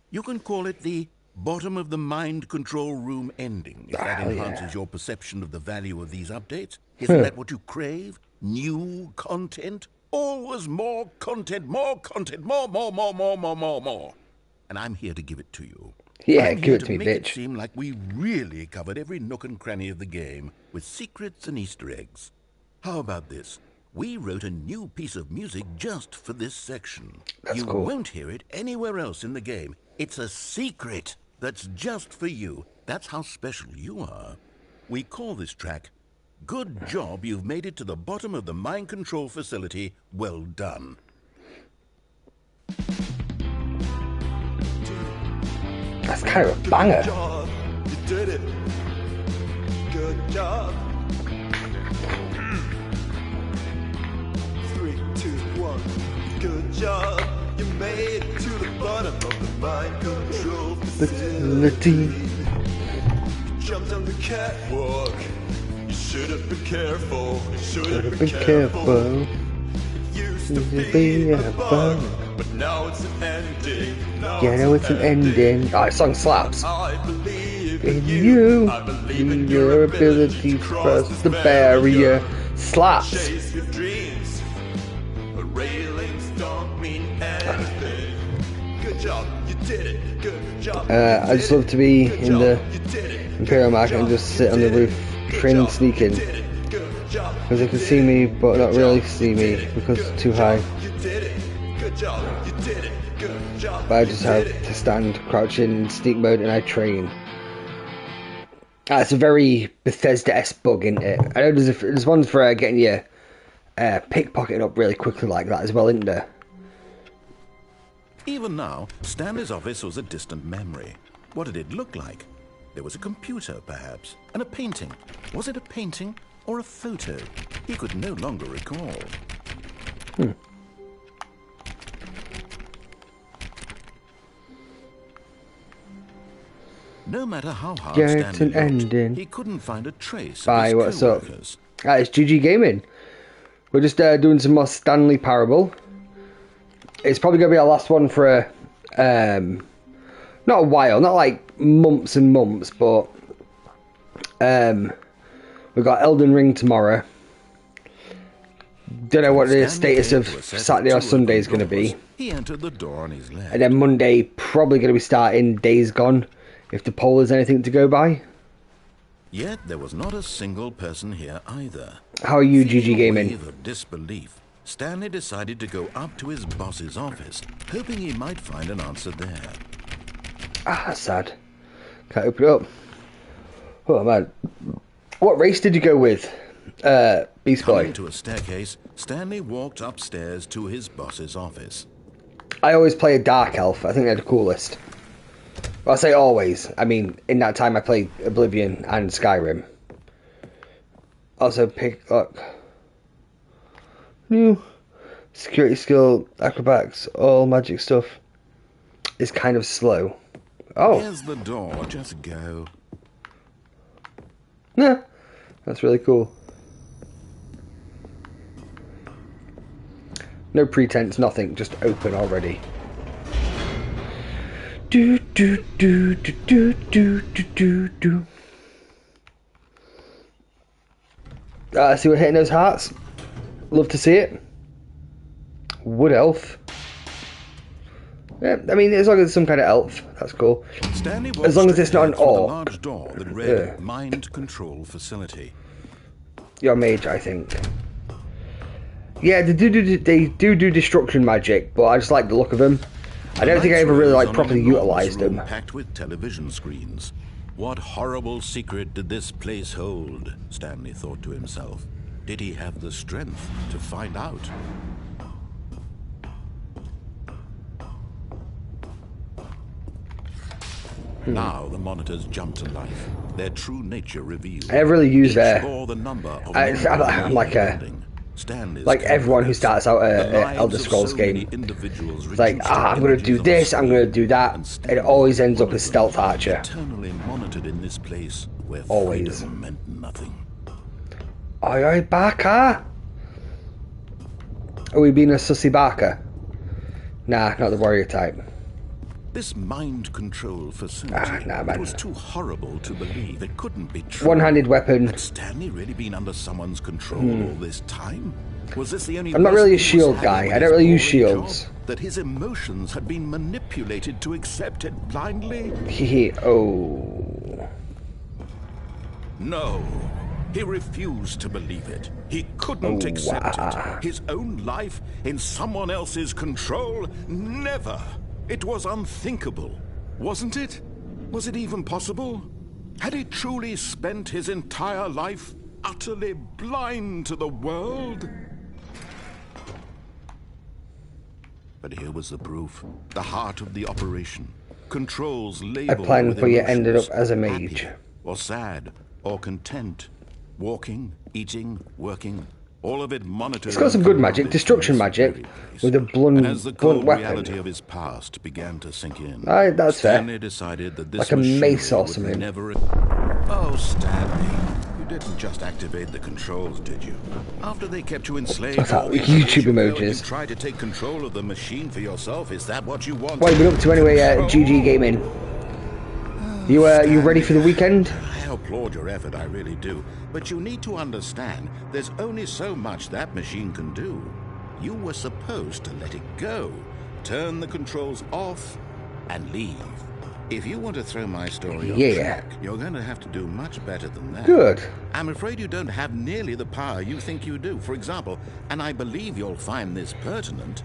You can call it the bottom of the mind control room ending, if that enhances your perception of the value of these updates. Isn't that what you crave? New content? Always more content, more, more. And I'm here to give it to you. Yeah, give it to me, make bitch. It seem like we really covered every nook and cranny of the game with secrets and Easter eggs. How about this? We wrote a new piece of music just for this section. That's cool. You won't hear it anywhere else in the game. It's a secret that's just for you. That's how special you are. We call this track Good Job You've Made It to the Bottom of the Mind Control Facility. Well done. That's kind of a banger. Good job. You did it. Good job. 3, 2, 1. Good job. You made it to the bottom of the mind control facility. jumped on the catwalk. You should have been careful. You should have Be careful. It used to be a bug, but now it's an ending. Yeah, now it's an ending. Oh, the song slaps. I believe In you, I believe in your ability to cross the barrier. Slaps. Chase your dreams. But railings don't mean anything. Good job, you did it. Good job. I just love to be in the Imperial Market and just sit on the roof, training sneaking. Because they can see me, but not really see me because it's too high. But I just have to stand crouching in sneak mode and I train. It's a very Bethesda-esque bug, isn't it? I know there's ones for getting your pickpocketing up really quickly like that as well, isn't there? Even now, Stanley's office was a distant memory. What did it look like? There was a computer, perhaps, and a painting. Was it a painting or a photo? He could no longer recall. No matter how hard Yeah, it's Stanley an looked, ending. he couldn't find a trace Bye, of his what's up? co-workers. It's GG Gaming. We're just doing some more Stanley Parable. It's probably going to be our last one for not a while, not like months and months, but we've got Elden Ring tomorrow. Don't know what the status of Saturday or Sunday is going to be. He entered the door on his left. And then Monday, probably going to be starting Days Gone, if the poll is anything to go by. Yet there was not a single person here either. How are you, Feeling GG a Gaming? wave of disbelief, Stanley decided to go up to his boss's office, hoping he might find an answer there. Ah, that's sad. Can't open it up. Oh man. What race did you go with, Beast Boy? Coming to a staircase, Stanley walked upstairs to his boss's office. I always play a Dark Elf. I think they're the coolest. Well, I say always. I mean, in that time I played Oblivion and Skyrim. Also look. New security skill, acrobatics, all magic stuff is kind of slow. Oh. Here's the door, just go. Yeah, that's really cool. No pretense, nothing, just open already. Do do do do do do do do do. See what hitting those hearts. Love to see it. Wood elf. Yeah, I mean, as long as it's some kind of elf, that's cool. Stanley As long as it's not an walked through the orc. large door that read Mind Control Facility. You're a mage, I think. Yeah, they do destruction magic, but I just like the look of them. I don't think I ever really like properly utilised them. Packed with television screens. What horrible secret did this place hold? Stanley thought to himself. Did he have the strength to find out? Now the monitors jumped to life. Their true nature revealed. I never really use Each bore the number of I'm like Stanley's like everyone who starts out the an lives Elder of Scrolls so many game. individuals It's like, reduced to I'm going to do images of this, a I'm going to do that. and It Stanley, always ends one up of as them, Stealth Archer. eternally monitored in this place where Always. freedom meant nothing. Oi, oi, Barker! Are we being a sussy Barker? Nah, not the warrior type. This mind control facility nah, man. was too horrible to believe. It couldn't be true. One-handed weapon. Had Stanley really been under someone's control all this time? Was this the only I'm not really a reason he was shield happy guy. with I don't his really use boring shields. job? That his emotions had been manipulated to accept it blindly? Hehe, oh. No. He refused to believe it. He couldn't accept it. His own life in someone else's control? Never. It was unthinkable. Wasn't it? Was it even possible? Had he truly spent his entire life utterly blind to the world? But here was the proof. The heart of the operation. Controls labeled planned with for you ended emotions. up as a mage. Happy, or sad, or content. Walking, eating, working. All of it monitored. It's got some good magic, destruction magic, with a And as the blunt cold weapon. reality of his past began to sink in, Aye, that's fair. Stanley decided that this Like a machinery mace or would something. never Oh, Stanley, you didn't just activate the controls, did you? After they kept you enslaved, What's that? all these YouTube years, you emojis. tried to take control of the machine for yourself. Is that what you want? What have you been up to anyway, GG Gaming? You ready for the weekend? I applaud your effort, I really do. But you need to understand, there's only so much that machine can do. You were supposed to let it go, turn the controls off, and leave. If you want to throw my story on track, you're going to have to do much better than that. Good. I'm afraid you don't have nearly the power you think you do. For example, and I believe you'll find this pertinent,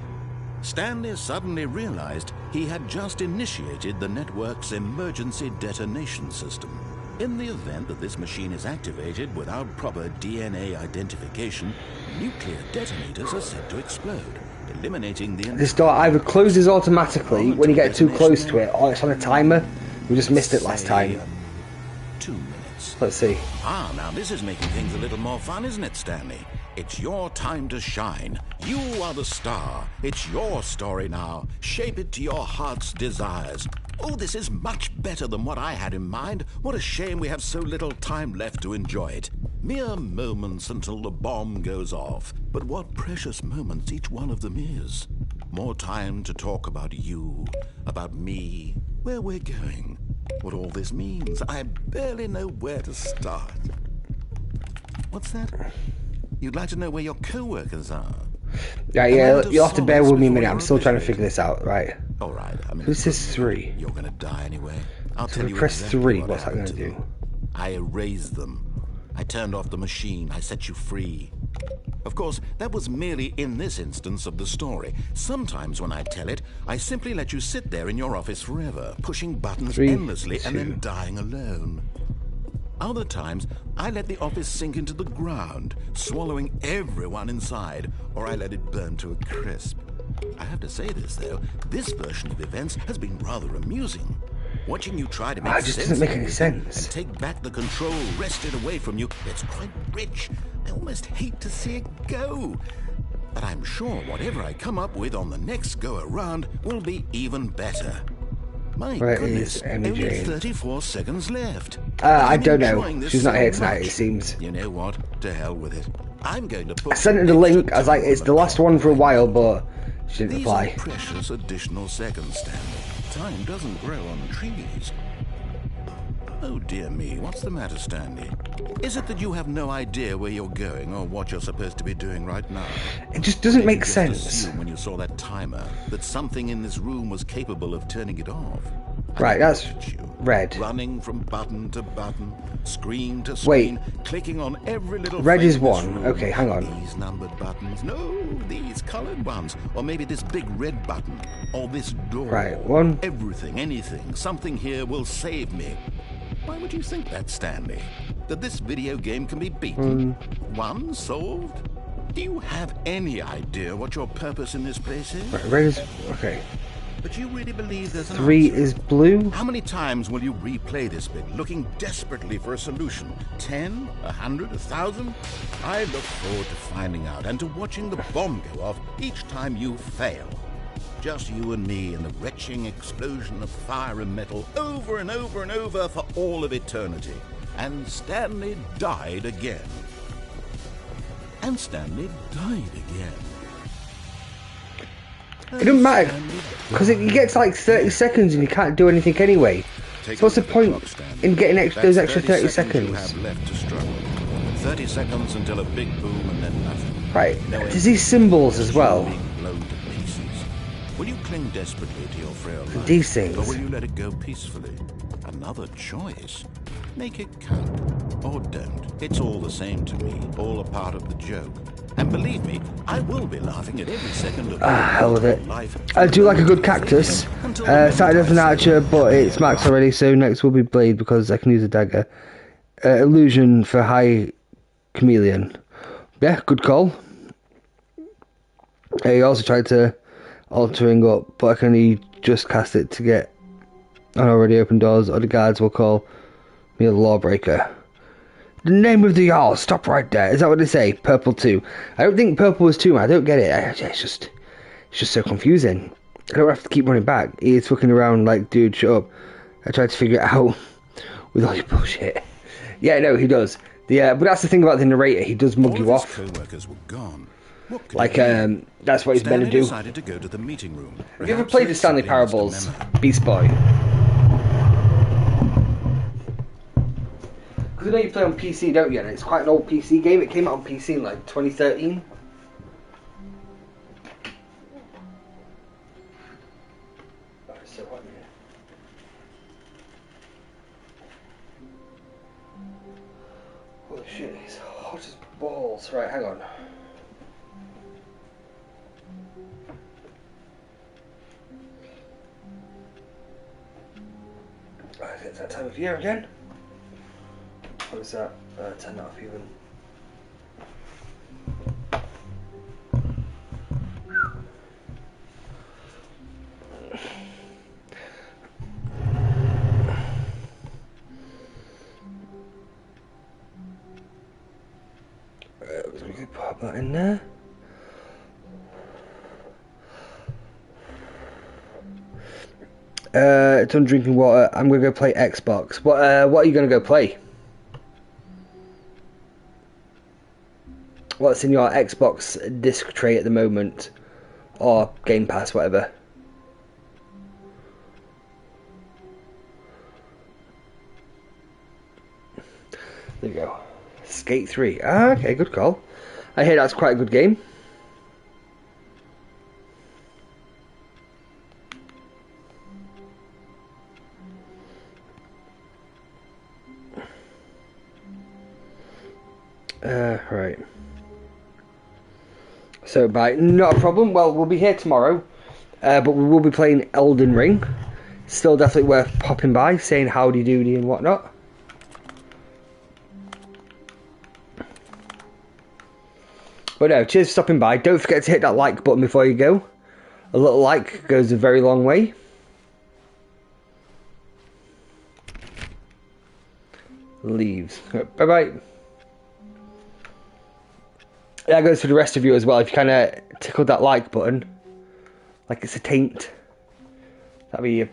Stanley suddenly realized he had just initiated the network's emergency detonation system. In the event that this machine is activated without proper DNA identification, nuclear detonators are set to explode, eliminating the... This door either closes automatically when you get too close to it, or it's on a timer. We just missed it last time. 2 minutes. Let's see. Ah, now this is making things a little more fun, isn't it, Stanley? It's your time to shine. You are the star. It's your story now. Shape it to your heart's desires. Oh, this is much better than what I had in mind. What a shame we have so little time left to enjoy it. Mere moments until the bomb goes off. But what precious moments each one of them is. More time to talk about you, about me, where we're going, what all this means. I barely know where to start. What's that? You'd like to know where your co-workers are? Yeah, you'll have to bear with me a minute. I'm still trying to figure this out, right? All right. Who's this 3? You're going to die anyway. I'll So tell we you press exactly 3. what What's that going happened to to do? them. I erased them. I turned off the machine. I set you free. Of course, that was merely in this instance of the story. Sometimes when I tell it, I simply let you sit there in your office forever, pushing buttons 3, endlessly 2. and then dying alone. Other times, I let the office sink into the ground, swallowing everyone inside, or I let it burn to a crisp. I have to say this, though, this version of events has been rather amusing. Watching you try to make It just sense doesn't make of any everything sense. and take back the control wrested away from you, it's quite rich. I almost hate to see it go. But I'm sure whatever I come up with on the next go-around will be even better. My Where goodness, is Emmy only Jane? 34 seconds left. I I'm don't know. enjoying this She's not so here tonight, much. it seems. You know what? To hell with it. I'm going to put... I sent her the link. I was like, it's the last one for a while, but she didn't These reply. are precious additional seconds, Stanley. Time doesn't grow on trees. Oh dear me, what's the matter, Stanley? Is it that you have no idea where you're going or what you're supposed to be doing right now? It just doesn't Did make you just sense. assume when you saw that timer that something in this room was capable of turning it off? Right, that's You, red. running from button to button, screen to screen, clicking on every little Red thing is in this 1. room. Okay, hang on. These numbered buttons. No, these colored ones. Or maybe this big red button. Or this door. Right, 1. Everything, anything, something here will save me. Why would you think that, Stanley? That this video game can be beaten? One solved? Do you have any idea what your purpose in this place is? Right, red is... Okay. But you really believe there's an 3 answer? is blue. How many times will you replay this bit, looking desperately for a solution? 10? 100? 1,000? I look forward to finding out and to watching the bomb go off each time you fail. Just you and me in the retching explosion of fire and metal over and over and over for all of eternity. And Stanley died again. And Stanley died again. It doesn't matter, because it gets like 30 seconds and you can't do anything anyway. So what's the point in getting those extra 30 seconds? You have left to struggle. 30 seconds until a big boom and then nothing. Right, there's these symbols as well. Being blown to pieces. Will you cling desperately to your frail life? These things. Or will you let it go peacefully? Another choice. Make it count. Or don't. It's all the same to me. All a part of the joke. And believe me, I will be laughing at every second of Hell with it. life. I do like a good cactus. Started as an archer, but it's maxed already, so next will be blade because I can use a dagger. Illusion for high chameleon. Yeah, good call. He also tried to altering up, but I can only just cast it to get an already open doors, or the guards will call me a lawbreaker. The name of the Jarl, stop right there. Is that what they say? Purple 2. I don't think purple was 2, man. I don't get it. It's just so confusing. I don't have to keep running back. He's fucking around like, dude, shut up. I tried to figure it out with all your bullshit. Yeah, no, he does. But that's the thing about the narrator. He does mug you off. Co-workers were gone. What could Like, it be? that's what he's meant to do. Decided to go to the meeting room. Have you ever played the Stanley Parables, Beast Boy? Because I know you play on PC, don't you? And it's quite an old PC game. It came out on PC in like 2013. Oh, it's so hot in here. Holy shit, it's hot as balls. Right, hang on. It's that time of year again. What is that? Turn that off even. We could pop that in there. Done drinking water. I'm gonna go play Xbox. What are you gonna go play? What's in your Xbox disc tray at the moment, or Game Pass, whatever? There you go. Skate 3. Ah, okay, good call. I hear that's quite a good game. Right. So, bye. Not a problem. Well, we'll be here tomorrow, but we will be playing Elden Ring. Still definitely worth popping by, saying howdy doody and whatnot. But no, cheers for stopping by. Don't forget to hit that like button before you go. A little like goes a very long way. Leaves. Bye bye. That goes for the rest of you as well. If you kind of tickled that like button, like it's a taint, that'd be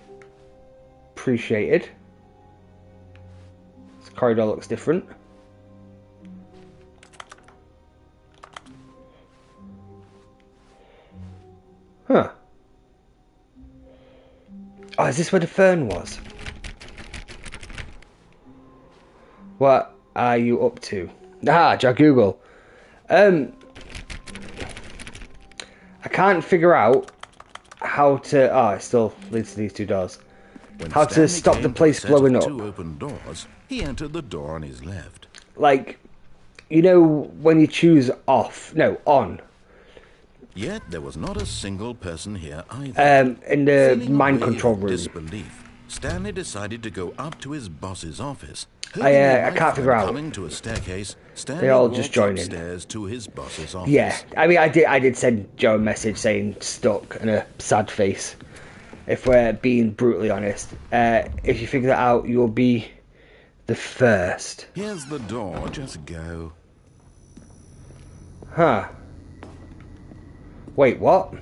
appreciated. This corridor looks different. Huh. Oh, is this where the fern was? What are you up to? Ah, Jack Google. I can't figure out how to... Oh, it still leads to these two doors. How to stop the place blowing up. Two open doors, he entered the door on his left. Like, you know when you choose off... No, on. Yet there was not a single person here either. In the mind control room. Disbelief, Stanley decided to go up to his boss's office. I can't figure out. Coming to a staircase, they all just join in. Upstairs to his boss's office. Yeah, I mean, I did send Joe a message saying stuck and a sad face. If we're being brutally honest, if you figure that out, you'll be the first. Here's the door. Just go. Huh. Wait, what?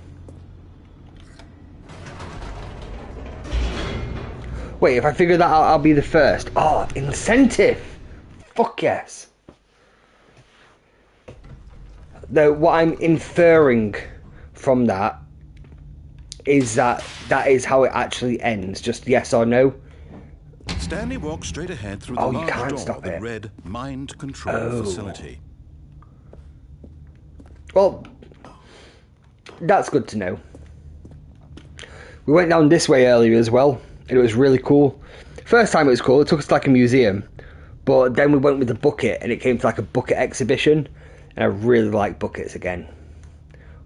Wait, if I figure that out, I'll be the first. Oh, incentive! Fuck yes. Though, what I'm inferring from that is that is how it actually ends. Just yes or no. Stanley walked straight ahead through the large you can't door stop that it. read Mind Control Facility. Well, that's good to know. We went down this way earlier as well, and it was really cool. First time it was cool, it took us to like a museum, but then we went with the bucket, and it came to like a bucket exhibition, and I really like buckets again.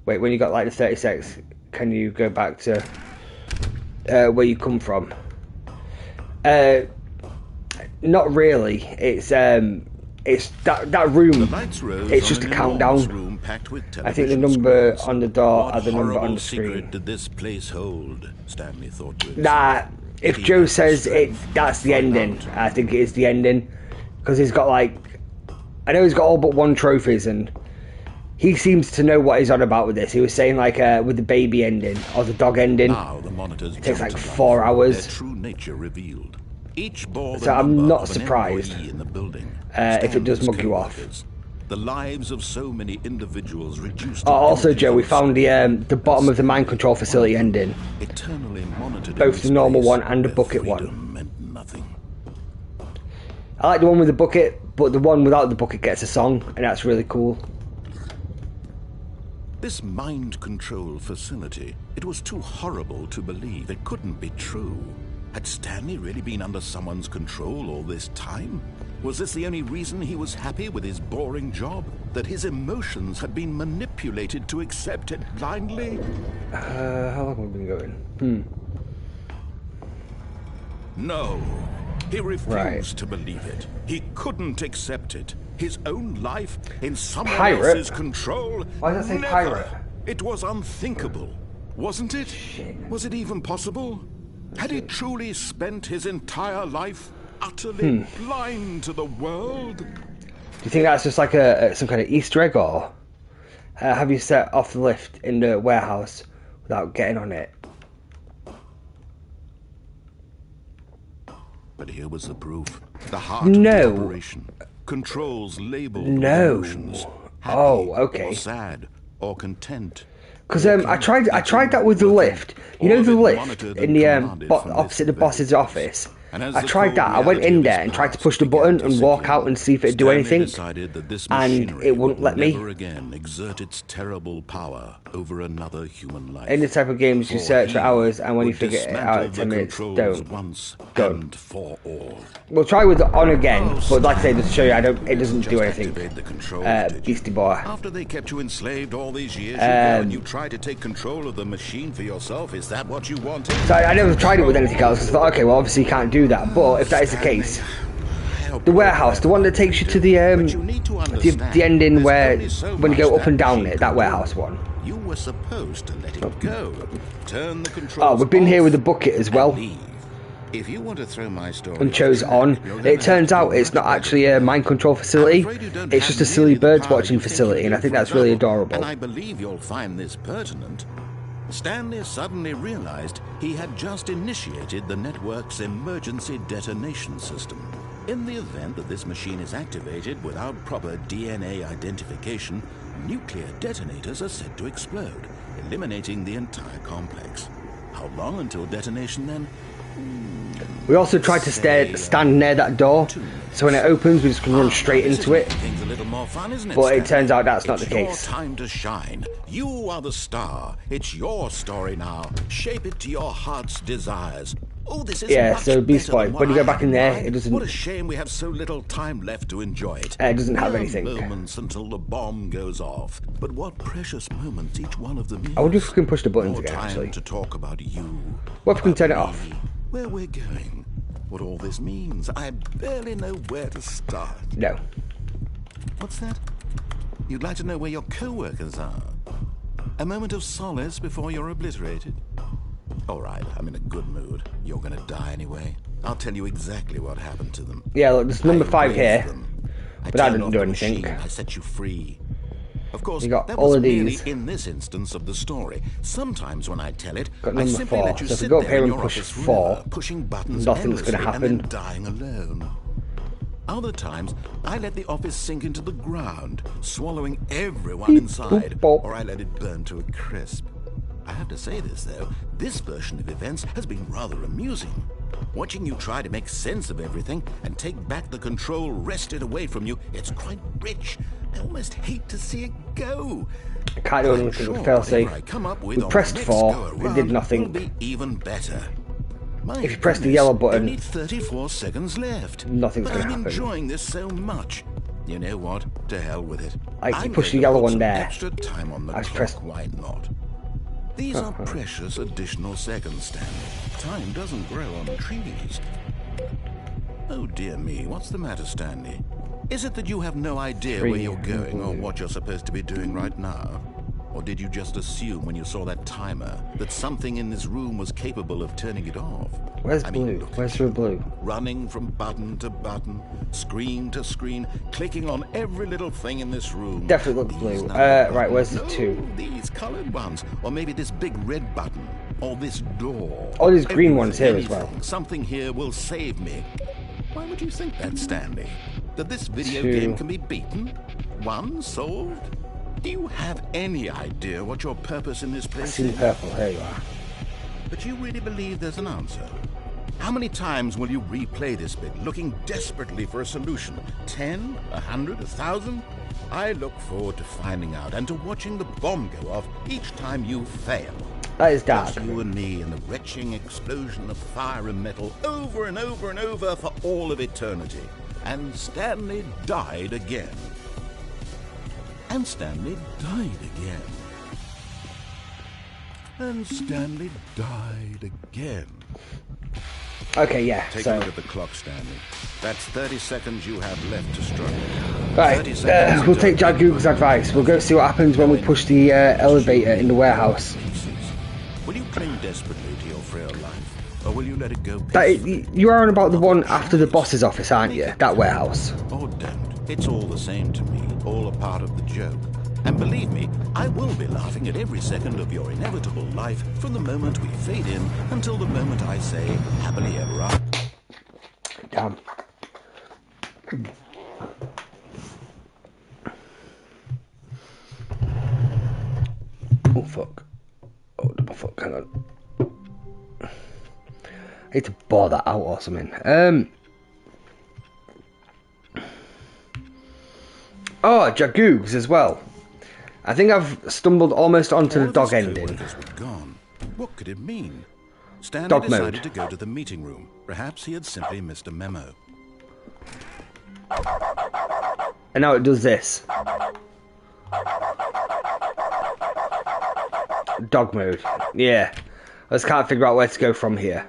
Wait, when you got like the 30 seconds, can you go back to where you come from? Not really. It's that room. It's just a countdown. I think the number on the door are the number on the screen. Did this place hold? Stanley thought to himself. Nah, if Joe says that's the ending, I think it is the ending, because he's got like, I know he's got all but one trophies, and he seems to know what he's on about with this. He was saying like with the baby ending or the dog ending, now the monitors it takes like 4 hours. Their true nature revealed. Each bore the So I'm number not of an surprised. employee in the building. if it does Stanley's mug you off. co-workers. The lives of so many individuals reduced. Oh, also, empty Joe, we found the bottom of the mind control space. facility ending. Eternally monitored Both in the normal space one and the where bucket freedom one. meant nothing. I like the one with the bucket, but the one without the bucket gets a song, and that's really cool. This mind control facility, it was too horrible to believe. It couldn't be true. Had Stanley really been under someone's control all this time? Was this the only reason he was happy with his boring job? That his emotions had been manipulated to accept it blindly? How long have we been going? No. He refused to believe it. He couldn't accept it. His own life in someone else's control. Why does that say Never. pirate? It was unthinkable, wasn't it? Shit. Was it even possible? Had he truly spent his entire life utterly blind to the world? Do you think that's just like some kind of Easter egg, or have you set off the lift in the warehouse without getting on it? But here was the proof. The heart of the operation. Controls labeled with emotions. Happy, okay. Or sad, or content. Because I tried that with the lift. You know the lift in the opposite the boss's office. I tried that. I went in there and tried to push the button and walk out and see if it'd do anything, and it wouldn't let me. Never again exert its terrible power over another human life. In this type of games, you search for hours, and when you figure it out in 10 minutes, don't. Done. For all. We'll try with it on again, but like I say, just to show you, it doesn't do anything. Beastie Boy. After they kept you enslaved all these years, you go and you try to take control of the machine for yourself. Is that what you wanted? So I never tried it with anything else, because I thought, okay, well, obviously you can't do that, but if that is the case, the warehouse, the one that takes you to the ending where, when you go up and down it, that warehouse one. You were supposed to let it go. Turn the controls Oh, we've been here with the bucket as well. If you want to throw my story And chose on. It turns out it's not actually a mind control facility. It's just a silly birds watching facility, and I think that's really adorable. And I believe you'll find this pertinent. Stanley suddenly realized he had just initiated the network's emergency detonation system. In the event that this machine is activated without proper DNA identification, nuclear detonators are said to explode, eliminating the entire complex. How long until detonation then? We also tried to stand near that door, so when it opens we just can run straight into it. But it turns out that's not the case. It's your time to shine. You are the star. It's your story now. Shape it to your heart's desires. Oh, this is so Beast Boy, when you go back in there, it doesn't. What a shame we have so little time left to enjoy it. It doesn't have anything. Moments until the bomb goes off. But what precious moments each one of them is. I wonder if we can push the buttons More again, time actually. to talk about you. What if we can turn it off? Where we're going. What all this means. I barely know where to start. No. What's that? You'd like to know where your co-workers are? A moment of solace before you're obliterated? All right, I'm in a good mood. You're gonna die anyway. I'll tell you exactly what happened to them. Yeah, look, there's number 5 here, but that didn't do anything. Machine, I set you free. Of course, You got that all was of these. merely in this instance of the story. Sometimes when I tell it, Got I number simply 4. let you So if we sit go up there here in and your push office 4, room, pushing buttons nothing's gonna endlessly happen. and then dying alone. Other times, I let the office sink into the ground, swallowing everyone Beep, inside, boop, bop. or I let it burn to a crisp. I have to say this, though, this version of events has been rather amusing. Watching you try to make sense of everything and take back the control wrested away from you, it's quite rich. I almost hate to see it go. I can't do anything with failsafe. We pressed 4, it did nothing. Will be even better. My If you press the goodness, yellow button, only 34 seconds left. nothing's But gonna I'm happen. enjoying this so much. You know what? To hell with it. Like, you I'm push going the to yellow put one some there. Extra time on the I just clock. pressed- Why not? These are precious additional seconds, Stanley. Time doesn't grow on trees. Oh dear me, what's the matter, Stanley? Is it that you have no idea where you're going or what you're supposed to be doing right now? Or did you just assume when you saw that timer that something in this room was capable of turning it off? Where's I mean, blue? look at Where's you. the blue? Running from button to button, screen to screen, clicking on every little thing in this room. Definitely looks blue. These number Right, where's the buttons. 2? No, these colored ones. Or maybe this big red button. Or this door. Oh, there's green Everything, ones here as anything. well. Something here will save me. Why would you think that, Stanley? That this video 2. game can be beaten? 1 solved? Do you have any idea what your purpose in this place See is? purple, here you are. But you really believe there's an answer? How many times will you replay this bit, looking desperately for a solution? 10? 100? 1,000? I look forward to finding out and to watching the bomb go off each time you fail. That is dark. Just you and me in the retching explosion of fire and metal over and over and over for all of eternity. And Stanley died again. And Stanley died again. And Stanley died again. Okay, yeah, Take so... a look at the clock, Stanley. That's 30 seconds you have left to struggle. Right, we'll take Jagoog's advice. We'll go see what happens when we push the elevator in the warehouse. Will you cling desperately to your frail life, or will you let it go You are on about the one after the boss's office, aren't you? That warehouse. Or don't. It's all the same to me, all a part of the joke. And believe me, I will be laughing at every second of your inevitable life from the moment we fade in until the moment I say, happily ever after. Damn. Oh, fuck. Oh, double fuck, hang on. I need to bore that out or something. Oh, Jagoog's as well. I think I've stumbled almost onto the dog ending. Gone. What could it mean? Stanley Dog decided mode. to go to the meeting room. Perhaps he had simply missed a memo. And now it does this. Dog mode. Yeah. I just can't figure out where to go from here.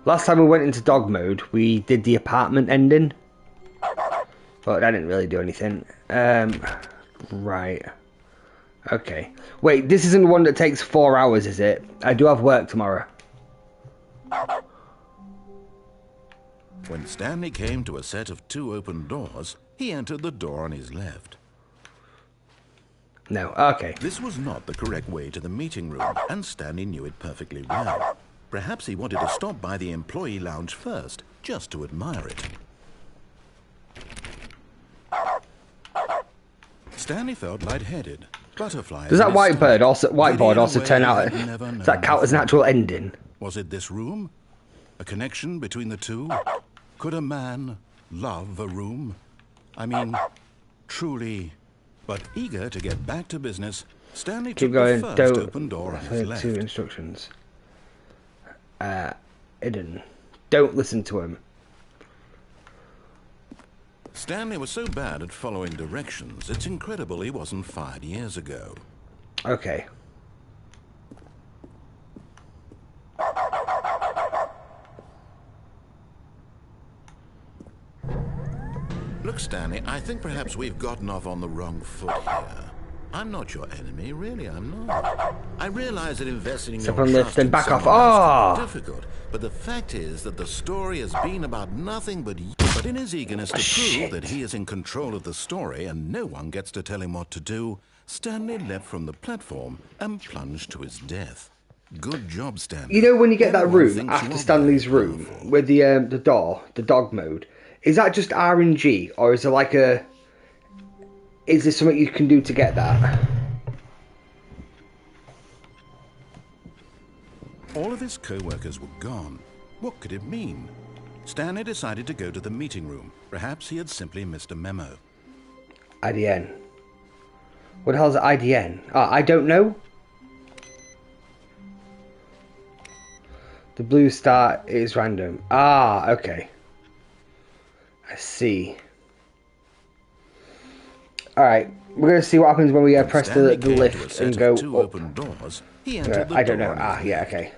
Last time we went into dog mode, we did the apartment ending. But that didn't really do anything. Right. Okay. Wait, this isn't the one that takes 4 hours, is it? I do have work tomorrow. When Stanley came to a set of 2 open doors, he entered the door on his left. No, okay. This was not the correct way to the meeting room, and Stanley knew it perfectly well. Perhaps he wanted to stop by the employee lounge first, just to admire it. Stanley felt lightheaded. Butterflies. Does that whiteboard also turn out? Does that count as an actual ending? Was it this room? A connection between the two? Could a man love a room? I mean, truly. But eager to get back to business, Stanley took the first open door on his left. 2 instructions. Hidden. Don't listen to him. Stanley was so bad at following directions, it's incredible he wasn't fired years ago. Okay. Look, Stanley, I think perhaps we've gotten off on the wrong foot here. I'm not your enemy, really, I'm not. I realize that investing in your trust in back off. someone else is difficult, but the fact is that the story has been about nothing but you. But in his eagerness to prove that he is in control of the story and no one gets to tell him what to do, Stanley leapt from the platform and plunged to his death. Good job, Stanley. You know when you get that room after Stanley's room with the door, the dog mode, is that just RNG or is there like a... Is there something you can do to get that? All of his co-workers were gone. What could it mean? Stanley decided to go to the meeting room. Perhaps he had simply missed a memo. IDN. What the hell is IDN? I don't know. The blue star is random. Okay. I see. Alright, we're going to see what happens when we press the lift and go up. Open doors, he entered the I don't know. Yeah, okay.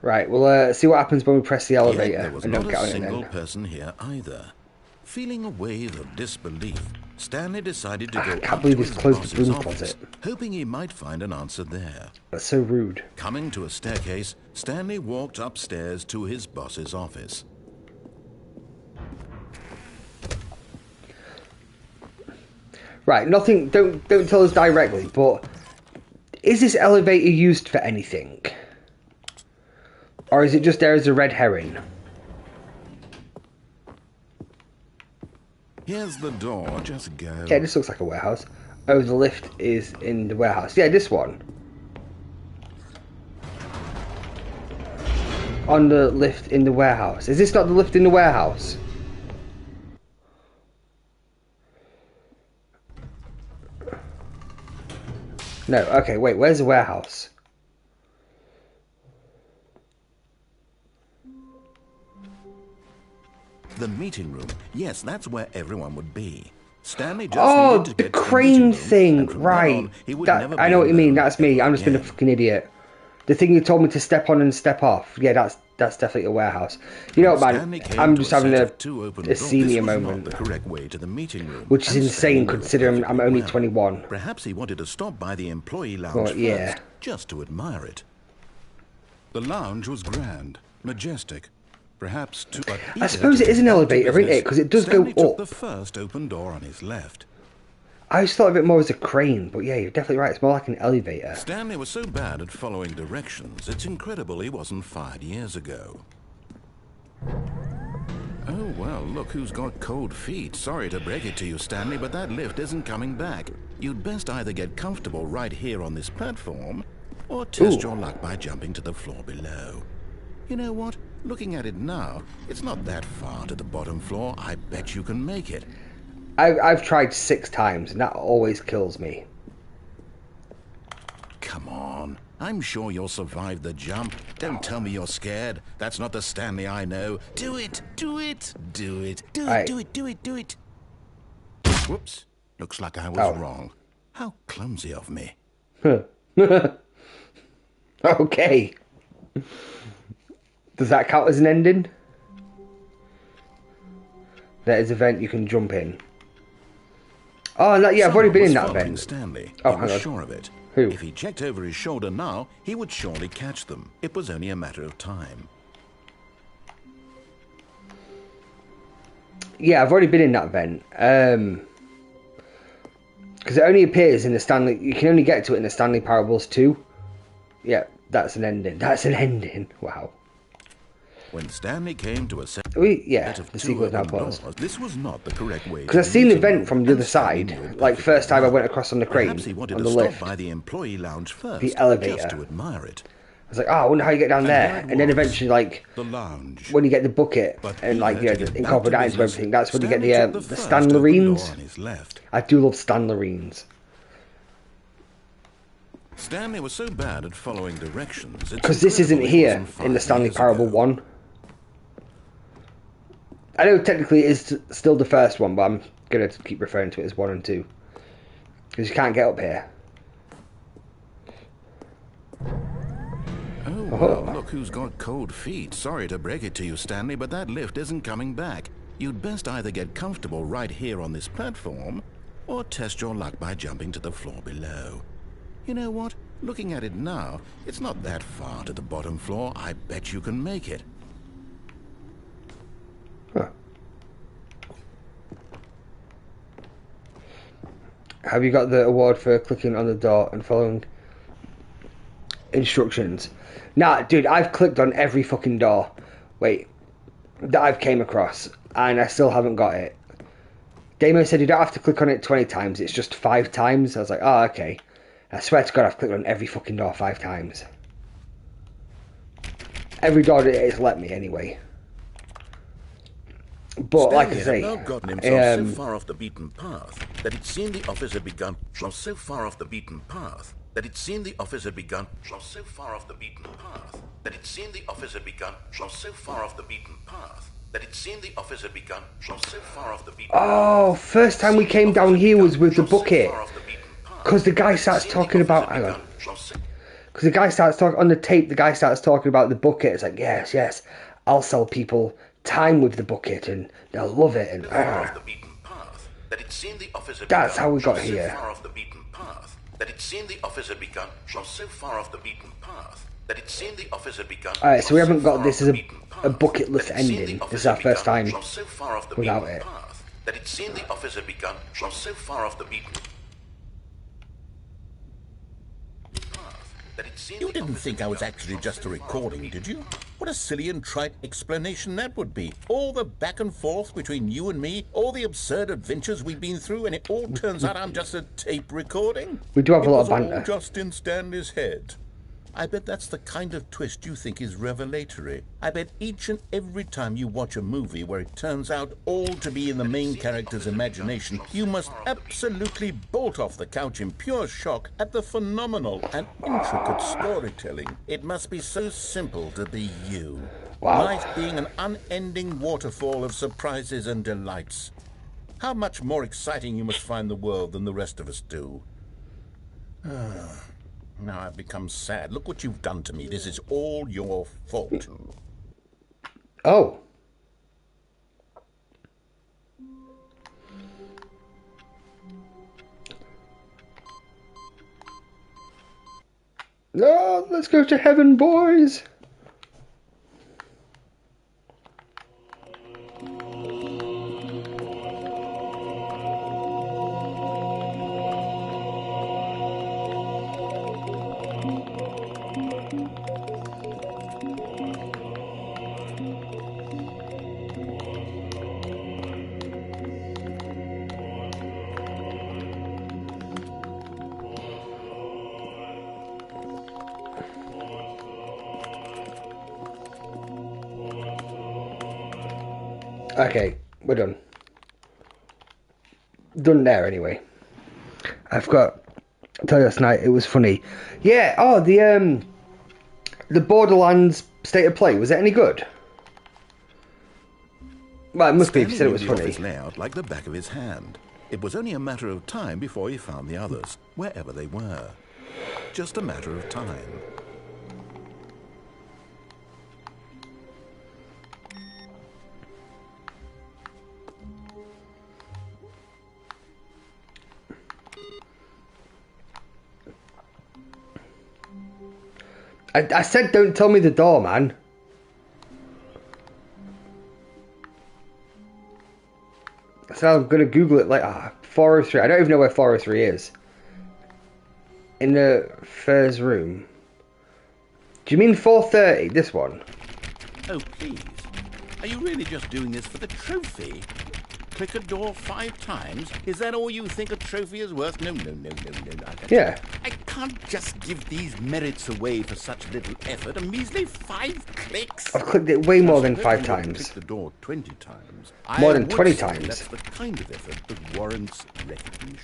Right, we'll see what happens when we press the elevator and don't get on it then. There was not a single person here either. Feeling a wave of disbelief, Stanley decided to go I can't up believe to he's his closed the boss's broom office, closet. hoping he might find an answer there. That's so rude. Coming to a staircase, Stanley walked upstairs to his boss's office. Right, nothing, don't tell us directly, but is this elevator used for anything? Or is it just there as a red herring? Here's the door, just go. Okay, this looks like a warehouse. Oh, the lift is in the warehouse. Yeah, this one. On the lift in the warehouse. Is this not the lift in the warehouse? No, okay, wait, where's the warehouse? The meeting room. Yes, that's where everyone would be. Stanley just needed to the get crane to the thing, and from right. then on, he would That, never I be know what you mean, alone that's me. I'm just being a again. fucking idiot. The thing you told me to step on and step off. Yeah, that's definitely a warehouse. You know what, man? Stanley came I'm to just a having set a of two open a doors. senior This was moment. not the correct way to the meeting room, Which is and insane Stanley knew it considering I'm perfectly only well. 21. Perhaps he wanted to stop by the employee lounge Well, first, yeah. just to admire it. The lounge was grand, majestic, perhaps too... But I suppose it is an elevator, isn't it? Because it does Stanley go took up. the first open door on his left. I just thought of it more as a crane, but yeah, you're definitely right. It's more like an elevator. Stanley was so bad at following directions, it's incredible he wasn't fired years ago. Oh, well, look who's got cold feet. Sorry to break it to you, Stanley, but that lift isn't coming back. You'd best either get comfortable right here on this platform, or test your luck by jumping to the floor below. You know what? Looking at it now, it's not that far to the bottom floor. I bet you can make it. I've tried 6 times, and that always kills me. Come on. I'm sure you'll survive the jump. Don't tell me you're scared. That's not the Stanley I know. Do it! Do it! Do it! Do it! Do it! Do it! Do it! Whoops. Looks like I was wrong. How clumsy of me. Okay. Does that count as an ending? There is an event you can jump in. Oh, no, yeah, I've already been in that event. Stanley. Oh, He hang was on. sure of it. Who? If he checked over his shoulder now, he would surely catch them. It was only a matter of time. Yeah, I've already been in that event. Because it only appears in the Stanley... You can only get to it in the Stanley Parables 2. Yeah, that's an ending. That's an ending. Wow. When Stanley came to a set Yeah, of the two sequel's now open paused. doors, this was not the correct way. Because I've seen the vent from the other side. Like, first time I went across on the crane, Perhaps he wanted on to the stop lift. by the employee lounge first, The elevator. just to admire it. I was like, oh, I wonder how you get down there. there it And then was, eventually, like, The lounge. when you get the bucket But and, like, here, you to know, get back incorporate to that into business, everything, that's when you Stanley get took the first Stan open door Marines. on his left. I do love Stan Marines. Stanley was so bad at following directions. Because this isn't here in the Stanley Parable 1. I know technically it is still the first one, but I'm going to keep referring to it as 1 and 2. Because you can't get up here. Oh, well, look who's got cold feet. Sorry to break it to you, Stanley, but that lift isn't coming back. You'd best either get comfortable right here on this platform, or test your luck by jumping to the floor below. You know what? Looking at it now, it's not that far to the bottom floor. I bet you can make it. Huh. Have you got the award for clicking on the door and following instructions? Nah, dude, I've clicked on every fucking door. Wait, that I've came across, and I still haven't got it. Damo said you don't have to click on it 20 times, it's just 5 times. I was like, oh, okay. I swear to God, I've clicked on every fucking door 5 times. Every door that it's let me, anyway. But, Stanley like I had say, now gotten himself so far off the beaten path that it seemed the office had begun from so far off the beaten path that it seemed the office had begun from so far off the beaten path that it seemed the office had begun from so far off the beaten path that it seemed the office had begun from so far off the beaten path. Oh, first time we came down here was with the bucket. Because the guy starts talking about... Hang on. Because the guy starts talking... On the tape, the guy starts talking about the bucket. It's like, yes, yes, I'll sell people time with the bucket and they'll love it. And that's how we got here. Alright, so we haven't got this as a bucket list ending. This is our first time without it. that it seemed the office had begun from so far off the beaten path that it seemed... You didn't think I was actually just a recording, did you? What a silly and trite explanation that would be. All the back and forth between you and me, all the absurd adventures we've been through, and it all turns out I'm just a tape recording? We do have a lot of It was banter. all just in Stanley's head. I bet that's the kind of twist you think is revelatory. I bet each and every time you watch a movie where it turns out all to be in the main character's imagination, you must absolutely bolt off the couch in pure shock at the phenomenal and intricate storytelling. It must be so simple to be you. Wow. Life being an unending waterfall of surprises and delights. How much more exciting you must find the world than the rest of us do. Now I've become sad. Look what you've done to me. This is all your fault. Oh. No, let's go to heaven, boys. Okay, we're done. Done there anyway. I've got to tell you last night, it was funny. Yeah, oh, the Borderlands State of Play, was it any good? Well, it must be if you said it was Stanley knew the funny. office layout like the back of his hand. It was only a matter of time before he found the others, wherever they were. Just a matter of time. I said don't tell me the door, man. So I'm gonna Google it later. 403. I don't even know where 403 is. In the first room. Do you mean 430? This one? Oh, please. Are you really just doing this for the trophy? Click a door 5 times? Is that all you think a trophy is worth? No. Yeah. I can't just give these merits away for such little effort. A measly 5 clicks. I've clicked it way more than 5 Click times. the door 20 times. More than I would 20 say times. That's the kind of effort that warrants recognition.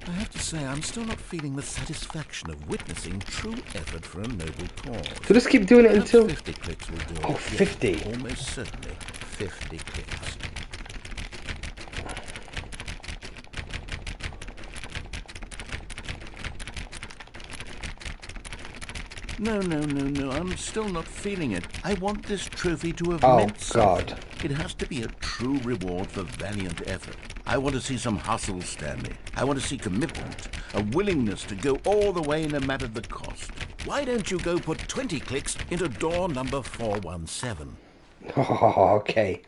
I have to say, I'm still not feeling the satisfaction of witnessing true effort for a noble cause. So just keep doing it Perhaps until... 50 clicks will do it. Oh, Yes, 50. almost certainly 50 clicks. No, I'm still not feeling it. I want this trophy to have Oh, meant something. God. It has to be a true reward for valiant effort. I want to see some hustle, Stanley. I want to see commitment, a willingness to go all the way no matter the cost. Why don't you go put 20 clicks into door number 417? Oh, okay.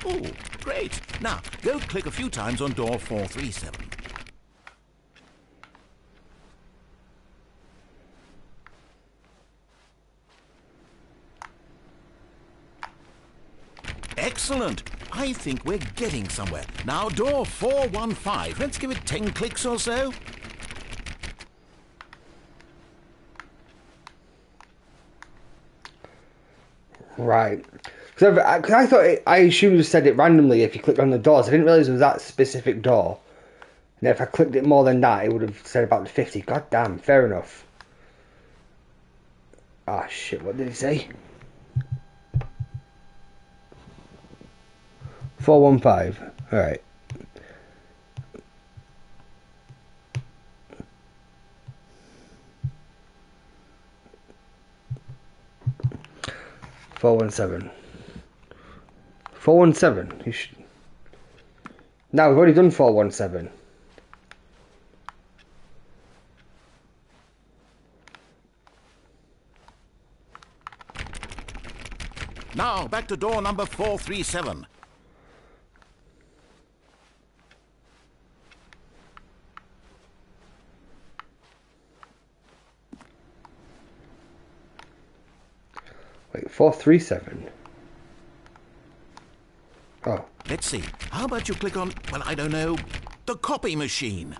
Oh, great. Now, go click a few times on door 437. Excellent. I think we're getting somewhere. Now, door 415. Let's give it 10 clicks or so. Right. Because I thought I assumed you said it randomly if you clicked on the doors. I didn't realise it was that specific door. And if I clicked it more than that, it would have said about the 50. God damn, fair enough. Ah, shit, what did he say? 415. Alright. $417. 417. No, we've already done 417. Now, back to door number 437. Wait, 437. Oh. Let's see. How about you click on, well, I don't know, the copy machine?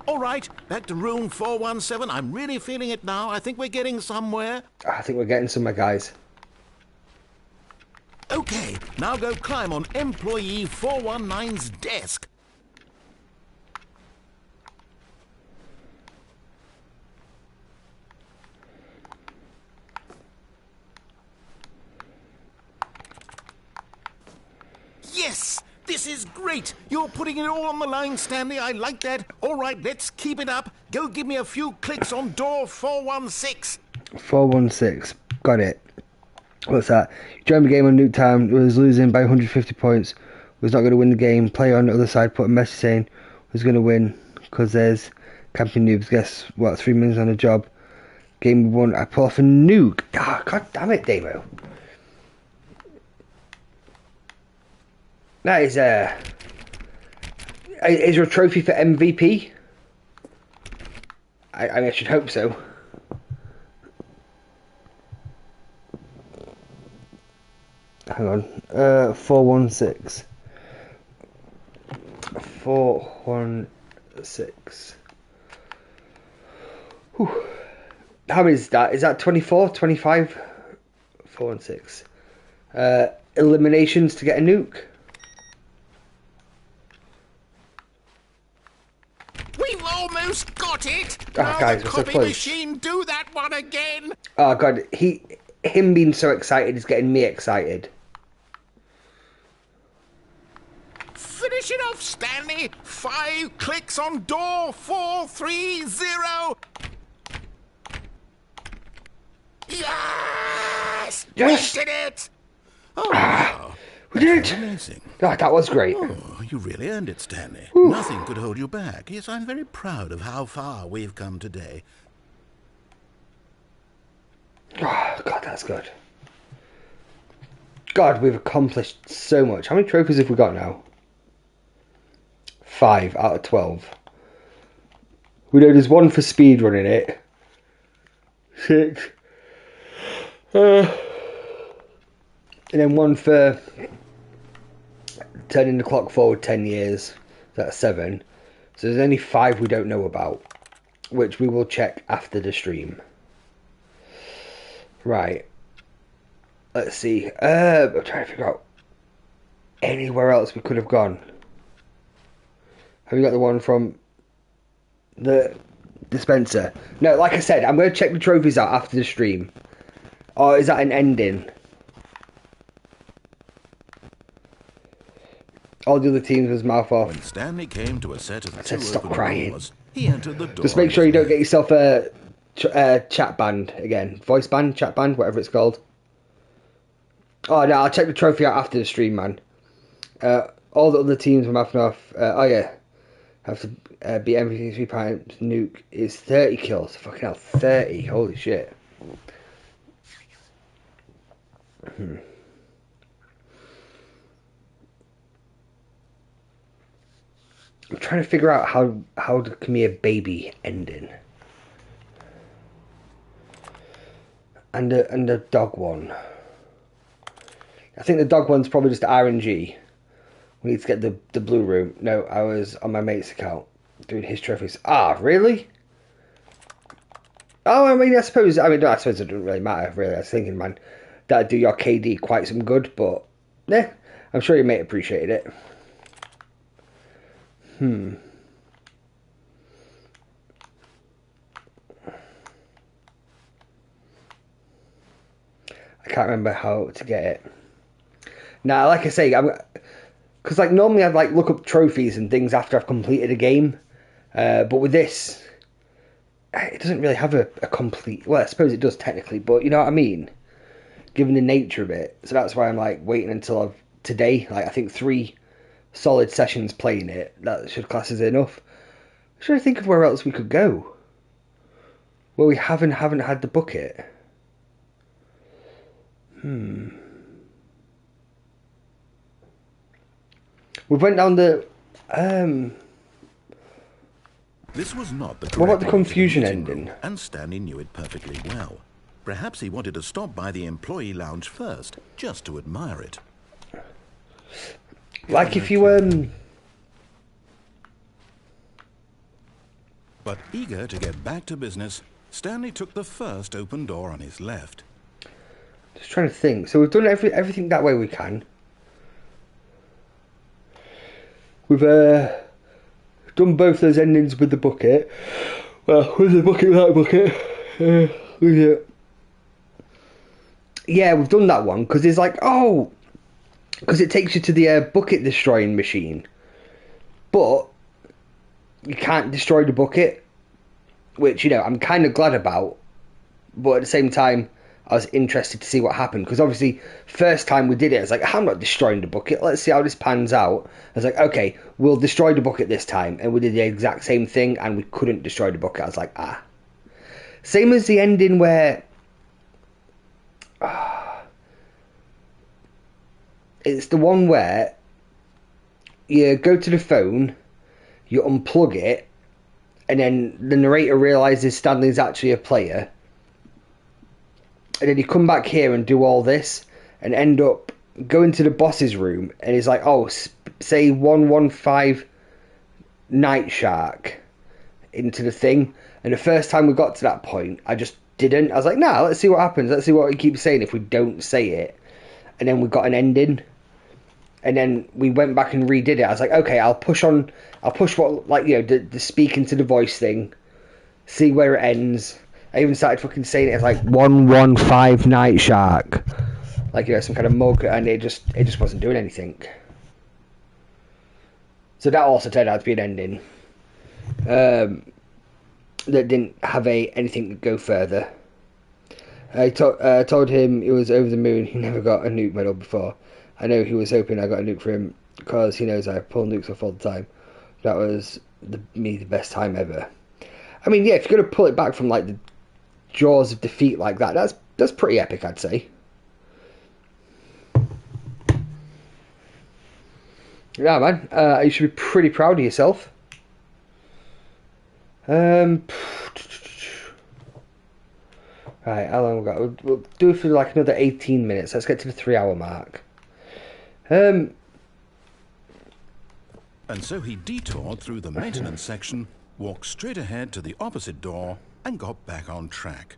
All right, back to room 417. I'm really feeling it now. I think we're getting somewhere. I think we're getting somewhere, guys. Okay, now go climb on employee 419's desk. Yes! This is great! You're putting it all on the line, Stanley. I like that. All right, let's keep it up. Go give me a few clicks on door 416. 416. Got it. What's that? Joined the game on Nuketown. Was losing by 150 points. Was not going to win the game. Player on the other side put a message saying was going to win because there's camping noobs. Guess what? 3 minutes on the job. Game won. I pull off a nuke. Oh, God damn it, Damo. That is there a trophy for MVP? I should hope so. Hang on. 416. 416. Whew. How many is that? Is that 24? 25? 416. Eliminations to get a nuke. We've almost got it! Oh, now guys, the we're so copy close. machine, do that one again! Oh, God. Him being so excited is getting me excited. Finish it off, Stanley! 5 clicks on door 430! Yes! Yes! We did it! Oh, We did it! amazing. Oh, that was great. Oh, you really earned it, Stanley. Nothing could hold you back. Yes, I'm very proud of how far we've come today. Oh, God, that's good. God, we've accomplished so much. How many trophies have we got now? 5 out of 12. We know there's 1 for speed running it. 6. And then 1 for turning the clock forward 10 years. That's 7. So there's only 5 we don't know about, which we will check after the stream. Right. Let's see. I'm trying to figure out anywhere else we could have gone. Have you got the one from the dispenser? No, like I said, I'm going to check the trophies out after the stream. Or is that an ending? All the other teams was mouth off. When Stanley came to a set of 2 stop open crying. doors, he entered the door. Just make sure you don't get yourself a chat band again. Voice band, chat band, whatever it's called. Oh, no, I'll check the trophy out after the stream, man. All the other teams were mouthing off. Oh, yeah. Have to beat everything 3 times. Nuke is 30 kills. Fucking hell, 30. Holy shit. I'm trying to figure out how can be a baby ending. And the dog one. I think the dog one's probably just RNG. We need to get the blue room. No, I was on my mate's account doing his trophies. Ah, really? Oh, I mean, I suppose it doesn't really matter, really. I was thinking, man, that'd do your KD quite some good, but yeah, I'm sure your mate appreciated it. I can't remember how to get it. Now, like I say, because like normally I'd like look up trophies and things after I've completed a game, but with this, it doesn't really have a complete. Well, I suppose it does technically, but you know what I mean. Given the nature of it, so that's why I'm like waiting until today. Like I think 3 solid sessions playing it. That should class as enough. I'm trying to think of where else we could go. Where we haven't had the bucket. We went down the... This was not the What about the correct confusion meeting ending? room, and Stanley knew it perfectly well. Perhaps he wanted to stop by the employee lounge first, just to admire it. Like if you, But eager to get back to business, Stanley took the first open door on his left. Just trying to think. So we've done everything that way we can. We've done both those endings with the bucket. Well, with the bucket, without the bucket. Yeah, we've done that one because it's like, oh, because it takes you to the bucket destroying machine, but you can't destroy the bucket, which, you know, I'm kind of glad about, but at the same time I was interested to see what happened, because obviously first time we did it, I was like, I'm not destroying the bucket, let's see how this pans out. I was like, okay, we'll destroy the bucket this time, and we did the exact same thing and we couldn't destroy the bucket. I was like, same as the ending where it's the one where you go to the phone, you unplug it, and then the narrator realises Stanley's actually a player, and then you come back here and do all this and end up going to the boss's room, and he's like, oh, say 115 Night Shark into the thing. And the first time we got to that point, I just didn't. I was like, nah, let's see what happens. Let's see what he keeps saying if we don't say it. And then we got an ending. And then we went back and redid it. I was like, okay, I'll push what, like, you know, the speaking to the voice thing, see where it ends. I even started fucking saying it as like 115 Night Shark, like, you know, some kind of mug, and it just wasn't doing anything. So that also turned out to be an ending that didn't have anything to go further. I told him he was over the moon. He never got a nuke medal before. I know he was hoping I got a nuke for him because he knows I pull nukes off all the time. That was the best time ever. I mean, yeah, if you're gonna pull it back from like the jaws of defeat like that, that's pretty epic, I'd say. Yeah, man, you should be pretty proud of yourself. Right, how long we got? We'll do it for like another 18 minutes. Let's get to the 3-hour mark. And so he detoured through the maintenance section, walked straight ahead to the opposite door, and got back on track.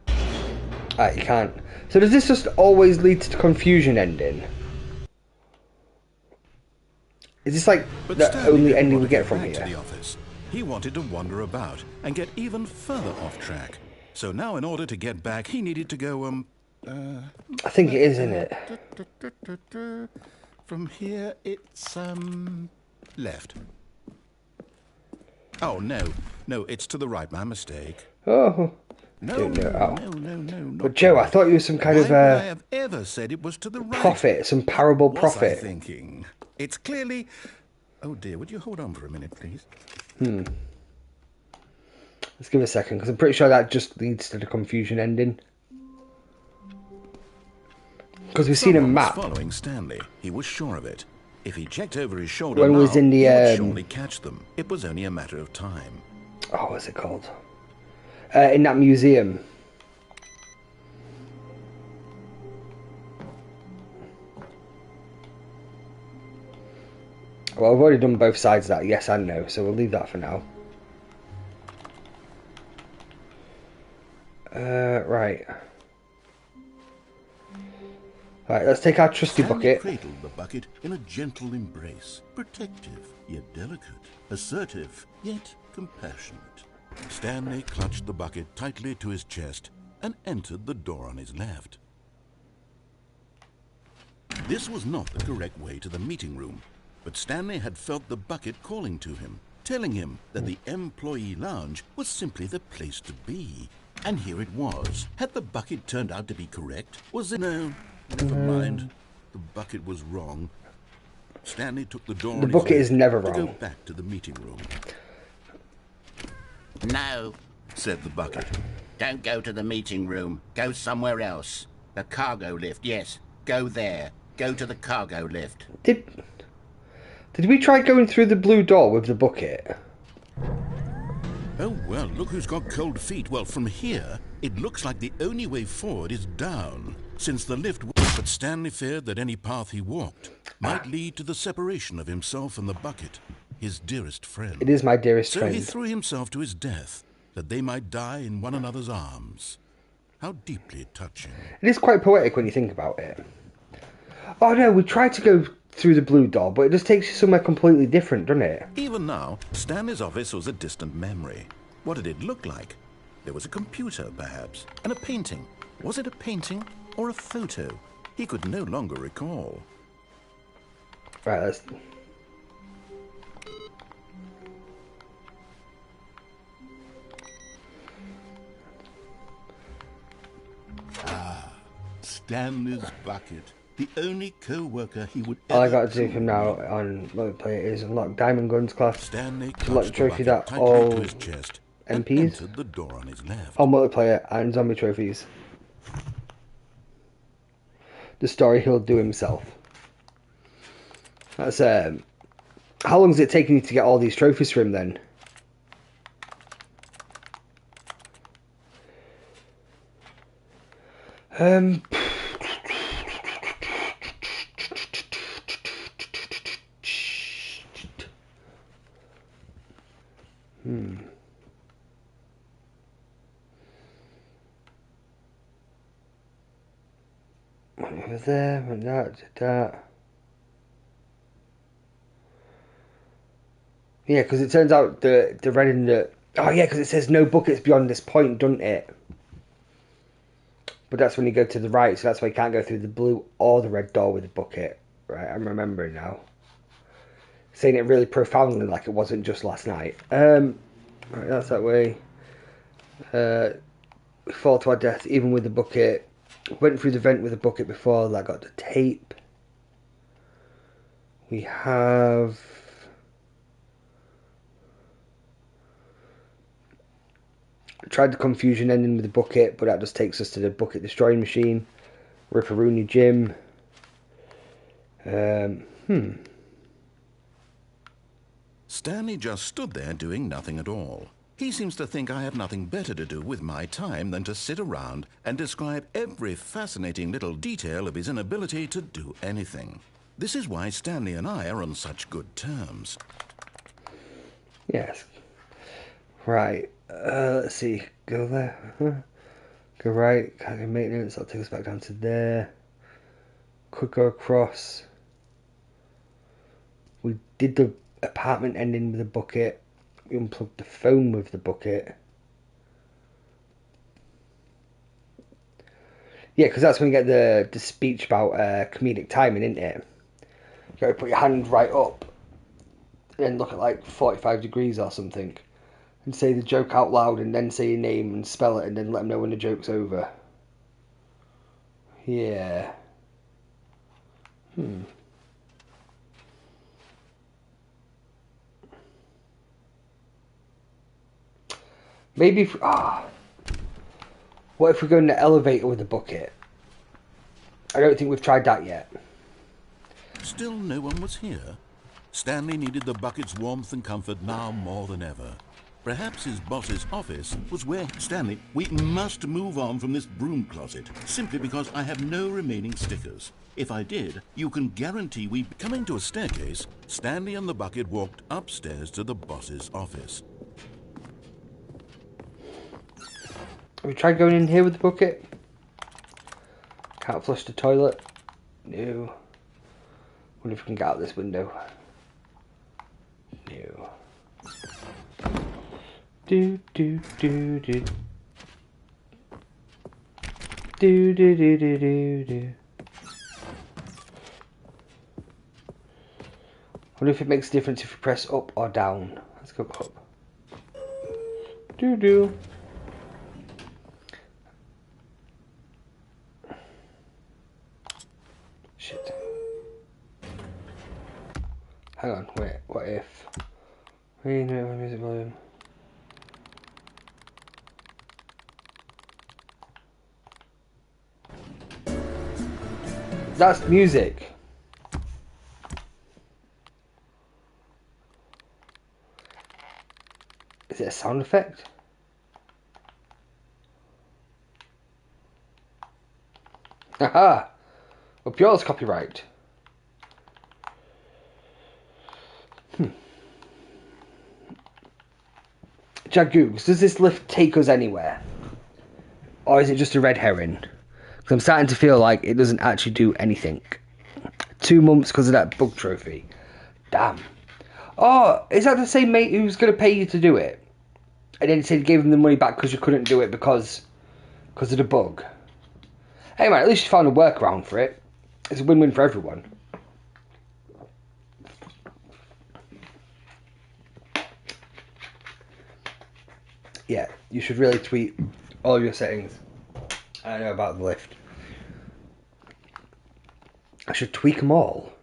You can't. So does this just always lead to the confusion ending? Is this like the only ending we get from here? To the office. He wanted to wander about and get even further off track. So now, in order to get back, he needed to go, I think it is, isn't it? From here, it's, left. Oh, no, it's to the right, my mistake. Oh. No. But Joe, I thought you were some kind of I have ever said it was to the right. Prophet, some parable prophet. Was I thinking? It's clearly... Oh dear, would you hold on for a minute, please? Let's give it a second, because I'm pretty sure that just leads to the confusion ending. Because we've seen a map. Following Stanley, he was sure of it. If he checked over his shoulder when now, was in the he would surely catch them. It was only a matter of time. Oh, what's it called? In that museum. Well, I've already done both sides of that, yes and no, so we'll leave that for now. Right. Right, let's take our trusty bucket. Cradled the bucket in a gentle embrace, protective yet delicate, assertive yet compassionate. Stanley clutched the bucket tightly to his chest and entered the door on his left. This was not the correct way to the meeting room, but Stanley had felt the bucket calling to him, telling him that the employee lounge was simply the place to be. And here it was. Had the bucket turned out to be correct? Was it? No, never mind. The bucket was wrong. Stanley took the door. The bucket is never wrong. To go wrong. back to the meeting room. No, said the bucket. Don't go to the meeting room. Go somewhere else. The cargo lift, yes. Go there. Go to the cargo lift. Did we try going through the blue door with the bucket? Oh, well, look who's got cold feet. Well, from here, it looks like the only way forward is down, since the lift... But Stanley feared that any path he walked might lead to the separation of himself and the bucket, his dearest friend. It is my dearest friend. So he threw himself to his death, that they might die in one another's arms. How deeply touching. It is quite poetic when you think about it. Oh no, we tried to go through the blue door, but it just takes you somewhere completely different, doesn't it? Even now, Stanley's office was a distant memory. What did it look like? There was a computer, perhaps, and a painting. Was it a painting or a photo? He could no longer recall. Right, let's... Stanley's bucket. The only co-worker he would All I ever got to do from now on multiplayer is unlock Diamond Guns class. Stanley To unlock the clutched trophy the bucket that tightly all to his chest and MPs entered the door on his left. on multiplayer and zombie trophies. The story he'll do himself. That's how long is it taking you to get all these trophies for him then? Went over there, went that, did that. Yeah, because it turns out the red and the... Oh yeah, because it says no buckets beyond this point, doesn't it? But that's when you go to the right, so that's why you can't go through the blue or the red door with a bucket. Right, I'm remembering now. Saying it really profoundly like it wasn't just last night. Right, that's that way. We fall to our death even with the bucket. Went through the vent with a bucket before, that got the tape. We have... tried the confusion ending with the bucket, but that just takes us to the bucket destroying machine. Ripperoonie Jim. Stanley just stood there doing nothing at all. He seems to think I have nothing better to do with my time than to sit around and describe every fascinating little detail of his inability to do anything. This is why Stanley and I are on such good terms. Yes. Right. Let's see. Go there. Go right. Can't get maintenance. That'll take us back down to there. Could go across. We did the apartment ending with a bucket. We unplugged the phone with the bucket. Yeah, because that's when you get the speech about comedic timing, isn't it? You got to put your hand right up and then look at like 45 degrees or something and say the joke out loud and then say your name and spell it and then let them know when the joke's over. Yeah. Maybe if... What if we go in the elevator with a bucket? I don't think we've tried that yet. Still no one was here. Stanley needed the bucket's warmth and comfort now more than ever. Perhaps his boss's office was where... Stanley, we must move on from this broom closet, simply because I have no remaining stickers. If I did, you can guarantee we... Coming to a staircase, Stanley and the bucket walked upstairs to the boss's office. Have we tried going in here with the bucket? Can't flush the toilet. No. Wonder if we can get out this window. No. Do do do do. Do do do do do do. Wonder if it makes a difference if you press up or down. Let's go up. Do do. Shit. Hang on, wait, what if? Music volume. That's music. Is it a sound effect? Haha! Up yours, copyright. Jagoogs, does this lift take us anywhere? Or is it just a red herring? Because I'm starting to feel like it doesn't actually do anything. 2 months because of that bug trophy. Damn. Oh, is that the same mate who's going to pay you to do it? And then he said he gave him the money back because you couldn't do it because of the bug. Hey man, at least you found a workaround for it. It's a win-win for everyone. Yeah, you should really tweet all your settings. I don't know about the lift. I should tweak them all.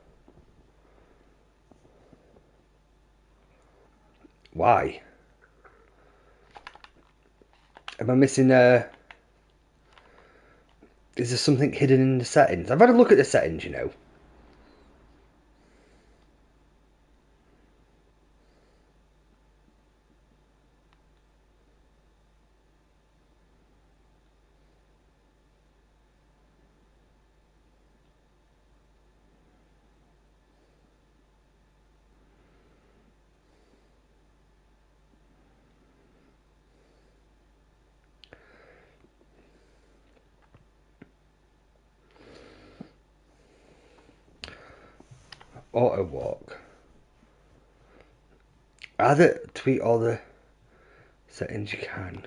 Why? Am I missing is there something hidden in the settings? I've had a look at the settings, you know. Auto walk. Either tweet all the settings you can.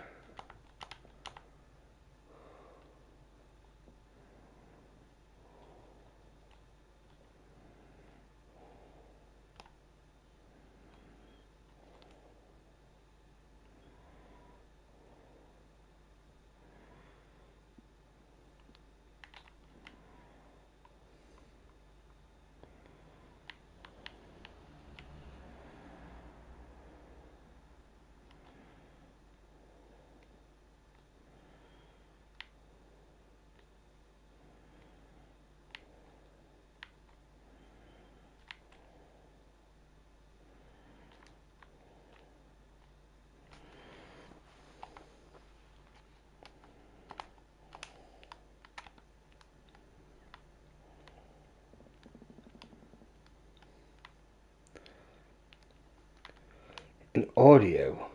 And audio.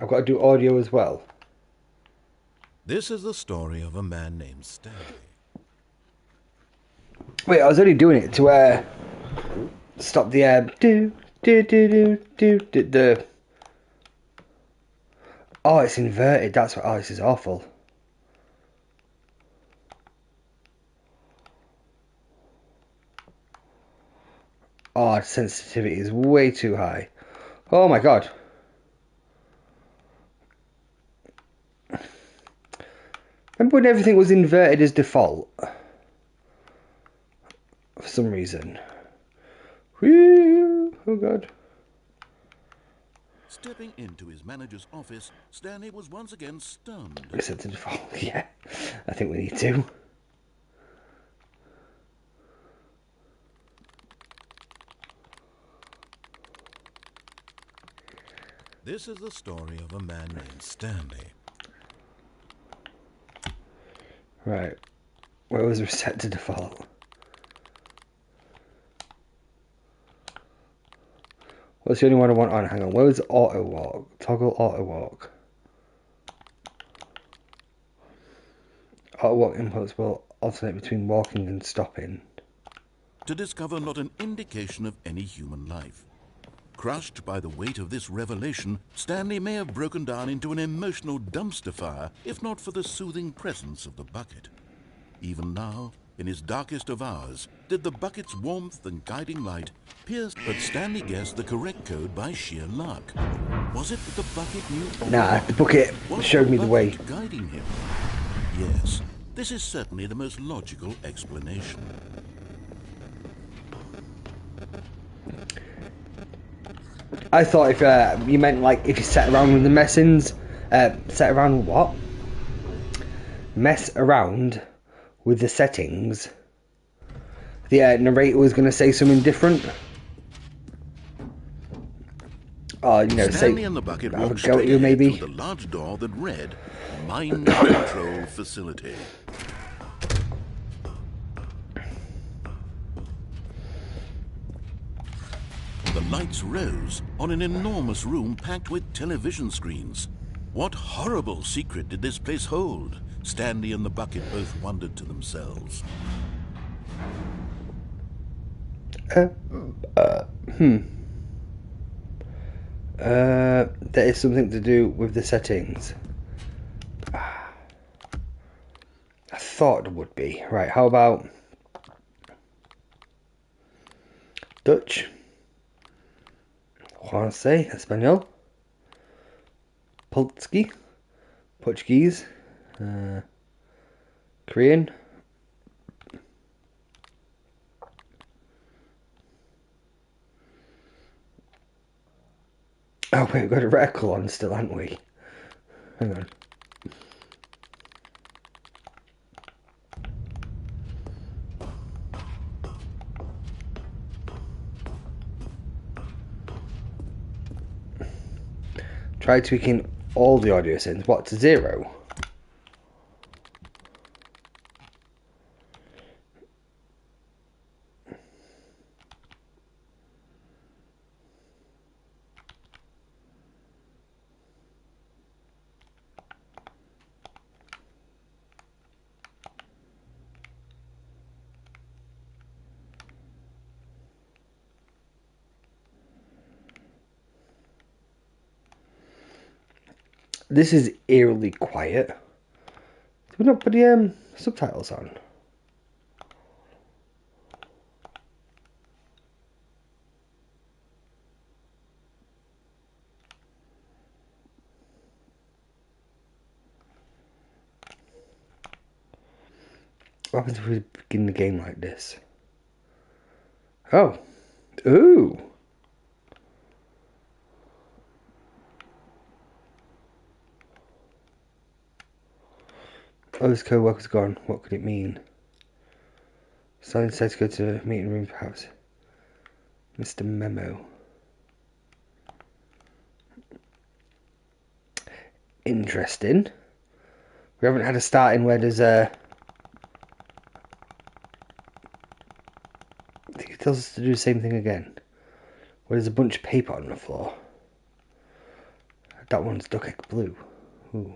I've got to do audio as well. This is the story of a man named Stanley. Wait, I was only doing it to stop the the. Oh, it's inverted. That's what. Oh, this is awful. Oh, sensitivity is way too high. Oh my god. Remember when everything was inverted as default? For some reason. Whee! Oh god. Stepping into his manager's office, Stanley was once again stunned. Set to default, yeah. I think we need to. This is the story of a man named Stanley. Right. Where was reset to default? What's the only one I want on? Hang on. Where was auto walk? Toggle auto walk. Auto walk inputs will alternate between walking and stopping. To discover not an indication of any human life. Crushed by the weight of this revelation, Stanley may have broken down into an emotional dumpster fire, if not for the soothing presence of the bucket. Even now, in his darkest of hours, did the bucket's warmth and guiding light pierce, but Stanley guessed the correct code by sheer luck. Was it that the bucket knew? Nah, the bucket showed me the way. Guiding him? Yes, this is certainly the most logical explanation. I thought if you meant like if you sat around with the mess around with the settings, the narrator was going to say something different. Oh, you know, Stanley say, and the bucket have a walked go at straight you, ahead maybe. through the large door that read Mind Control Facility. The lights rose on an enormous room packed with television screens. What horrible secret did this place hold? Stanley and the bucket both wondered to themselves. There is something to do with the settings. I thought it would be. Right, how about Dutch, Francais, Espanol, Polski, Portuguese, Korean, oh wait, we've got a reticle on still, haven't we? Hang on. Try tweaking all the audio settings. What, to 0? This is eerily quiet. Did we not put the subtitles on? What happens if we begin the game like this? Oh. Ooh. Oh, this co-worker's gone. What could it mean? Stanley decides to go to a meeting room, perhaps. Mr. Memo. Interesting. We haven't had a starting where there's a... I think it tells us to do the same thing again. Where there's a bunch of paper on the floor. That one's duck egg blue. Ooh.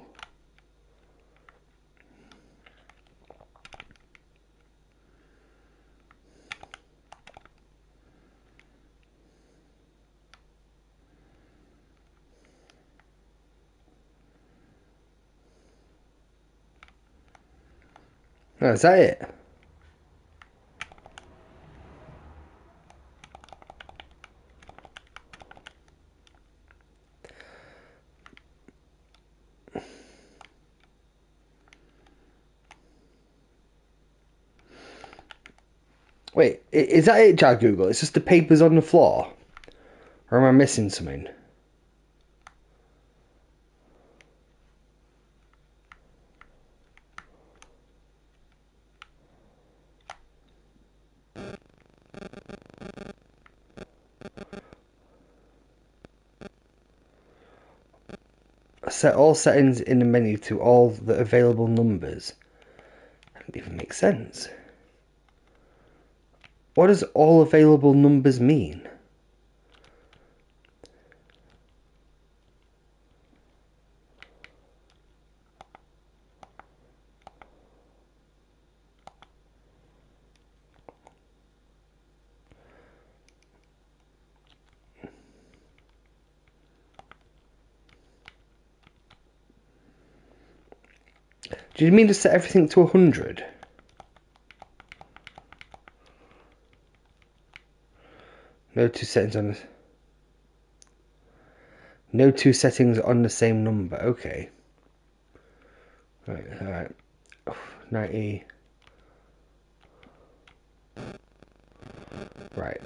Oh, is that it? Wait, is that it, Jar Google? It's just the papers on the floor? Or am I missing something? Set all settings in the menu to all the available numbers. That doesn't even make sense. What does all available numbers mean? Do you mean to set everything to 100? No two settings on this. No two settings on the same number. Okay. Right. All right. 90. Right.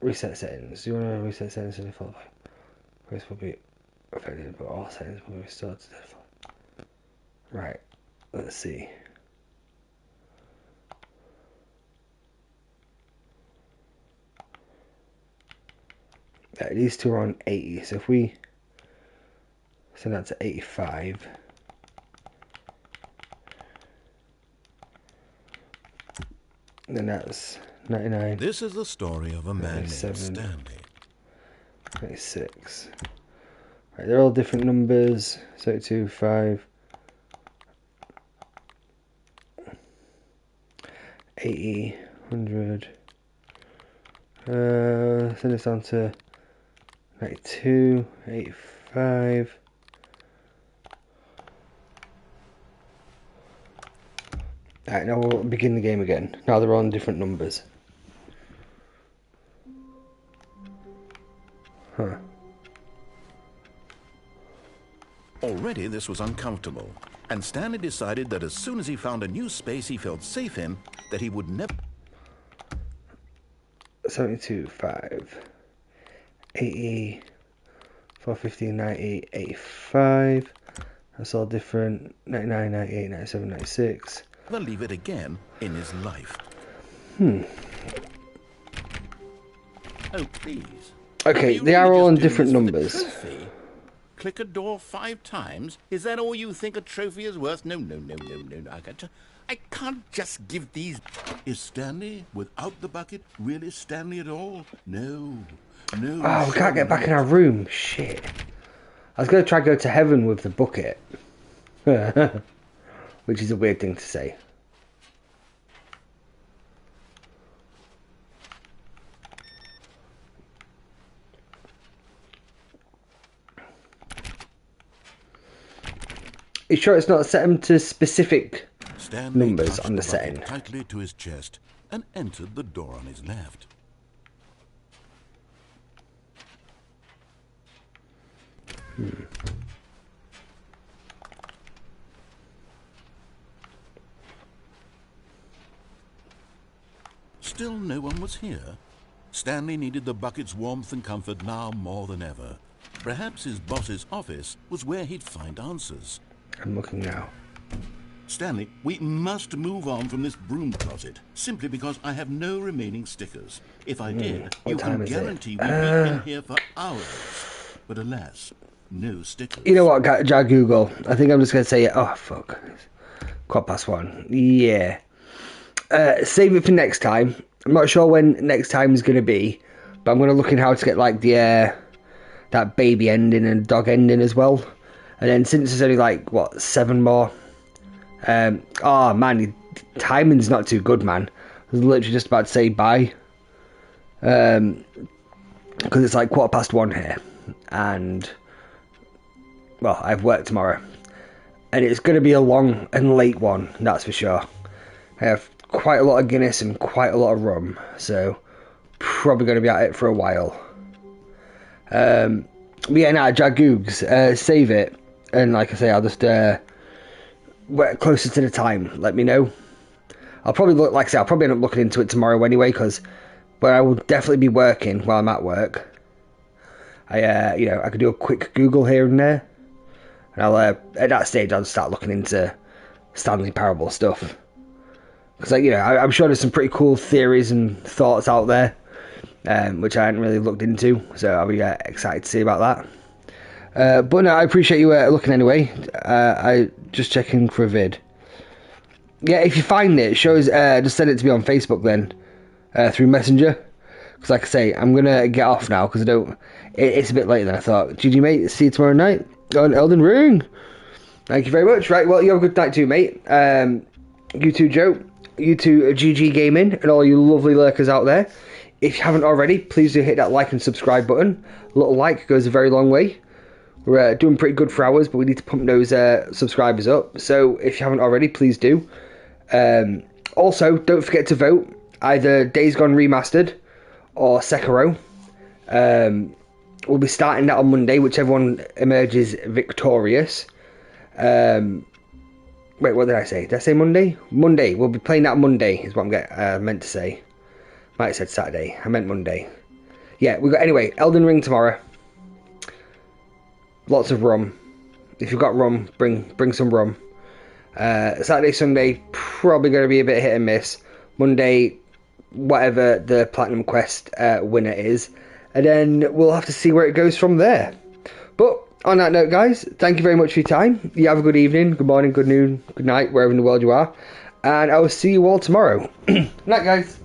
Reset settings. Do you want to reset settings to default? This will be affected, but all settings will be restored to default. Right. Let's see. These two are on 80, so if we send that to 85, then that's 99. This is the story of a man named 97. Stanley. 96. Right, they're all different numbers. 32, 5, 80, 100. Send this down to 92, 85. Alright, now we'll begin the game again. Now they're on different numbers. Huh. Already this was uncomfortable, and Stanley decided that as soon as he found a new space he felt safe in, that he would never... 72, 5, 80, 450, 90, 85. That's all different. 99, 98, 97, 96. leave it again in his life. Oh, please. Okay, they are all on different numbers. Click a door 5 times? Is that all you think a trophy is worth? No. I can't just give these... Is Stanley, without the bucket, really Stanley at all? No. Oh, we can't get back in our room. Shit. I was going to try to go to heaven with the bucket. Which is a weird thing to say. You sure it's not set them to specific Stanley numbers on the bucket setting? tightly to his chest and entered the door on his left. Still no one was here. Stanley needed the bucket's warmth and comfort now more than ever. Perhaps his boss's office was where he'd find answers. I'm looking now. Stanley, we must move on from this broom closet, simply because I have no remaining stickers. If I did, you can guarantee we'd be in here for hours. But alas, no stickers. You know what, Google? I think I'm just going to say, oh, fuck. 1:15. Yeah. Save it for next time. I'm not sure when next time is going to be, but I'm going to look in how to get, like, the that baby ending and dog ending as well. And then since there's only, like, what, 7 more... oh, man, timing's not too good, man. I was literally just about to say bye. Because it's, like, 1:15 here. And... well, I have work tomorrow. And it's going to be a long and late one, that's for sure. I have quite a lot of Guinness and quite a lot of rum, so probably going to be at it for a while. But yeah, nah, Jagoogs, save it. And like I say, I'll just work closer to the time. Let me know. I'll probably look, like I say, I'll probably end up looking into it tomorrow anyway, because where I will definitely be working while I'm at work, I could do a quick Google here and there, and I'll at that stage I'll start looking into Stanley Parable stuff, because I'm sure there's some pretty cool theories and thoughts out there, which I hadn't really looked into, so I'll be excited to see about that. But no, I appreciate you looking anyway. I just checking for a vid. Yeah, if you find it, shows just send it to me on Facebook then, through Messenger. Because like I say, I'm gonna get off now because it's a bit later than I thought. GG mate, see you tomorrow night on Elden Ring. Thank you very much. Right, well, you have a good night too, mate. You too, Joe. You too, GG Gaming, and all you lovely lurkers out there. If you haven't already, please do hit that like and subscribe button. A little like goes a very long way. We're doing pretty good for hours, but we need to pump those subscribers up. So if you haven't already, please do. Also, don't forget to vote either Days Gone Remastered or Sekiro. We'll be starting that on Monday, whichever one emerges victorious. Wait, what did I say? Did I say Monday? Monday. We'll be playing that Monday, is what I'm meant to say. Might have said Saturday. I meant Monday. Yeah, anyway, Elden Ring tomorrow. Lots of rum. If you've got rum, bring some rum. Saturday, Sunday, probably going to be a bit hit and miss. Monday, whatever the Platinum Quest winner is, and then we'll have to see where it goes from there. But on that note, guys, thank you very much for your time. You have a good evening, good morning, good noon, good night, wherever in the world you are, and I will see you all tomorrow. Good night, guys.